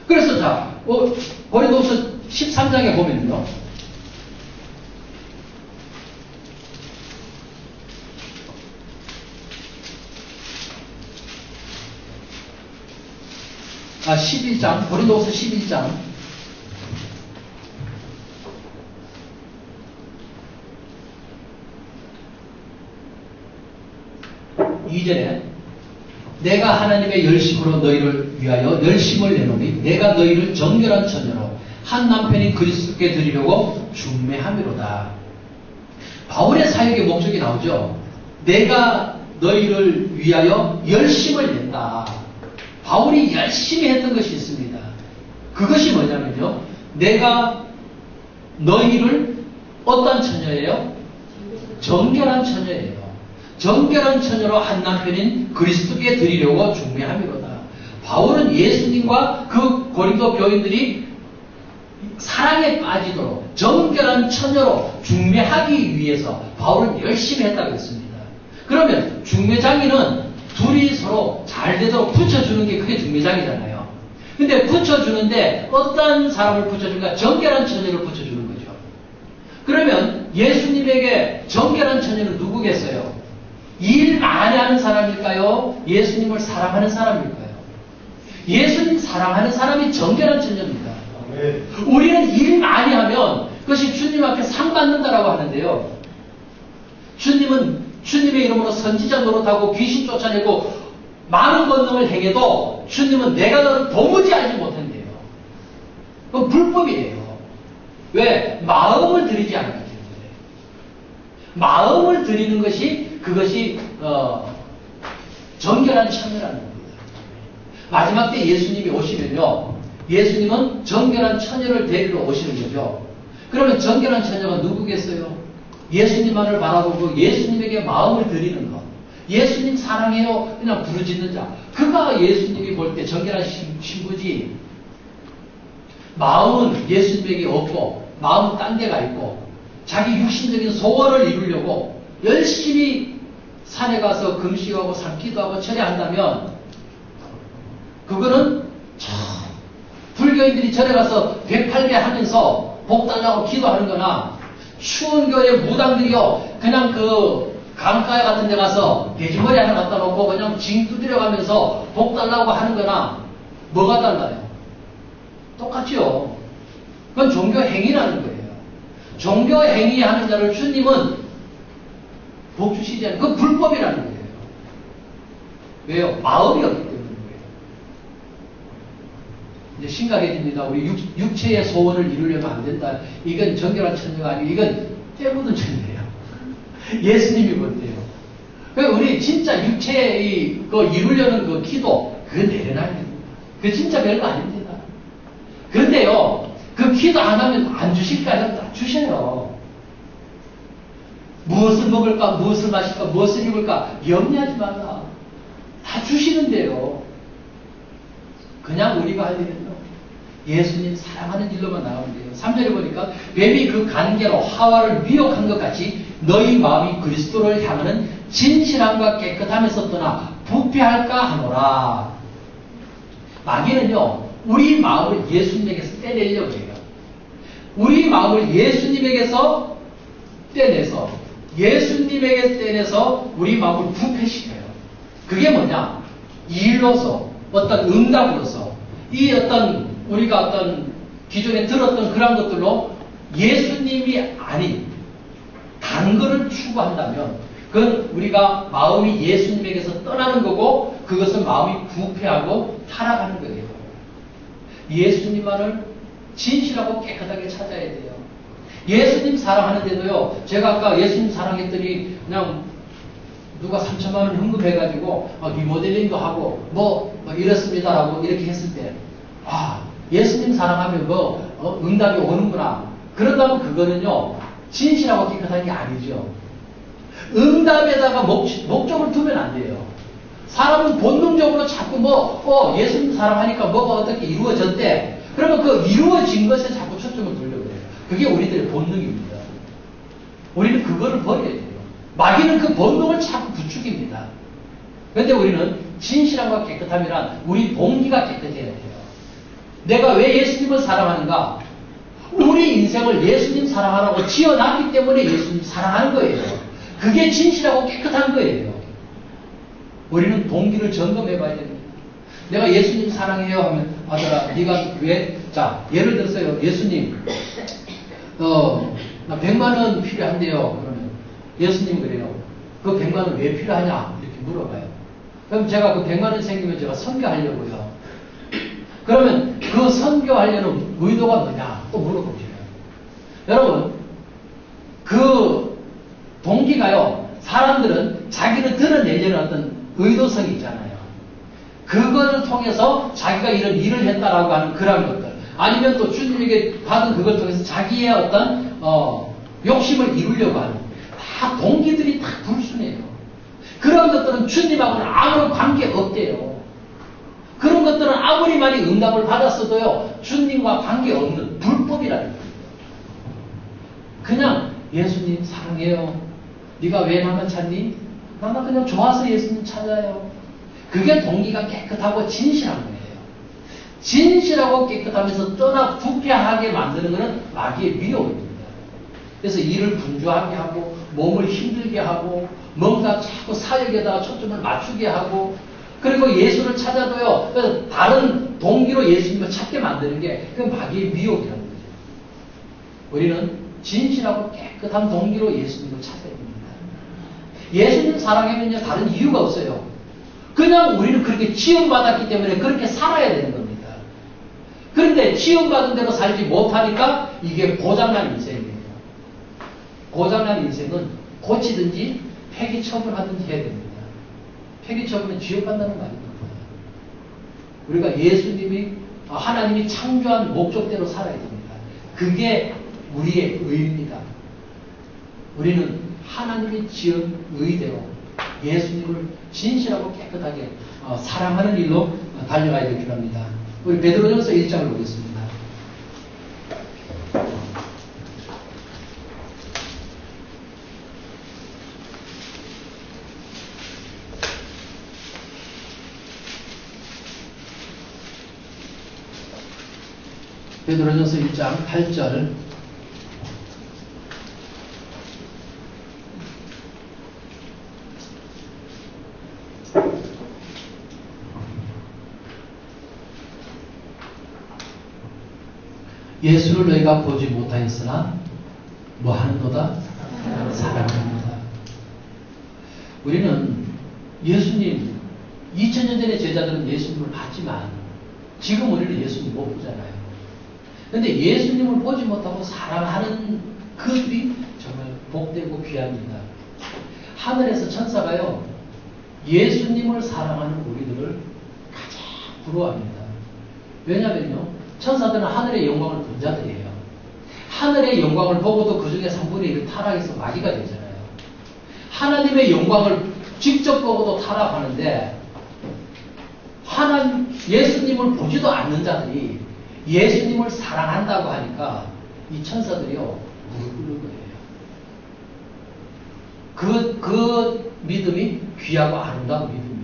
그래서 자, 고린도후서 13장에 보면요. 아, 11장, 고린도후서 11장. 2절에 내가 하나님의 열심으로 너희를 위하여 열심을 내노니 내가 너희를 정결한 처녀로 한 남편인 그리스도께 드리려고 중매함이로다. 바울의 사역의 목적이 나오죠. 내가 너희를 위하여 열심을 낸다. 바울이 열심히 했던 것이 있습니다. 그것이 뭐냐면요. 내가 너희를 어떤 처녀예요? 정결한 처녀예요. 정결한 처녀로 한 남편인 그리스도께 드리려고 중매함이로다. 바울은 예수님과 그 고린도 교인들이 사랑에 빠지도록 정결한 처녀로 중매하기 위해서 바울은 열심히 했다고 했습니다. 그러면 중매장이는 둘이 서로 잘 되도록 붙여주는 게 그게 중매장이잖아요. 근데 붙여주는데 어떤 사람을 붙여주는가? 정결한 처녀를 붙여주는 거죠. 그러면 예수님에게 정결한 처녀는 누구겠어요? 일 많이 하는 사람일까요? 예수님을 사랑하는 사람일까요? 예수님 사랑하는 사람이 정결한 처녀입니다. 우리는 일 많이 하면 그것이 주님 앞에 상 받는다라고 하는데요. 주님은 주님의 이름으로 선지자 노릇하고 귀신 쫓아내고 많은 권능을 행해도 주님은 내가 너를 도무지 알지 못한대요. 그건 불법이에요. 왜? 마음을 들이지 않았기 때문에. 마음을 들이는 것이 그것이 정결한 처녀라는 겁니다. 마지막 때 예수님이 오시면요. 예수님은 정결한 처녀를 데리러 오시는 거죠. 그러면 정결한 처녀가 누구겠어요? 예수님만을 바라보고 예수님에게 마음을 드리는 것. 예수님 사랑해요. 그냥 부르짖는 자. 그가 예수님이 볼 때 정결한 신부지. 마음은 예수님에게 없고 마음은 딴 데가 있고 자기 육신적인 소원을 이루려고 열심히 산에 가서 금식하고 삼기도하고 철회한다면 그거는 참 불교인들이 절에 가서 108배 하면서 복 달라고 기도하는 거나 추운 겨울에 무당들이요 그냥 그 강가에 같은 데 가서 돼지머리 하나 갖다 놓고 그냥 징 두드려 가면서 복 달라고 하는 거나 뭐가 달라요? 똑같죠. 그건 종교 행위라는 거예요. 종교 행위 하는 자를 주님은 복 주시지 않아요. 그건 불법이라는 거예요. 왜요? 마음이 없기 때문에. 이제 심각해집니다. 우리 육체의 소원을 이루려면 안 된다. 이건 정결한 처녀가 아니고 이건 때묻은 처녀예요. 예수님이 뭔데요? 그러니까 우리 진짜 육체의 그 이루려는 그 기도 그건 내려놔야 됩니다. 그 진짜 별거 아닙니다. 그런데요, 그 기도 안 하면 안 주실까요? 다 주셔요. 무엇을 먹을까, 무엇을 마실까, 무엇을 입을까 염려하지 말라. 다 주시는데요. 그냥 우리가 할 일은요. 예수님 사랑하는 일로만 나가면 돼요. 3절에 보니까 뱀이 그 관계로 하와를 미혹한 것 같이 너희 마음이 그리스도를 향하는 진실함과 깨끗함에서 떠나 부패할까 하노라. 마귀는요. 우리 마음을 예수님에게서 떼내려고 해요. 우리 마음을 예수님에게서 떼내서 예수님에게 떼내서 우리 마음을 부패시켜요. 그게 뭐냐? 일로서 어떤 응답으로서 이 어떤 우리가 어떤 기존에 들었던 그런 것들로 예수님이 아닌 다른 것을 추구한다면 그건 우리가 마음이 예수님에게서 떠나는 거고 그것은 마음이 부패하고 타락하는 거예요. 예수님만을 진실하고 깨끗하게 찾아야 돼요. 예수님 사랑하는데도요. 제가 아까 예수님 사랑했더니 그냥 누가 3천만 원 헌금해가지고 리모델링도 하고 뭐 이렇습니다라고 이렇게 했을 때 예수님 사랑하면 응답이 오는구나. 그런다면 그거는요 진실하고 깨끗한 게 아니죠. 응답에다가 목적을 두면 안 돼요. 사람은 본능적으로 자꾸 예수님 사랑하니까 뭐가 어떻게 이루어졌대. 그러면 그 이루어진 것에 자꾸 초점을 두려고 해요. 그게 우리들의 본능입니다. 우리는 그거를 버려야 돼요. 마귀는 그 본능을 자꾸 부추깁니다. 그런데 우리는 진실함과 깨끗함이란 우리 동기가 깨끗해야 돼요. 내가 왜 예수님을 사랑하는가? 우리 인생을 예수님 사랑하라고 지어놨기 때문에 예수님 사랑하는 거예요. 그게 진실하고 깨끗한 거예요. 우리는 동기를 점검해 봐야 됩니다. 내가 예수님 사랑해요 하면, 아들아, 네가 왜? 자, 예를 들어서요. 예수님, 나 100만 원 필요한데요. 그러면 예수님 그래요. 그 100만 원 왜 필요하냐? 이렇게 물어봐요. 그럼 제가 그 100만 원 생기면 제가 선교하려고요. 그러면 그 선교하려는 의도가 뭐냐? 또 물어보세요. 여러분, 그 동기가요, 사람들은 자기를 드러내려는 어떤 의도성이 있잖아요. 그걸 통해서 자기가 이런 일을 했다라고 하는 그런 것들. 아니면 또 주님에게 받은 그걸 통해서 자기의 어떤, 욕심을 이루려고 하는. 다 동기들이 다 불순해요. 그런 것들은 주님하고는 아무런 관계 없대요. 그런 것들은 아무리 많이 응답을 받았어도요, 주님과 관계없는 불법이라는 거예요. 그냥 예수님 사랑해요. 네가 왜 나만 찾니? 나만 그냥 좋아서 예수님 찾아요. 그게 동기가 깨끗하고 진실한 거예요. 진실하고 깨끗하면서 떠나 부패하게 만드는 것은 마귀의 미혹입니다. 그래서 일을 분주하게 하고 몸을 힘들게 하고 뭔가 자꾸 사역에다가 초점을 맞추게 하고 그리고 예수를 찾아도요, 다른 동기로 예수님을 찾게 만드는 게 그 마귀의 미혹이라는 거죠. 우리는 진실하고 깨끗한 동기로 예수님을 찾아야 됩니다. 예수님 사랑하면요, 다른 이유가 없어요. 그냥 우리는 그렇게 지원받았기 때문에 그렇게 살아야 되는 겁니다. 그런데 지원받은 대로 살지 못하니까 이게 고장난 인생이에요. 고장난 인생은 고치든지 폐기 처분하든지 해야 됩니다. 폐기 처분은 지옥간다는 거 아닙니까? 우리가 예수님이, 하나님이 창조한 목적대로 살아야 됩니다. 그게 우리의 의입니다. 우리는 하나님이 지은 의대로 예수님을 진실하고 깨끗하게 사랑하는 일로 달려가야 될 줄 압니다. 우리 베드로전서 1장을 보겠습니다. 베드로전서 1장 8절. 예수를 너희가 보지 못하였으나 뭐 하는도다? 사랑합니다. 우리는 예수님, 2000년 전의 제자들은 예수님을 봤지만 지금 우리는 예수님 못 보잖아요. 그런데 예수님을 보지 못하고 사랑하는 그들이 정말 복되고 귀합니다. 하늘에서 천사가요, 예수님을 사랑하는 우리들을 가장 부러워합니다. 왜냐면요, 천사들은 하늘의 영광을 본 자들이에요. 하늘의 영광을 보고도 그 중에 3분의 1을 타락해서 마귀가 되잖아요. 하나님의 영광을 직접 보고도 타락하는데 예수님을 보지도 않는 자들이 예수님을 사랑한다고 하니까 이 천사들이요, 무릎 꿇는 거예요. 그 믿음이 귀하고 아름다운 믿음이에요.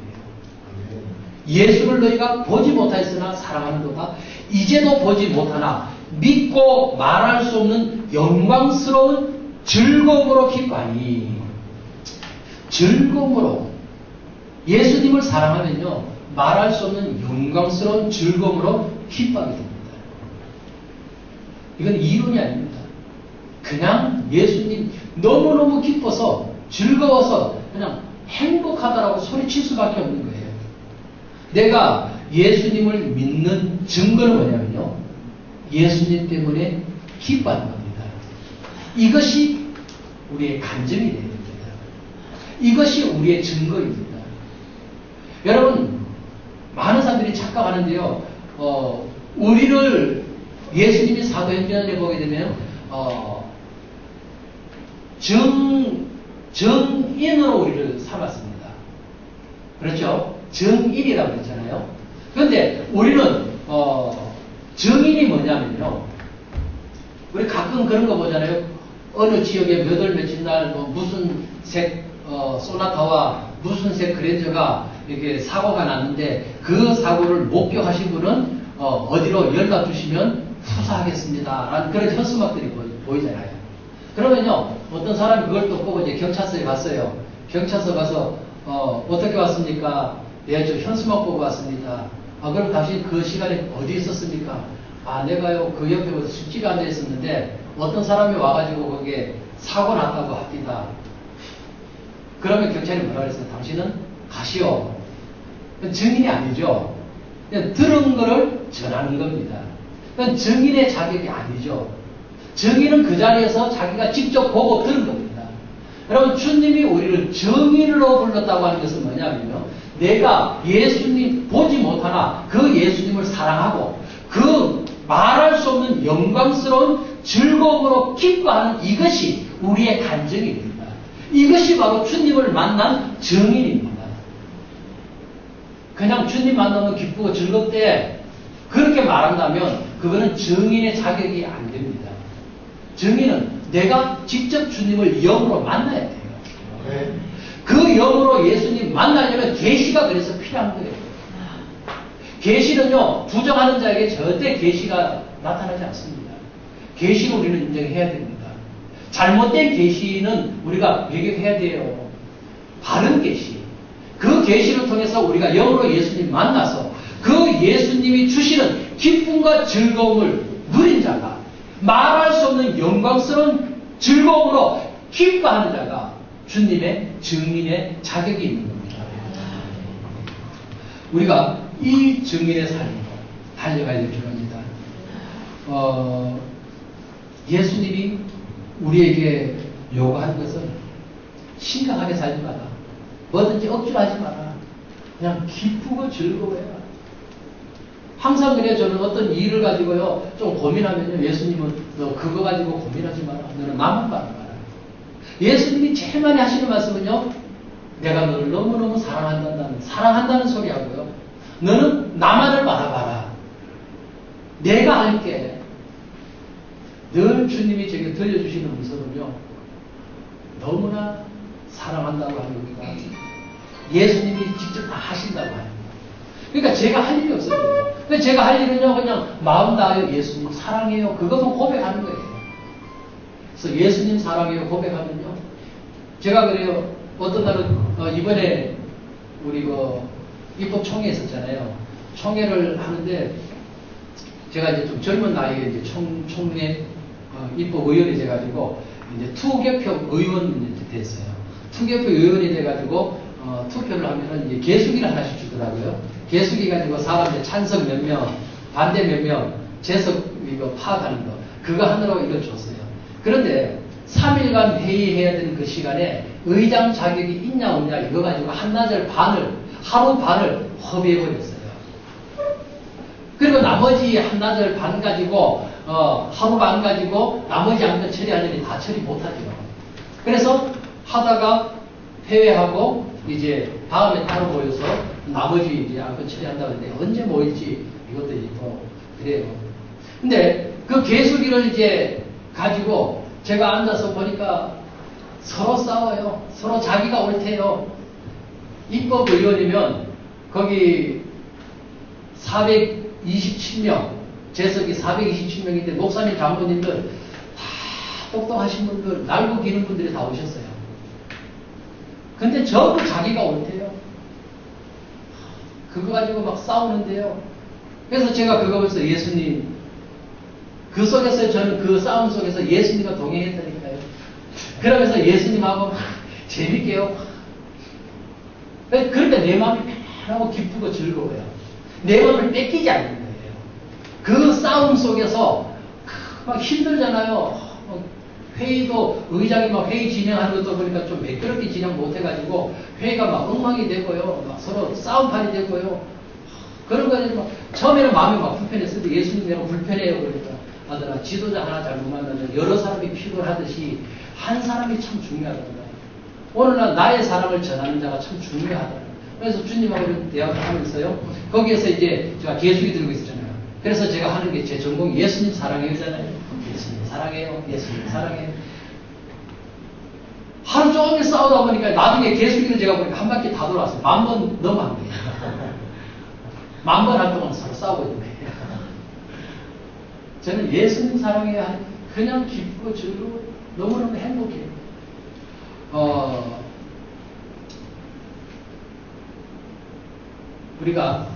예수를 너희가 보지 못하였으나 사랑하는도다. 이제도 보지 못하나 믿고 말할 수 없는 영광스러운 즐거움으로 기뻐하니. 즐거움으로. 예수님을 사랑하면요, 말할 수 없는 영광스러운 즐거움으로 기뻐하게 됩니다. 이건 이론이 아닙니다. 그냥 예수님 너무너무 기뻐서 즐거워서 그냥 행복하다라고 소리칠 수밖에 없는 거예요. 내가 예수님을 믿는 증거는 뭐냐면요, 예수님 때문에 기뻐하는 겁니다. 이것이 우리의 간증이 되는 겁니다. 이것이 우리의 증거입니다. 여러분, 많은 사람들이 착각하는데요, 우리를 예수님이 사도행전에 보게 되면 정인으로 우리를 삼았습니다. 그렇죠? 정인이라고 했잖아요. 그런데 우리는 정인이 뭐냐면요, 우리 가끔 그런 거 보잖아요. 어느 지역에 몇 월 며칠 날 무슨 색 소나타와 무슨 색 그랜저가 이렇게 사고가 났는데 그 사고를 목격하신 분은 어디로 연락 주시면 수사하겠습니다. 라는 그런 현수막들이 보이잖아요. 그러면요, 어떤 사람이 그걸 또 보고 이제 경찰서에 갔어요. 경찰서 가서, 어떻게 왔습니까? 예, 저 현수막 보고 왔습니다. 아, 그럼 당신 그 시간에 어디 있었습니까? 아, 내가요, 그 옆에 숙지가 앉아 있었는데, 어떤 사람이 와가지고 거기에 사고 났다고 합니다. 그러면 경찰이 뭐라 그랬어요? 당신은 가시오. 증인이 아니죠. 그냥 들은 거를 전하는 겁니다. 그건 증인의 자격이 아니죠. 증인은 그 자리에서 자기가 직접 보고 들은 겁니다. 여러분, 주님이 우리를 증인으로 불렀다고 하는 것은 뭐냐면요, 내가 예수님 보지 못하나 그 예수님을 사랑하고 그 말할 수 없는 영광스러운 즐거움으로 기뻐하는 이것이 우리의 간증입니다. 이것이 바로 주님을 만난 증인입니다. 그냥 주님 만나면 기쁘고 즐겁대 그렇게 말한다면 그거는 증인의 자격이 안 됩니다. 증인은 내가 직접 주님을 영으로 만나야 돼요. 네. 그 영으로 예수님 만나려면 계시가 그래서 필요한 거예요. 계시는요, 부정하는 자에게 절대 계시가 나타나지 않습니다. 계시를 우리는 인정해야 됩니다. 잘못된 계시는 우리가 배격해야 돼요. 바른 계시. 그 계시를 통해서 우리가 영으로 예수님 만나서 그 예수님이 주시는 기쁨과 즐거움을 누린 자가, 말할 수 없는 영광스러운 즐거움으로 기뻐하는 자가 주님의 증인의 자격이 있는 겁니다. 우리가 이 증인의 삶으로 달려가야 될 필요합니다. 예수님이 우리에게 요구한 것은 심각하게 살지 마라. 뭐든지 억지로 하지 마라. 그냥 기쁘고 즐거워해라. 항상 그래요. 저는 어떤 일을 가지고요, 좀 고민하면요, 예수님은 너 그거 가지고 고민하지 마라. 너는 나만 바라봐라. 예수님이 제일 많이 하시는 말씀은요, 내가 너를 너무너무 사랑한다는 소리 하고요. 너는 나만을 바라봐라. 내가 할게. 늘 주님이 제게 들려주시는 음성은요, 너무나 사랑한다고 하는 겁니다. 예수님이 직접 다 하신다고 합니다. 그러니까 제가 할 일이 없어요. 근데 제가 할 일은요, 그냥 마음 다하여 예수님 사랑해요. 그것만 고백하는 거예요. 그래서 예수님 사랑해요 고백하면요, 제가 그래요. 어떤 날은 이번에 우리 입법 총회 있었잖아요. 총회를 하는데 제가 이제 좀 젊은 나이에 이제 총회 입법 의원이 돼가지고 이제 투개표 의원이 됐어요. 투개표 의원이 돼가지고 투표를 하면은 이제 개수기를 하나씩 주더라고요. 개수기 가지고 사람들 찬성 몇 명, 반대 몇 명, 재석 이거 파악하는 거, 그거 하느라고 이걸 줬어요. 그런데 3일간 회의해야 되는 그 시간에 의장 자격이 있냐 없냐 이거 가지고 한나절 반을, 하루 반을 허비해버렸어요. 그리고 나머지 한나절 반 가지고 하루 반 가지고 나머지 안건 처리하려니 다 처리 못하죠. 그래서 하다가 회회하고 이제 다음에 따로 모여서 나머지 이제 안건 처리한다고 했는데 언제 모일지 이것도 이제 또 그래요. 근데 그 개수기를 이제 가지고 제가 앉아서 보니까 서로 싸워요. 서로 자기가 옳대요. 입법의원이면 거기 427명, 재석이 427명인데 목사님, 장로님들 다 똑똑하신 분들, 날고 기는 분들이 다 오셨어요. 근데 전부 자기가 옳대요. 그거 가지고 막 싸우는데요. 그래서 제가 그거 보면서 예수님, 그 속에서 저는 그 싸움 속에서 예수님과 동행했다니까요. 그러면서 예수님하고 막 재밌게요. 그러니까 내 마음이 편하고 기쁘고 즐거워요. 내 마음을 뺏기지 않는 거예요. 그 싸움 속에서 막 힘들잖아요. 회의도 의장이 막 회의 진행하는 것도 보니까 좀 매끄럽게 진행 못해가지고 회의가 막 엉망이 되고요. 막 서로 싸움판이 되고요. 그런 거에 막 처음에는 마음이 막 불편했을 때 예수님 내가 불편해요. 그러니까 아들아, 지도자 하나 잘못 만나면 여러 사람이 필요하듯이 한 사람이 참 중요하단다. 오늘날 나의 사랑을 전하는 자가 참 중요하다. 그래서 주님하고 대화를 하면서요. 거기에서 이제 제가 개수기 들고 있었잖아요. 그래서 제가 하는 게 제 전공 예수님 사랑해요잖아요. 예수님 사랑해요. 예수님 사랑해요. 하루 종일 싸우다 보니까 나중에 개수기를 제가 보니까 한 바퀴 다 돌아왔어요. 10,000번 넘어간 거예요. 10,000번 할 동안 서로 싸우고 있는 거예요. 저는 예수님 사랑에 그냥 기쁘고 즐거워 너무너무 행복해요. 우리가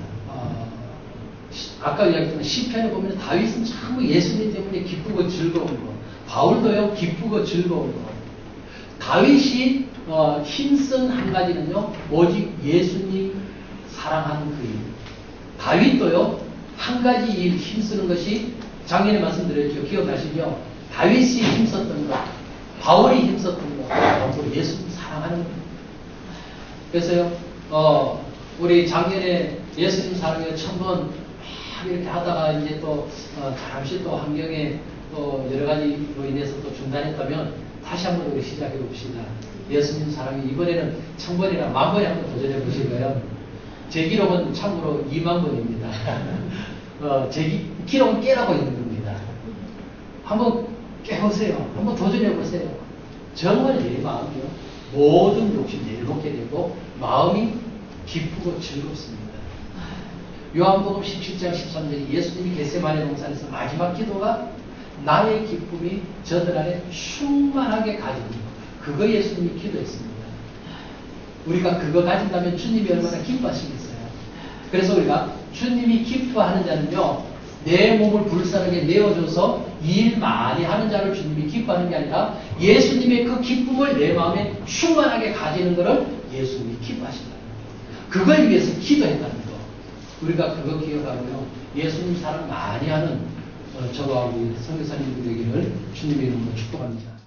아까 이야기했던 시편에 보면 다윗은 참 예수님 때문에 기쁘고 즐거운 거, 바울도요 기쁘고 즐거운 거. 다윗이 힘쓴 한 가지는요 오직 예수님 사랑하는 그 일. 다윗도요 한 가지 일 힘쓰는 것이 작년에 말씀드렸죠. 기억나시죠? 다윗이 힘썼던 것, 바울이 힘썼던 것, 전부 예수님 사랑하는 것. 그래서요 우리 작년에 예수님 사랑에 1000번 막 이렇게 하다가 이제 또 잠시 또 환경에 또 여러 가지로 인해서 또 중단했다면 다시 한번 우리 시작해 봅시다. 예수님 사랑에 이번에는 1000번이나 10,000번에 한번 도전해 보시고요. 제 기록은 참고로 20,000번입니다. 제 기록은 깨라고 있는 겁니다. 한번 깨보세요. 한번 도전해 보세요. 정말 내 마음이요. 모든 욕심 내려놓게 되고 마음이 기쁘고 즐겁습니다. 요한복음 17장 13절에 예수님이 겟세마네 동산에서 마지막 기도가 나의 기쁨이 저들 안에 충만하게 가지는 것. 그거 예수님이 기도했습니다. 우리가 그거 가진다면 주님이 얼마나 기뻐하시겠어요. 그래서 우리가 주님이 기뻐하는 자는요 내 몸을 불쌍하게 내어줘서 일 많이 하는 자를 주님이 기뻐하는 게 아니라 예수님의 그 기쁨을 내 마음에 충만하게 가지는 것을 예수님이 기뻐하신다는 거예요. 그걸 위해서 기도했다는 거. 우리가 그거 기억하고요 예수님 사랑 많이 하는 저와 우리 선교사님들 되기를 주님의 이름으로 축복합니다.